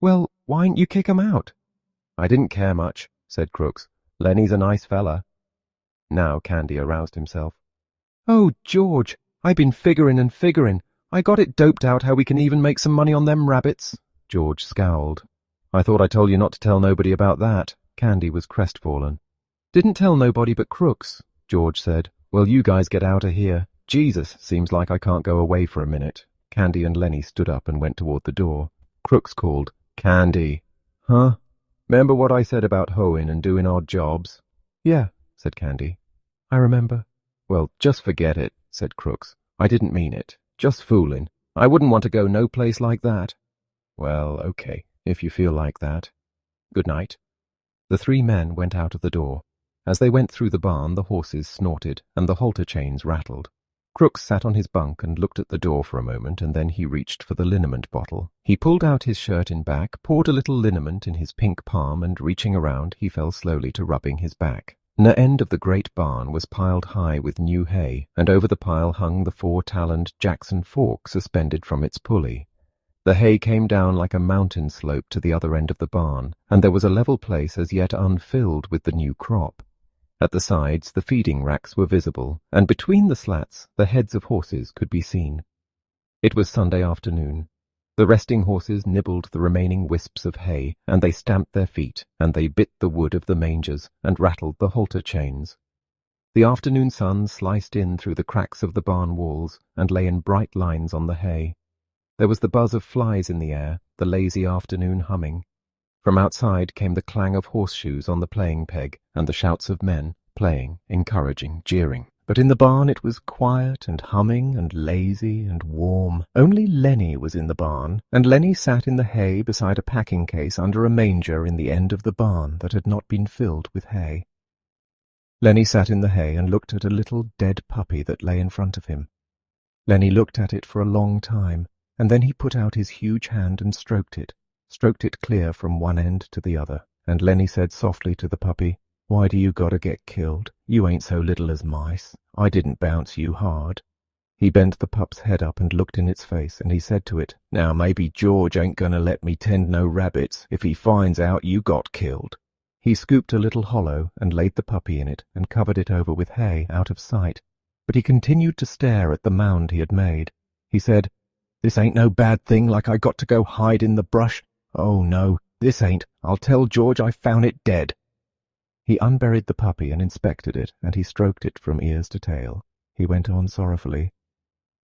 "Well, why'n't you kick 'em out?" "I didn't care much," said Crooks. "Lennie's a nice fella." Now Candy aroused himself. "Oh, George, I been figuring and figuring. I got it doped out how we can even make some money on them rabbits." George scowled. "I thought I told you not to tell nobody about that." Candy was crestfallen. "Didn't tell nobody but Crooks," George said. "Well, you guys get out of here. Jesus, seems like I can't go away for a minute." Candy and Lennie stood up and went toward the door. Crooks called, "Candy." "Huh? 'Member what I said about hoeing and doing odd jobs?" "Yeah," said Candy. "I remember." "Well, just forget it," said Crooks. "I didn't mean it. Just fooling. I wouldn't want to go no place like that." "Well, okay, if you feel like that. Good night." The three men went out of the door. As they went through the barn, the horses snorted and the halter chains rattled. Crooks sat on his bunk and looked at the door for a moment, and then he reached for the liniment bottle. He pulled out his shirt in back, poured a little liniment in his pink palm, and reaching around, he fell slowly to rubbing his back. An end of the great barn was piled high with new hay, and over the pile hung the 4-taloned Jackson fork suspended from its pulley. The hay came down like a mountain slope to the other end of the barn, and there was a level place as yet unfilled with the new crop. At the sides the feeding racks were visible, and between the slats the heads of horses could be seen. It was Sunday afternoon. The resting horses nibbled the remaining wisps of hay, and they stamped their feet, and they bit the wood of the mangers, and rattled the halter chains. The afternoon sun sliced in through the cracks of the barn walls, and lay in bright lines on the hay. There was the buzz of flies in the air, the lazy afternoon humming. From outside came the clang of horseshoes on the playing peg, and the shouts of men, playing, encouraging, jeering. But in the barn it was quiet and humming and lazy and warm. Only Lennie was in the barn, and Lennie sat in the hay beside a packing case under a manger in the end of the barn that had not been filled with hay. Lennie sat in the hay and looked at a little dead puppy that lay in front of him. Lennie looked at it for a long time, and then he put out his huge hand and stroked it clear from one end to the other. and Lennie said softly to the puppy, "Why do you gotta get killed? You ain't so little as mice. I didn't bounce you hard." He bent the pup's head up and looked in its face, and he said to it, "Now maybe George ain't gonna let me tend no rabbits if he finds out you got killed." He scooped a little hollow and laid the puppy in it and covered it over with hay out of sight, but he continued to stare at the mound he had made. He said, "This ain't no bad thing like I got to go hide in the brush. Oh no, this ain't. I'll tell George I found it dead." He unburied the puppy and inspected it, and he stroked it from ears to tail. He went on sorrowfully,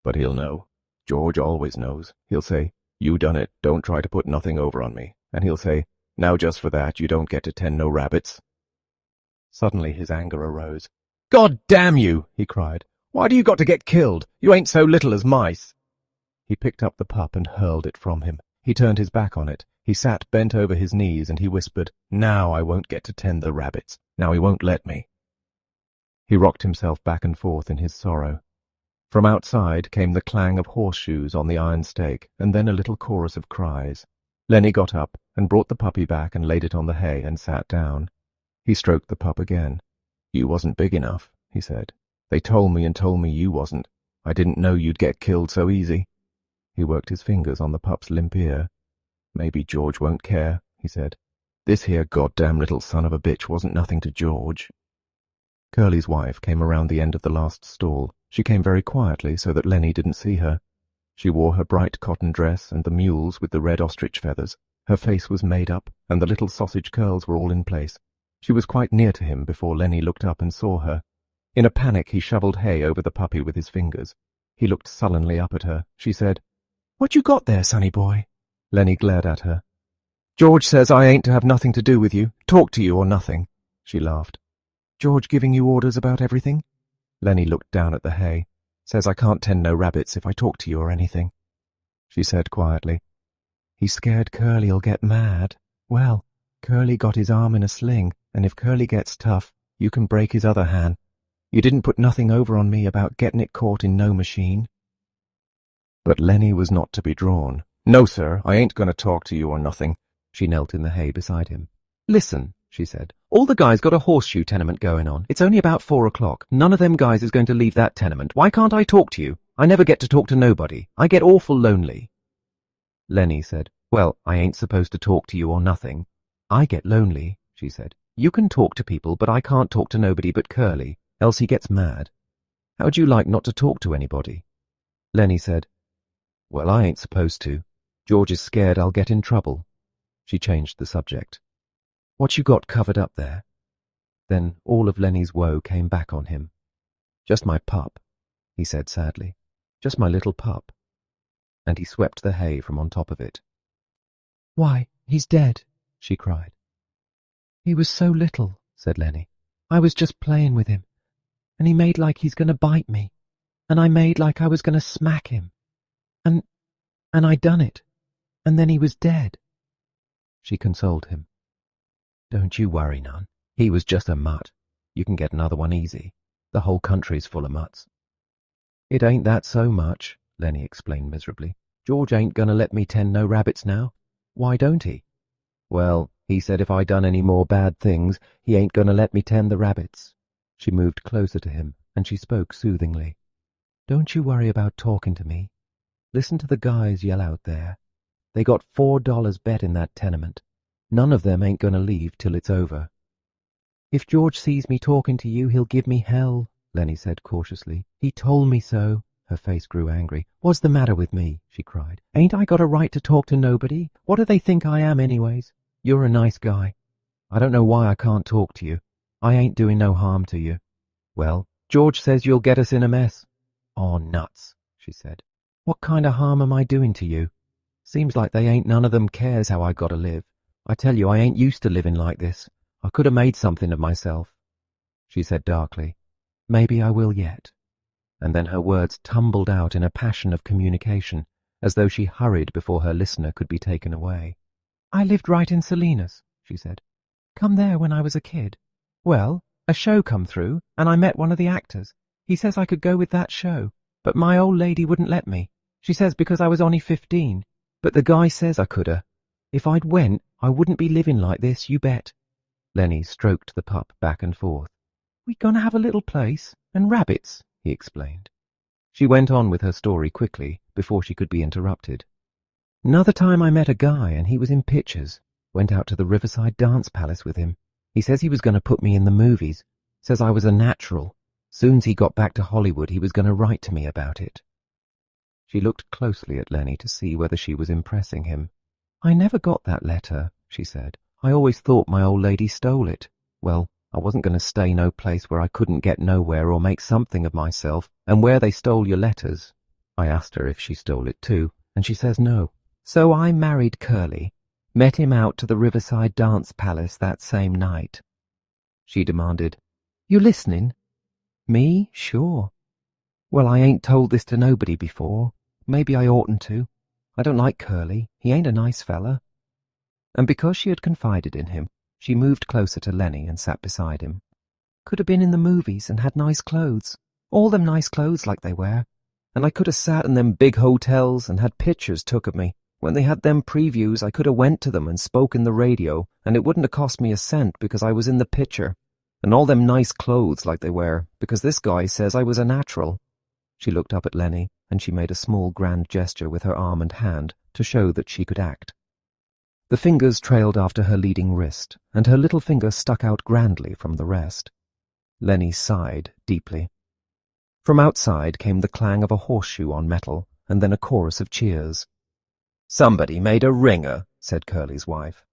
"But he'll know. George always knows. He'll say, 'You done it, don't try to put nothing over on me.' And he'll say, 'Now just for that you don't get to tend no rabbits.'" Suddenly his anger arose. "God damn you!" he cried. "Why do you got to get killed? You ain't so little as mice." He picked up the pup and hurled it from him. He turned his back on it. He sat bent over his knees and he whispered, "Now I won't get to tend the rabbits. Now he won't let me." He rocked himself back and forth in his sorrow. From outside came the clang of horseshoes on the iron stake, and then a little chorus of cries. Lennie got up and brought the puppy back and laid it on the hay and sat down. He stroked the pup again. "You wasn't big enough," he said. "They told me you wasn't. I didn't know you'd get killed so easy." He worked his fingers on the pup's limp ear. "Maybe George won't care," he said. "This here goddamn little son of a bitch wasn't nothing to George." Curly's wife came around the end of the last stall. She came very quietly so that Lennie didn't see her. She wore her bright cotton dress and the mules with the red ostrich feathers. Her face was made up, and the little sausage curls were all in place. She was quite near to him before Lennie looked up and saw her. In a panic he shoveled hay over the puppy with his fingers. He looked sullenly up at her. She said, "What you got there, sonny boy?" Lennie glared at her. "George says I ain't to have nothing to do with you, talk to you or nothing." She laughed. "George giving you orders about everything?" Lennie looked down at the hay. "Says I can't tend no rabbits if I talk to you or anything." She said quietly, "He's scared Curly'll get mad. Well, Curly got his arm in a sling, and if Curly gets tough, you can break his other hand. You didn't put nothing over on me about getting it caught in no machine." But Lennie was not to be drawn. "No, sir, I ain't going to talk to you or nothing." She knelt in the hay beside him. "Listen," she said. "All the guys got a horseshoe tenement going on. It's only about 4 o'clock. None of them guys is going to leave that tenement. Why can't I talk to you? I never get to talk to nobody. I get awful lonely." Lennie said, "Well, I ain't supposed to talk to you or nothing." "I get lonely," she said. "You can talk to people, but I can't talk to nobody but Curly, else he gets mad. How'd you like not to talk to anybody?" Lennie said, "Well, I ain't supposed to. George is scared I'll get in trouble." She changed the subject. "What you got covered up there?" Then all of Lennie's woe came back on him. "Just my pup," he said sadly. "Just my little pup." And he swept the hay from on top of it. "Why, he's dead," she cried. "He was so little," said Lennie. "I was just playing with him, and he made like he's going to bite me, and I made like I was going to smack him, and I done it, and then he was dead." She consoled him. "Don't you worry none. He was just a mutt. You can get another one easy. The whole country's full of mutts." "It ain't that so much," Lennie explained miserably. "George ain't going to let me tend no rabbits now." "Why don't he?" "Well, he said if I done any more bad things, he ain't going to let me tend the rabbits." She moved closer to him, and she spoke soothingly. "Don't you worry about talking to me. Listen to the guys yell out there. They got $4 bet in that tenement. None of them ain't going to leave till it's over." "If George sees me talking to you, he'll give me hell," Lennie said cautiously. "He told me so." Her face grew angry. "What's the matter with me?" she cried. "Ain't I got a right to talk to nobody? What do they think I am anyways? You're a nice guy. I don't know why I can't talk to you. I ain't doing no harm to you." "Well, George says you'll get us in a mess." "Oh, nuts," she said. "What kind of harm am I doing to you? Seems like they ain't none of them cares how I gotta live. I tell you, I ain't used to living like this. I could have made something of myself." She said darkly, "Maybe I will yet." And then her words tumbled out in a passion of communication, as though she hurried before her listener could be taken away. "I lived right in Salinas," she said. "Come there when I was a kid. Well, a show come through, and I met one of the actors. He says I could go with that show, but my old lady wouldn't let me. She says because I was only 15, but the guy says I coulda. If I'd went, I wouldn't be living like this, you bet. Lennie stroked the pup back and forth. We gonna have a little place, and rabbits, he explained. She went on with her story quickly before she could be interrupted. Another time I met a guy and he was in pictures. Went out to the Riverside Dance Palace with him. He says he was going to put me in the movies. Says I was a natural. Soon's he got back to Hollywood, he was going to write to me about it. She looked closely at Lennie to see whether she was impressing him. I never got that letter, she said. I always thought my old lady stole it. Well, I wasn't going to stay no place where I couldn't get nowhere or make something of myself, and where they stole your letters. I asked her if she stole it too, and she says no. So I married Curly, met him out to the Riverside Dance Palace that same night. She demanded, You listening? Me? Sure. Well, I ain't told this to nobody before. Maybe I oughtn't to. I don't like Curly. He ain't a nice fella. And because she had confided in him, she moved closer to Lennie and sat beside him. Could have been in the movies and had nice clothes. All them nice clothes like they wear. And I could have sat in them big hotels and had pictures took of me. When they had them previews, I could have went to them and spoke in the radio, and it wouldn't have cost me a cent because I was in the picture. And all them nice clothes like they wear, because this guy says I was a natural. She looked up at Lennie, and she made a small grand gesture with her arm and hand to show that she could act. The fingers trailed after her leading wrist, and her little finger stuck out grandly from the rest. Lennie sighed deeply. From outside came the clang of a horseshoe on metal, and then a chorus of cheers. Somebody made a ringer, said Curly's wife.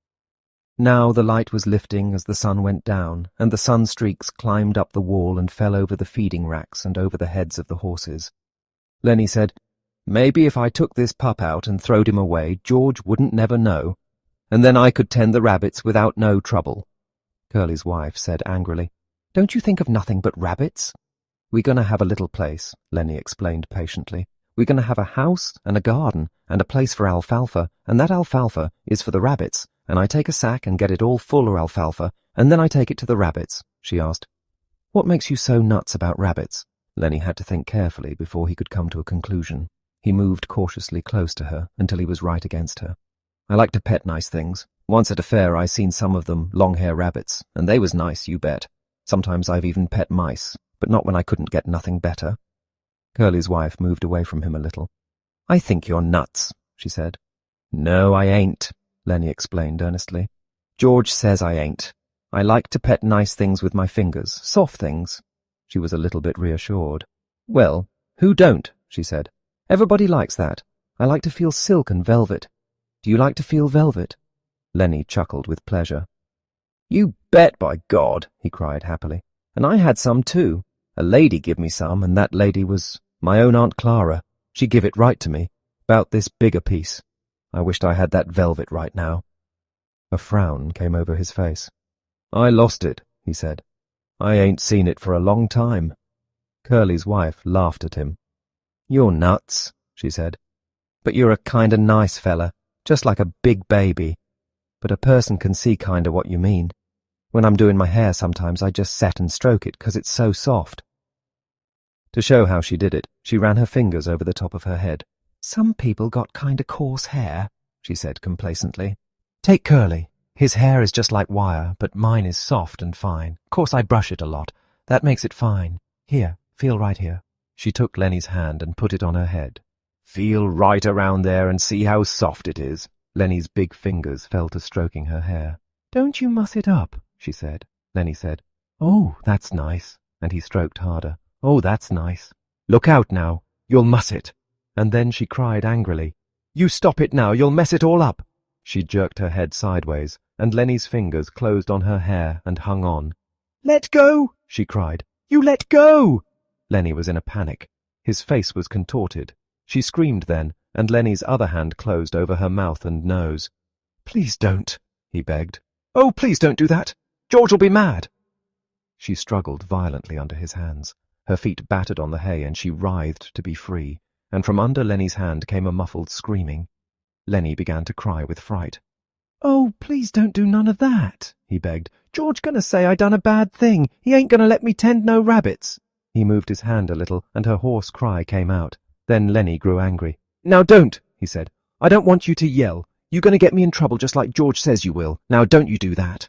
Now the light was lifting as the sun went down, and the sun-streaks climbed up the wall and fell over the feeding racks and over the heads of the horses. Lennie said, Maybe if I took this pup out and throwed him away, George wouldn't never know, and then I could tend the rabbits without no trouble. Curly's wife said angrily, Don't you think of nothing but rabbits? We're going to have a little place, Lennie explained patiently. We're going to have a house and a garden and a place for alfalfa, and that alfalfa is for the rabbits, and I take a sack and get it all full of alfalfa, and then I take it to the rabbits, she asked. What makes you so nuts about rabbits? Lennie had to think carefully before he could come to a conclusion. He moved cautiously close to her until he was right against her. I like to pet nice things. Once at a fair I seen some of them long-hair rabbits, and they was nice, you bet. Sometimes I've even pet mice, but not when I couldn't get nothing better. Curly's wife moved away from him a little. I think you're nuts, she said. No, I ain't, Lennie explained earnestly. George says I ain't. I like to pet nice things with my fingers, soft things. She was a little bit reassured. Well, who don't, she said. Everybody likes that. I like to feel silk and velvet. Do you like to feel velvet? Lennie chuckled with pleasure. You bet, by God, he cried happily. And I had some too. A lady give me some, and that lady was my own Aunt Clara. She give it right to me, about this big a piece. I wished I had that velvet right now. A frown came over his face. I lost it, he said. I ain't seen it for a long time. Curly's wife laughed at him. You're nuts, she said. But you're a kinda nice fella, just like a big baby. But a person can see kinda what you mean. When I'm doing my hair sometimes I just set and stroke it 'cause it's so soft. To show how she did it, she ran her fingers over the top of her head. Some people got kinda coarse hair, she said complacently. Take Curly. His hair is just like wire, but mine is soft and fine. Of course I brush it a lot. That makes it fine. Here, feel right here. She took Lennie's hand and put it on her head. Feel right around there and see how soft it is. Lennie's big fingers fell to stroking her hair. Don't you muss it up, she said. Lennie said, Oh, that's nice. And he stroked harder. Oh, that's nice. Look out now. You'll muss it. And then she cried angrily. You stop it now. You'll mess it all up. She jerked her head sideways, and Lennie's fingers closed on her hair and hung on. Let go, she cried. You let go! Lennie was in a panic. His face was contorted. She screamed then, and Lennie's other hand closed over her mouth and nose. Please don't, he begged. Oh, please don't do that. George'll be mad. She struggled violently under his hands. Her feet battered on the hay, and she writhed to be free, and from under Lennie's hand came a muffled screaming. Lennie began to cry with fright. Oh, please don't do none of that, he begged. George gonna say I done a bad thing. He ain't gonna let me tend no rabbits. He moved his hand a little, and her hoarse cry came out. Then Lennie grew angry. Now don't, he said. I don't want you to yell. You're going to get me in trouble just like George says you will. Now don't you do that."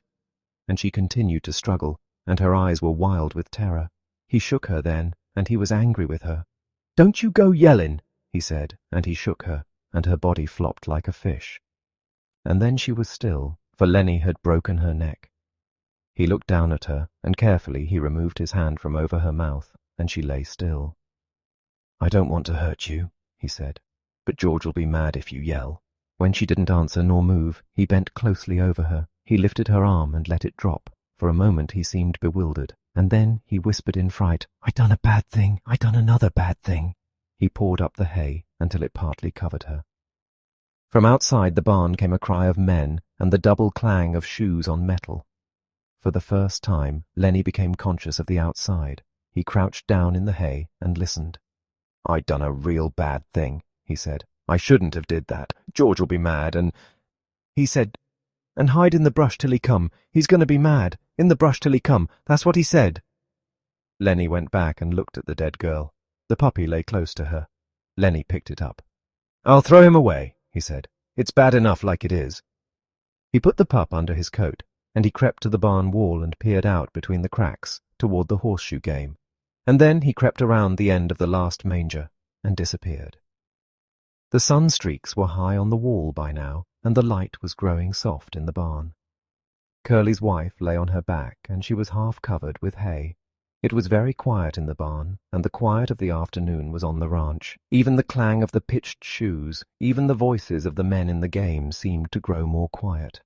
And she continued to struggle, and her eyes were wild with terror. He shook her then, and he was angry with her. "Don't you go yelling," he said, and he shook her, and her body flopped like a fish. And then she was still, for Lennie had broken her neck. He looked down at her, and carefully he removed his hand from over her mouth, and she lay still. "I don't want to hurt you," he said, "but George will be mad if you yell." When she didn't answer nor move, he bent closely over her. He lifted her arm and let it drop. For a moment he seemed bewildered, and then he whispered in fright, "I done a bad thing. I done another bad thing." He poured up the hay until it partly covered her. From outside the barn came a cry of men and the double clang of shoes on metal. For the first time, Lennie became conscious of the outside. He crouched down in the hay and listened. "I done a real bad thing," he said. "I shouldn't have did that. George will be mad and—" He said, "And hide in the brush till he come. He's going to be mad. In the brush till he come. That's what he said." Lennie went back and looked at the dead girl. The puppy lay close to her. Lennie picked it up. "I'll throw him away," he said. "It's bad enough like it is." He put the pup under his coat, and he crept to the barn wall and peered out between the cracks toward the horseshoe game. And then he crept around the end of the last manger and disappeared. The sun streaks were high on the wall by now, and the light was growing soft in the barn. Curly's wife lay on her back, and she was half covered with hay. It was very quiet in the barn, and the quiet of the afternoon was on the ranch. Even the clang of the pitched shoes, even the voices of the men in the game seemed to grow more quiet.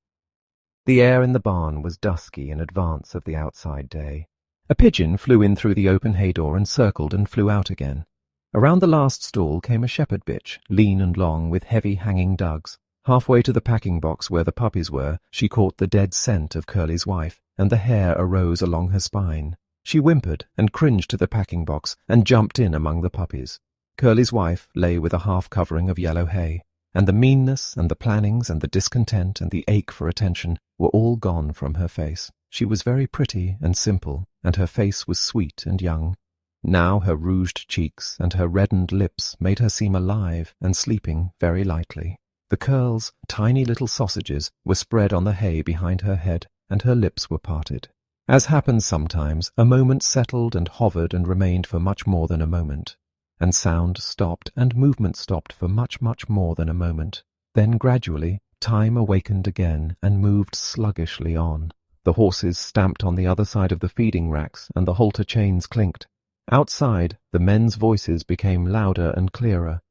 The air in the barn was dusky in advance of the outside day. A pigeon flew in through the open hay door and circled and flew out again. Around the last stall came a shepherd bitch, lean and long, with heavy hanging dugs. Halfway to the packing box where the puppies were, she caught the dead scent of Curly's wife, and the hair arose along her spine. She whimpered and cringed to the packing box and jumped in among the puppies. Curly's wife lay with a half covering of yellow hay, and the meanness and the plannings and the discontent and the ache for attention were all gone from her face. She was very pretty and simple, and her face was sweet and young. Now her rouged cheeks and her reddened lips made her seem alive and sleeping very lightly. The curls, tiny little sausages, were spread on the hay behind her head, and her lips were parted. As happens sometimes, a moment settled and hovered and remained for much more than a moment, and sound stopped and movement stopped for much, much more than a moment. Then gradually time awakened again and moved sluggishly on. The horses stamped on the other side of the feeding racks, and the halter chains clinked. Outside, the men's voices became louder and clearer.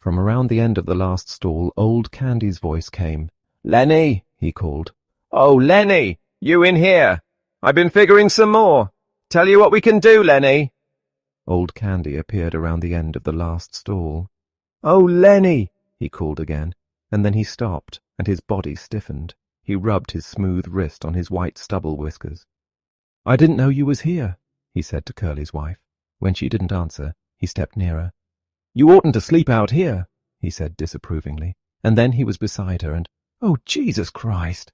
From around the end of the last stall, old Candy's voice came. "Lennie," he called. "Oh, Lennie, you in here? I've been figuring some more. Tell you what we can do, Lennie." Old Candy appeared around the end of the last stall. "Oh, Lennie," he called again, and then he stopped, and his body stiffened. He rubbed his smooth wrist on his white stubble whiskers. "I didn't know you was here," he said to Curly's wife. When she didn't answer, he stepped nearer. "You oughtn't to sleep out here," he said disapprovingly, and then he was beside her and, "Oh, Jesus Christ!"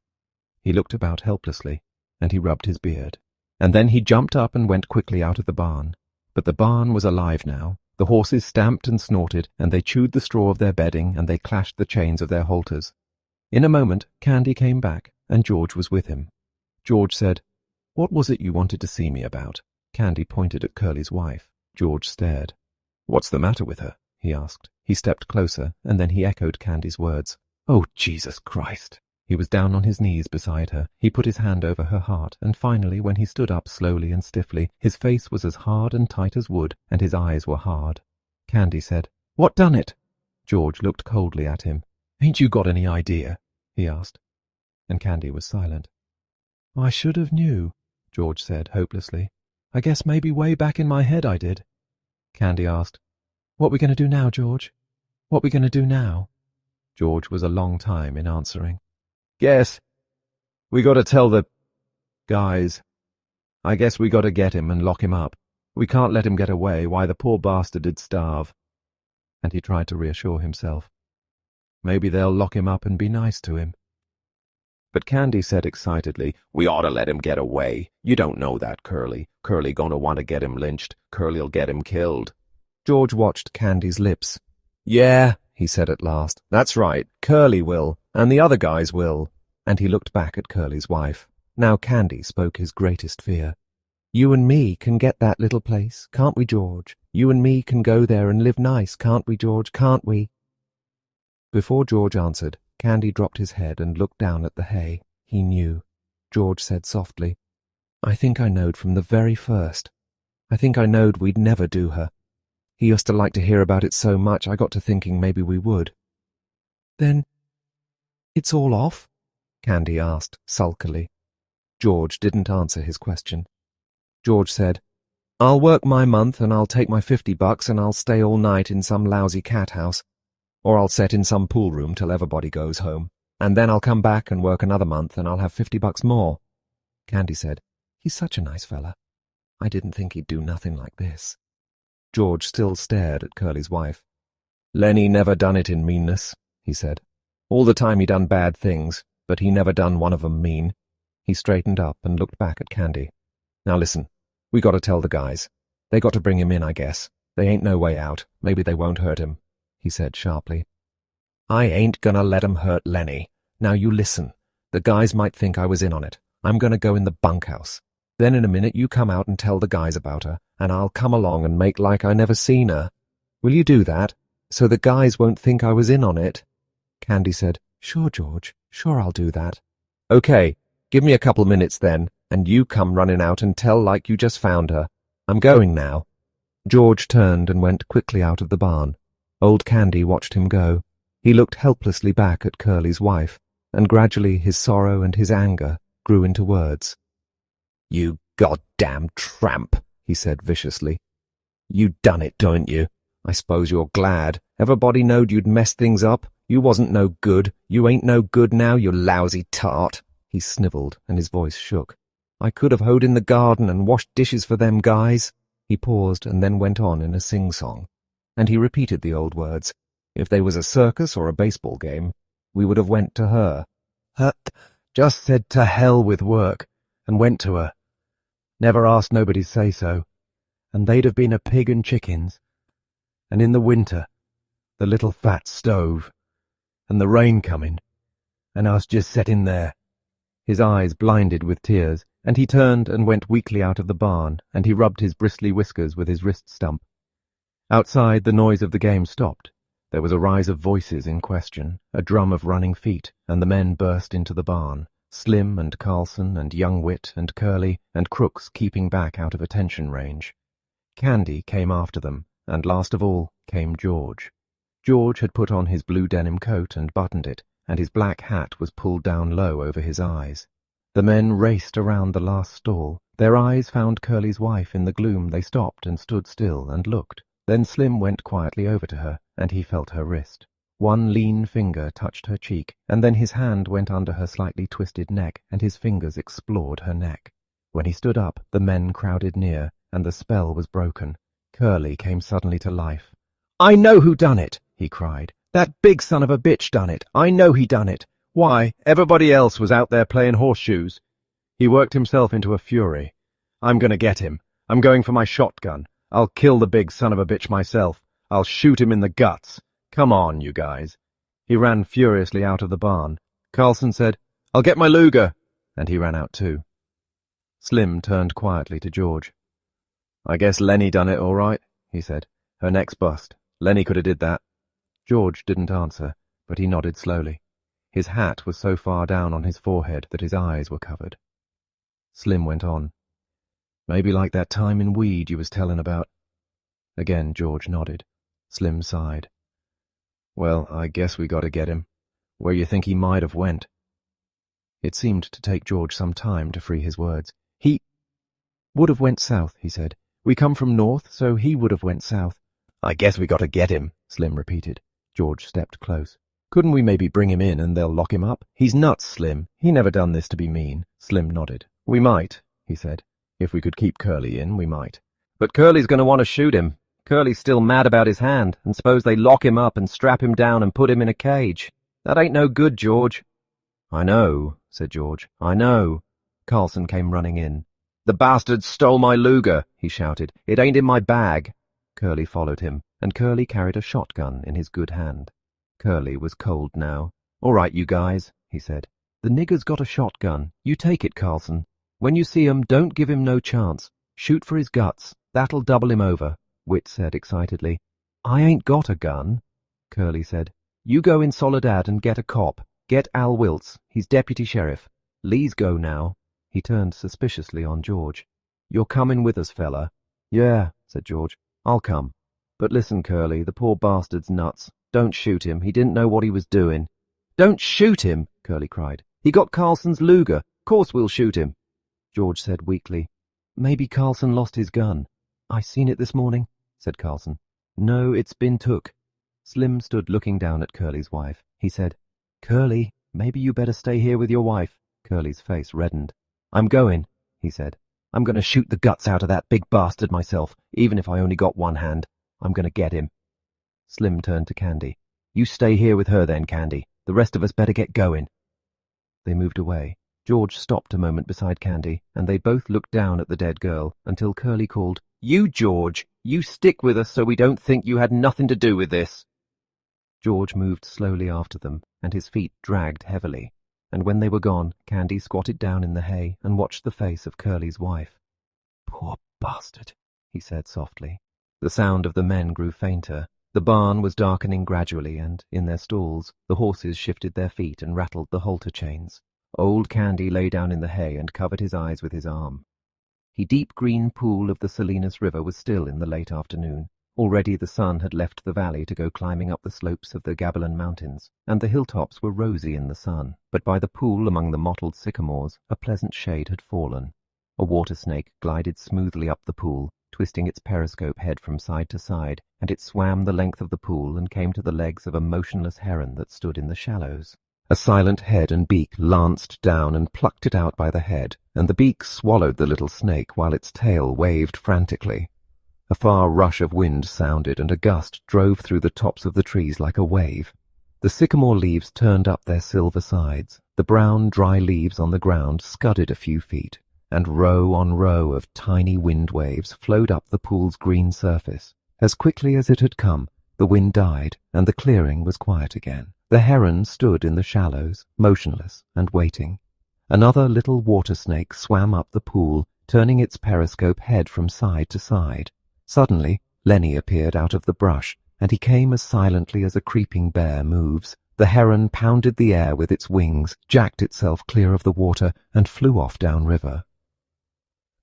He looked about helplessly, and he rubbed his beard. And then he jumped up and went quickly out of the barn. But the barn was alive now. The horses stamped and snorted, and they chewed the straw of their bedding, and they clashed the chains of their halters. In a moment, Candy came back, and George was with him. George said, "What was it you wanted to see me about?" Candy pointed at Curly's wife. George stared. "What's the matter with her?" he asked. He stepped closer, and then he echoed Candy's words. "Oh, Jesus Christ!" He was down on his knees beside her. He put his hand over her heart, and finally, when he stood up slowly and stiffly, his face was as hard and tight as wood, and his eyes were hard. Candy said, "What done it?" George looked coldly at him. "Ain't you got any idea?" he asked. And Candy was silent. "I should have knew," George said hopelessly. "I guess maybe way back in my head I did." Candy asked, "What we going to do now, George? What we going to do now?" George was a long time in answering. "Guess we got to tell the guys. I guess we got to get him and lock him up. We can't let him get away. Why, the poor bastard'd starve." And he tried to reassure himself. Maybe they'll lock him up and be nice to him. But Candy said excitedly, "We ought to let him get away. You don't know that, Curly. Curly gonna want to get him lynched. Curly'll get him killed." George watched Candy's lips. "Yeah, he said at last. That's right, Curly will, and the other guys will. And he looked back at Curly's wife. Now Candy spoke his greatest fear. You and me can get that little place, can't we, George? You and me can go there and live nice, can't we, George, can't we? Before George answered, Candy dropped his head and looked down at the hay. He knew. George said softly, I think I knowed from the very first. I think I knowed we'd never do her. He used to like to hear about it so much I got to thinking maybe we would. Then it's all off? Candy asked sulkily. George didn't answer his question. George said, I'll work my month and I'll take my $50 and I'll stay all night in some lousy cat house. Or I'll set in some pool room till everybody goes home. And then I'll come back and work another month and I'll have $50 more. Candy said, He's such a nice fella. I didn't think he'd do nothing like this. George still stared at Curly's wife. Lennie never done it in meanness, he said. All the time he done bad things, but he never done one of 'em mean. He straightened up and looked back at Candy. Now listen, we got to tell the guys. They got to bring him in, I guess. They ain't no way out. Maybe they won't hurt him, he said sharply. I ain't gonna let 'em hurt Lennie. Now you listen. The guys might think I was in on it. I'm gonna go in the bunkhouse. Then in a minute you come out and tell the guys about her, and I'll come along and make like I never seen her. Will you do that, so the guys won't think I was in on it? Candy said, Sure, George. Sure, I'll do that. Okay, give me a couple minutes then, and you come running out and tell like you just found her. I'm going now. George turned and went quickly out of the barn. Old Candy watched him go. He looked helplessly back at Curly's wife, and gradually his sorrow and his anger grew into words. You goddamn tramp, he said viciously. You done it, don't you? I suppose you're glad. Everybody knowed you'd messed things up. You wasn't no good. You ain't no good now, you lousy tart. He snivelled, and his voice shook. I could have hoed in the garden and washed dishes for them guys. He paused and then went on in a sing-song. And he repeated the old words. If they was a circus or a baseball game, we would have went to her. Just said to hell with work, and went to her. Never asked nobody's say-so. And they'd have been a pig and chickens. And in the winter, the little fat stove, and the rain coming, and us just setting there. His eyes blinded with tears, and he turned and went weakly out of the barn, and he rubbed his bristly whiskers with his wrist stump. Outside, the noise of the game stopped. There was a rise of voices in question, a drum of running feet, and the men burst into the barn, Slim and Carlson and Young Wit and Curly and Crooks keeping back out of attention range. Candy came after them, and last of all came George. George had put on his blue denim coat and buttoned it, and his black hat was pulled down low over his eyes. The men raced around the last stall. Their eyes found Curly's wife in the gloom. They stopped and stood still and looked. Then Slim went quietly over to her, and he felt her wrist. One lean finger touched her cheek, and then his hand went under her slightly twisted neck, and his fingers explored her neck. When he stood up, the men crowded near, and the spell was broken. Curly came suddenly to life. I know who done it, he cried. That big son of a bitch done it. I know he done it. Why, everybody else was out there playing horseshoes. He worked himself into a fury. I'm going to get him. I'm going for my shotgun. I'll kill the big son of a bitch myself. I'll shoot him in the guts. Come on, you guys. He ran furiously out of the barn. Carlson said, I'll get my Luger, and he ran out too. Slim turned quietly to George. I guess Lennie done it all right, he said. Her neck's bust. Lennie could have did that. George didn't answer, but he nodded slowly. His hat was so far down on his forehead that his eyes were covered. Slim went on. Maybe like that time in Weed you was telling about. Again George nodded. Slim sighed. Well, I guess we got to get him. Where you think he might have went? It seemed to take George some time to free his words. He would have went south, he said. We come from north, so he would have went south. I guess we got to get him, Slim repeated. George stepped close. Couldn't we maybe bring him in and they'll lock him up? He's nuts, Slim. He never done this to be mean. Slim nodded. We might, he said. If we could keep Curly in, we might. But Curly's going to want to shoot him. Curly's still mad about his hand, and suppose they lock him up and strap him down and put him in a cage. That ain't no good, George. I know, said George. I know. Carlson came running in. The bastard stole my Luger, he shouted. It ain't in my bag. Curly followed him, and Curly carried a shotgun in his good hand. Curly was cold now. "All right, you guys," he said. "The nigger's got a shotgun. You take it, Carlson. When you see him, don't give him no chance. Shoot for his guts. That'll double him over," Whit said excitedly. "I ain't got a gun," Curly said. "You go in Soledad and get a cop. Get Al Wiltz. He's deputy sheriff. Lee's go now." He turned suspiciously on George. "You're coming with us, fella." "Yeah," said George. "I'll come. But listen, Curly, the poor bastard's nuts. Don't shoot him. He didn't know what he was doing." "Don't shoot him!" Curly cried. "He got Carlson's Luger. Course we'll shoot him." George said weakly, "Maybe Carlson lost his gun." "I seen it this morning," said Carlson. "No, it's been took." Slim stood looking down at Curly's wife. He said, "Curly, maybe you better stay here with your wife." Curly's face reddened. "I'm going," he said. "I'm going to shoot the guts out of that big bastard myself, even if I only got one hand. I'm going to get him." Slim turned to Candy. "You stay here with her then, Candy. The rest of us better get going." They moved away. George stopped a moment beside Candy, and they both looked down at the dead girl until Curly called, "You, George, you stick with us so we don't think you had nothing to do with this." George moved slowly after them, and his feet dragged heavily, and when they were gone, Candy squatted down in the hay and watched the face of Curly's wife. "Poor bastard," he said softly. The sound of the men grew fainter. The barn was darkening gradually, and, in their stalls, the horses shifted their feet and rattled the halter chains. Old Candy lay down in the hay and covered his eyes with his arm. The deep green pool of the Salinas River was still in the late afternoon. Already the sun had left the valley to go climbing up the slopes of the Gabilan Mountains, and the hilltops were rosy in the sun, but by the pool among the mottled sycamores a pleasant shade had fallen. A water snake glided smoothly up the pool, twisting its periscope head from side to side, and it swam the length of the pool and came to the legs of a motionless heron that stood in the shallows. A silent head and beak lanced down and plucked it out by the head, and the beak swallowed the little snake while its tail waved frantically. A far rush of wind sounded, and a gust drove through the tops of the trees like a wave. The sycamore leaves turned up their silver sides. The brown, dry leaves on the ground scudded a few feet, and row on row of tiny wind waves flowed up the pool's green surface. As quickly as it had come, the wind died, and the clearing was quiet again. The heron stood in the shallows, motionless and waiting. Another little water snake swam up the pool, turning its periscope head from side to side. Suddenly, Lennie appeared out of the brush, and he came as silently as a creeping bear moves. The heron pounded the air with its wings, jacked itself clear of the water, and flew off downriver.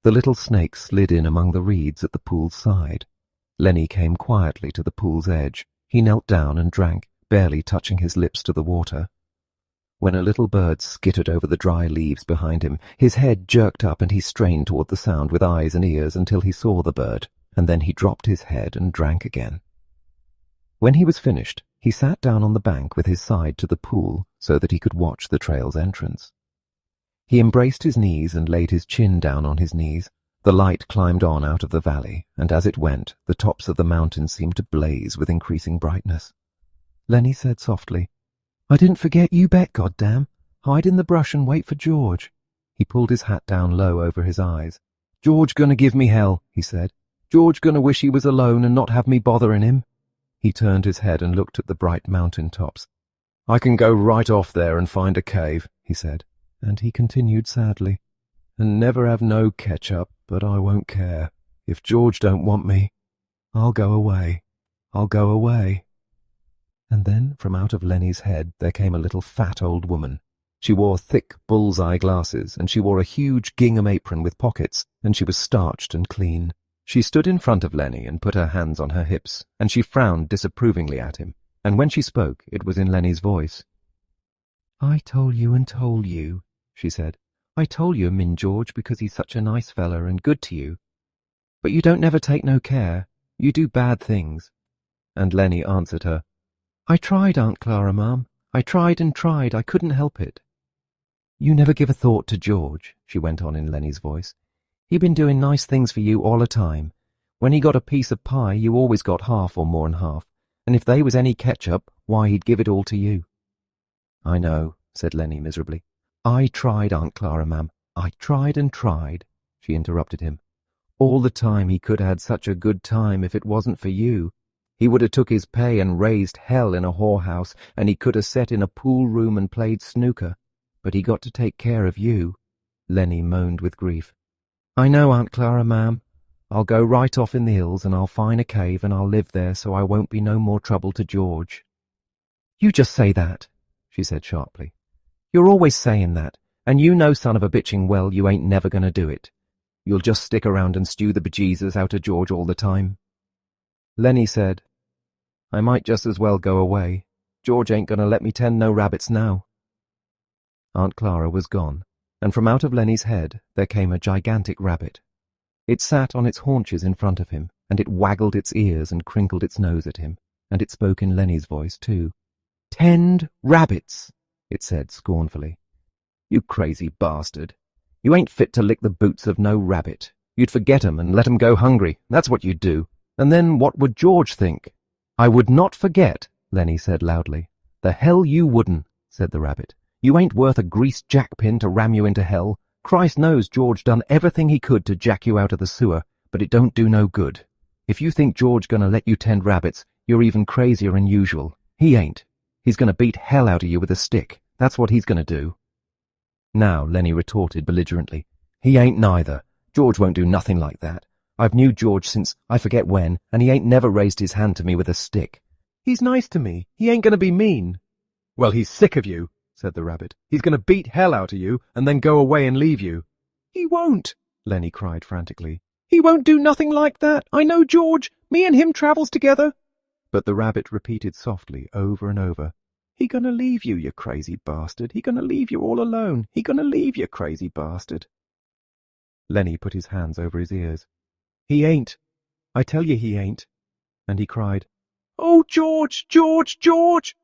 The little snake slid in among the reeds at the pool's side. Lennie came quietly to the pool's edge. He knelt down and drank, barely touching his lips to the water. When a little bird skittered over the dry leaves behind him, his head jerked up and he strained toward the sound with eyes and ears until he saw the bird, and then he dropped his head and drank again. When he was finished, he sat down on the bank with his side to the pool so that he could watch the trail's entrance. He embraced his knees and laid his chin down on his knees. The light climbed on out of the valley, and as it went, the tops of the mountains seemed to blaze with increasing brightness. Lennie said softly, "I didn't forget you bet, goddamn. Hide in the brush and wait for George." He pulled his hat down low over his eyes. "George gonna give me hell," he said. "George gonna wish he was alone and not have me bothering him." He turned his head and looked at the bright mountain tops. "I can go right off there and find a cave," he said, and he continued sadly, "and never have no ketchup, but I won't care. If George don't want me, I'll go away. I'll go away." And then from out of Lennie's head there came a little fat old woman. She wore thick bull's-eye glasses, and she wore a huge gingham apron with pockets, and she was starched and clean. She stood in front of Lennie and put her hands on her hips, and she frowned disapprovingly at him, and when she spoke it was in Lennie's voice. "I told you," she said. "I told you Min George because he's such a nice feller and good to you. But you don't never take no care. You do bad things." And Lennie answered her, "I tried, Aunt Clara, ma'am. I tried and tried. I couldn't help it." "You never give a thought to George," she went on in Lennie's voice. "He been doing nice things for you all the time. When he got a piece of pie, you always got half or more'n half, and if they was any ketchup, why, he'd give it all to you." "I know," said Lennie miserably. "I tried, Aunt Clara, ma'am. I tried and tried," she interrupted him. "All the time he could have had such a good time if it wasn't for you. He would have took his pay and raised hell in a whorehouse, and he could have sat in a pool room and played snooker. But he got to take care of you. Lennie moaned with grief. I know, Aunt Clara, ma'am. I'll go right off in the hills and I'll find a cave and I'll live there so I won't be no more trouble to George. You just say that, she said sharply. You're always saying that, and you know, son of a bitching well, you ain't never going to do it. You'll just stick around and stew the bejesus out of George all the time. Lennie said, I might just as well go away. George ain't going to let me tend no rabbits now. Aunt Clara was gone, and from out of Lennie's head there came a gigantic rabbit. It sat on its haunches in front of him, and it waggled its ears and crinkled its nose at him, and it spoke in Lennie's voice too. 10 rabbits, it said scornfully. You crazy bastard. You ain't fit to lick the boots of no rabbit. You'd forget 'em and let 'em go hungry, that's what you'd do. And then what would George think? I would not forget, Lennie said loudly. The hell you wouldn't, said the rabbit. You ain't worth a greased jackpin to ram you into hell. Christ knows George done everything he could to jack you out of the sewer, but it don't do no good. If you think George gonna let you tend rabbits, you're even crazier than usual. He ain't. He's gonna beat hell out of you with a stick. That's what he's gonna do. Now, Lennie retorted belligerently. He ain't neither. George won't do nothing like that. I've knew George since I forget when, and he ain't never raised his hand to me with a stick. He's nice to me. He ain't gonna be mean. Well, he's sick of you, said the rabbit. He's going to beat hell out of you and then go away and leave you. He won't, Lennie cried frantically. He won't do nothing like that. I know George. Me and him travels together. But the rabbit repeated softly over and over. He gonna leave you, you crazy bastard. He gonna leave you all alone. He gonna leave you, crazy bastard. Lennie put his hands over his ears. He ain't. I tell you he ain't. And he cried, Oh, George, George, George!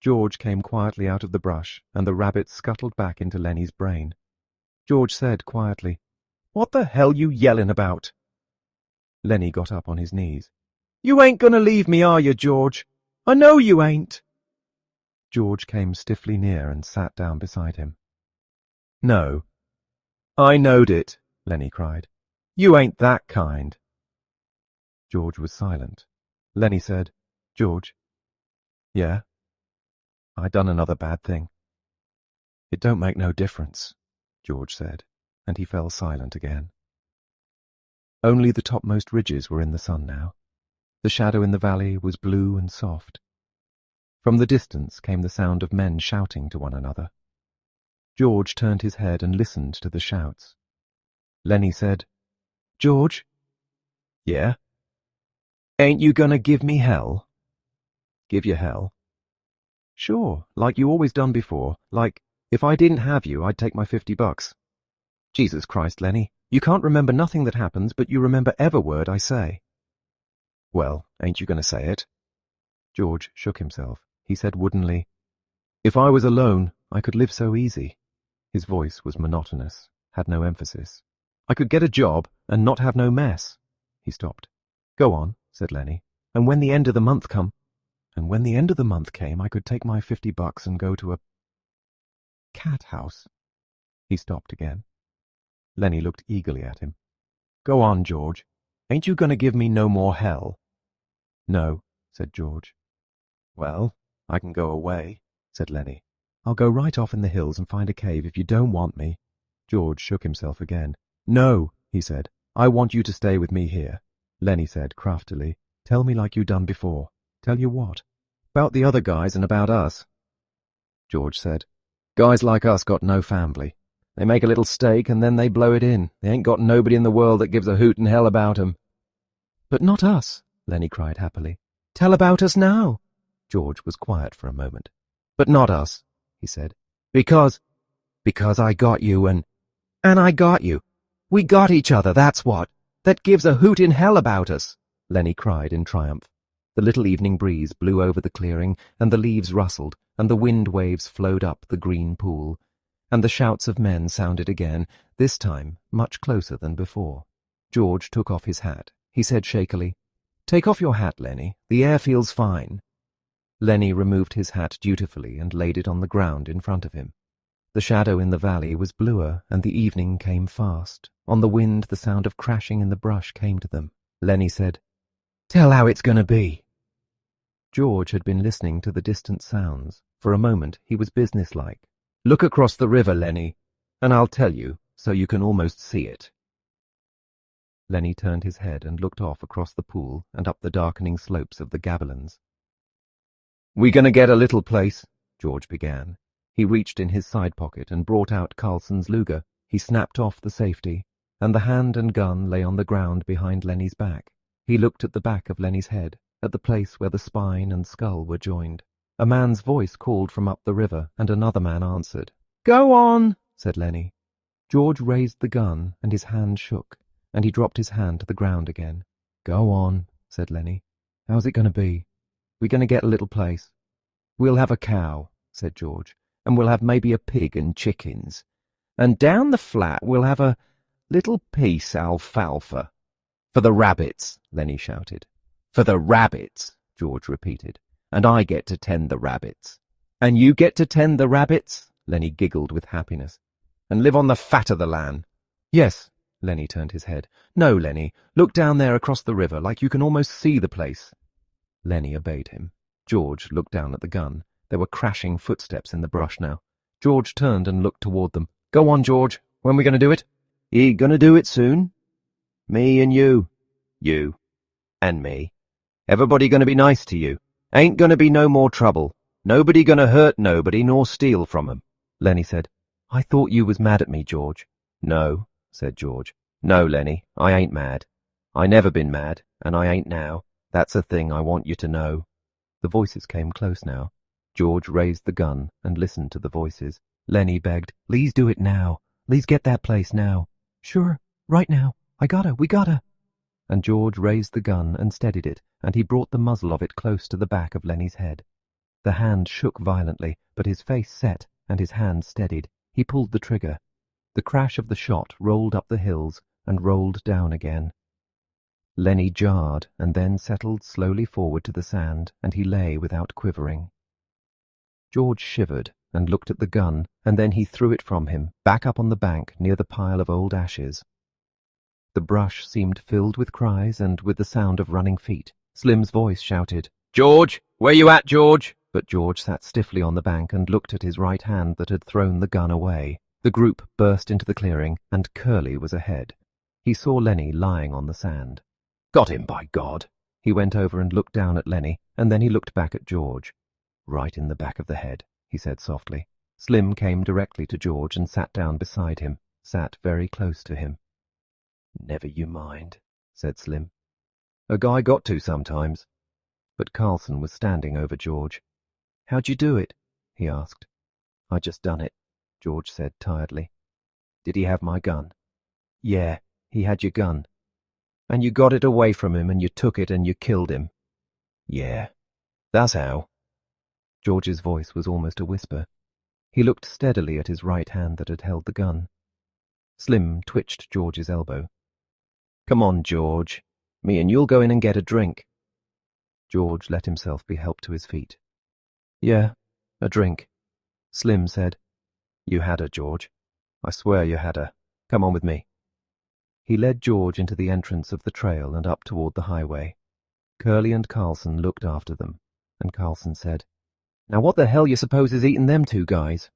George came quietly out of the brush, and the rabbit scuttled back into Lennie's brain. George said quietly, What the hell you yelling about? Lennie got up on his knees. You ain't gonna leave me, are you, George? I know you ain't. George came stiffly near and sat down beside him. No. I knowed it, Lennie cried. You ain't that kind. George was silent. Lennie said, George. Yeah? I done another bad thing. It don't make no difference, George said, and he fell silent again. Only the topmost ridges were in the sun now. The shadow in the valley was blue and soft. From the distance came the sound of men shouting to one another. George turned his head and listened to the shouts. Lennie said, George? Yeah? Ain't you gonna give me hell? Give you hell? Sure, like you always done before, like, if I didn't have you, I'd take my $50. Jesus Christ, Lennie, you can't remember nothing that happens, but you remember every word I say. Well, ain't you going to say it? George shook himself. He said woodenly, If I was alone, I could live so easy. His voice was monotonous, had no emphasis. I could get a job and not have no mess. He stopped. Go on, said Lennie, and when the end of the month come, and when the end of the month came, I could take my $50 and go to a cat house. He stopped again. Lennie looked eagerly at him. Go on, George. Ain't you going to give me no more hell? No, said George. Well, I can go away, said Lennie. I'll go right off in the hills and find a cave if you don't want me. George shook himself again. No, he said. I want you to stay with me here. Lennie said craftily, Tell me like you done before. Tell you what? About the other guys and about us. George said, Guys like us got no family. They make a little stake and then they blow it in. They ain't got nobody in the world that gives a hoot in hell about 'em. But not us, Lennie cried happily. Tell about us now. George was quiet for a moment. But not us, he said. Because I got you and I got you. We got each other, that's what. That gives a hoot in hell about us, Lennie cried in triumph. The little evening breeze blew over the clearing, and the leaves rustled, and the wind waves flowed up the green pool, and the shouts of men sounded again, this time much closer than before. George took off his hat. He said shakily, Take off your hat, Lennie. The air feels fine. Lennie removed his hat dutifully and laid it on the ground in front of him. The shadow in the valley was bluer, and the evening came fast. On the wind the sound of crashing in the brush came to them. Lennie said, Tell how it's going to be. George had been listening to the distant sounds. For a moment he was businesslike. "Look across the river, Lennie, and I'll tell you, so you can almost see it." Lennie turned his head and looked off across the pool and up the darkening slopes of the Gavilands. "We gonna get a little place," George began. He reached in his side pocket and brought out Carlson's Luger. He snapped off the safety, and the hand and gun lay on the ground behind Lennie's back. He looked at the back of Lennie's head, at the place where the spine and skull were joined. A man's voice called from up the river, and another man answered. "Go on," said Lennie. George raised the gun, and his hand shook, and he dropped his hand to the ground again. "Go on," said Lennie. "How's it going to be? We're going to get a little place." "We'll have a cow," said George, "and we'll have maybe a pig and chickens. And down the flat we'll have a little piece alfalfa." "For the rabbits," Lennie shouted. "For the rabbits," George repeated. "And I get to tend the rabbits." "And you get to tend the rabbits?" Lennie giggled with happiness. "And live on the fat of the land?" "Yes." Lennie turned his head. "No, Lennie, look down there across the river, like you can almost see the place." Lennie obeyed him. George looked down at the gun. There were crashing footsteps in the brush now. George turned and looked toward them. "Go on, George. When we going to do it?" "Ye gonna do it soon? Me and you. You. And me. Everybody gonna be nice to you. Ain't gonna be no more trouble. Nobody gonna hurt nobody nor steal from 'em." Lennie said, "I thought you was mad at me, George." "No," said George. "No, Lennie, I ain't mad. I never been mad, and I ain't now. That's a thing I want you to know." The voices came close now. George raised the gun and listened to the voices. Lennie begged, "Please do it now. Please get that place now." "Sure, right now. We gotta." And George raised the gun and steadied it, and he brought the muzzle of it close to the back of Lennie's head. The hand shook violently, but his face set, and his hand steadied. He pulled the trigger. The crash of the shot rolled up the hills and rolled down again. Lennie jarred and then settled slowly forward to the sand, and he lay without quivering. George shivered and looked at the gun, and then he threw it from him, back up on the bank near the pile of old ashes. The brush seemed filled with cries and with the sound of running feet. Slim's voice shouted, "George! Where you at, George?" But George sat stiffly on the bank and looked at his right hand that had thrown the gun away. The group burst into the clearing, and Curly was ahead. He saw Lennie lying on the sand. "Got him, by God!" He went over and looked down at Lennie, and then he looked back at George. "Right in the back of the head," he said softly. Slim came directly to George and sat down beside him, sat very close to him. "Never you mind," said Slim. "A guy got to sometimes." But Carlson was standing over George. "How'd you do it?" he asked. "I just done it," George said tiredly. "Did he have my gun?" "Yeah, he had your gun." "And you got it away from him, and you took it and you killed him?" "Yeah, that's how." George's voice was almost a whisper. He looked steadily at his right hand that had held the gun. Slim twitched George's elbow. "Come on, George. Me and you'll go in and get a drink." George let himself be helped to his feet. "Yeah, a drink." Slim said, "You had her, George. I swear you had her. Come on with me." He led George into the entrance of the trail and up toward the highway. Curly and Carlson looked after them, and Carlson said, "Now what the hell you suppose is eating them two guys?"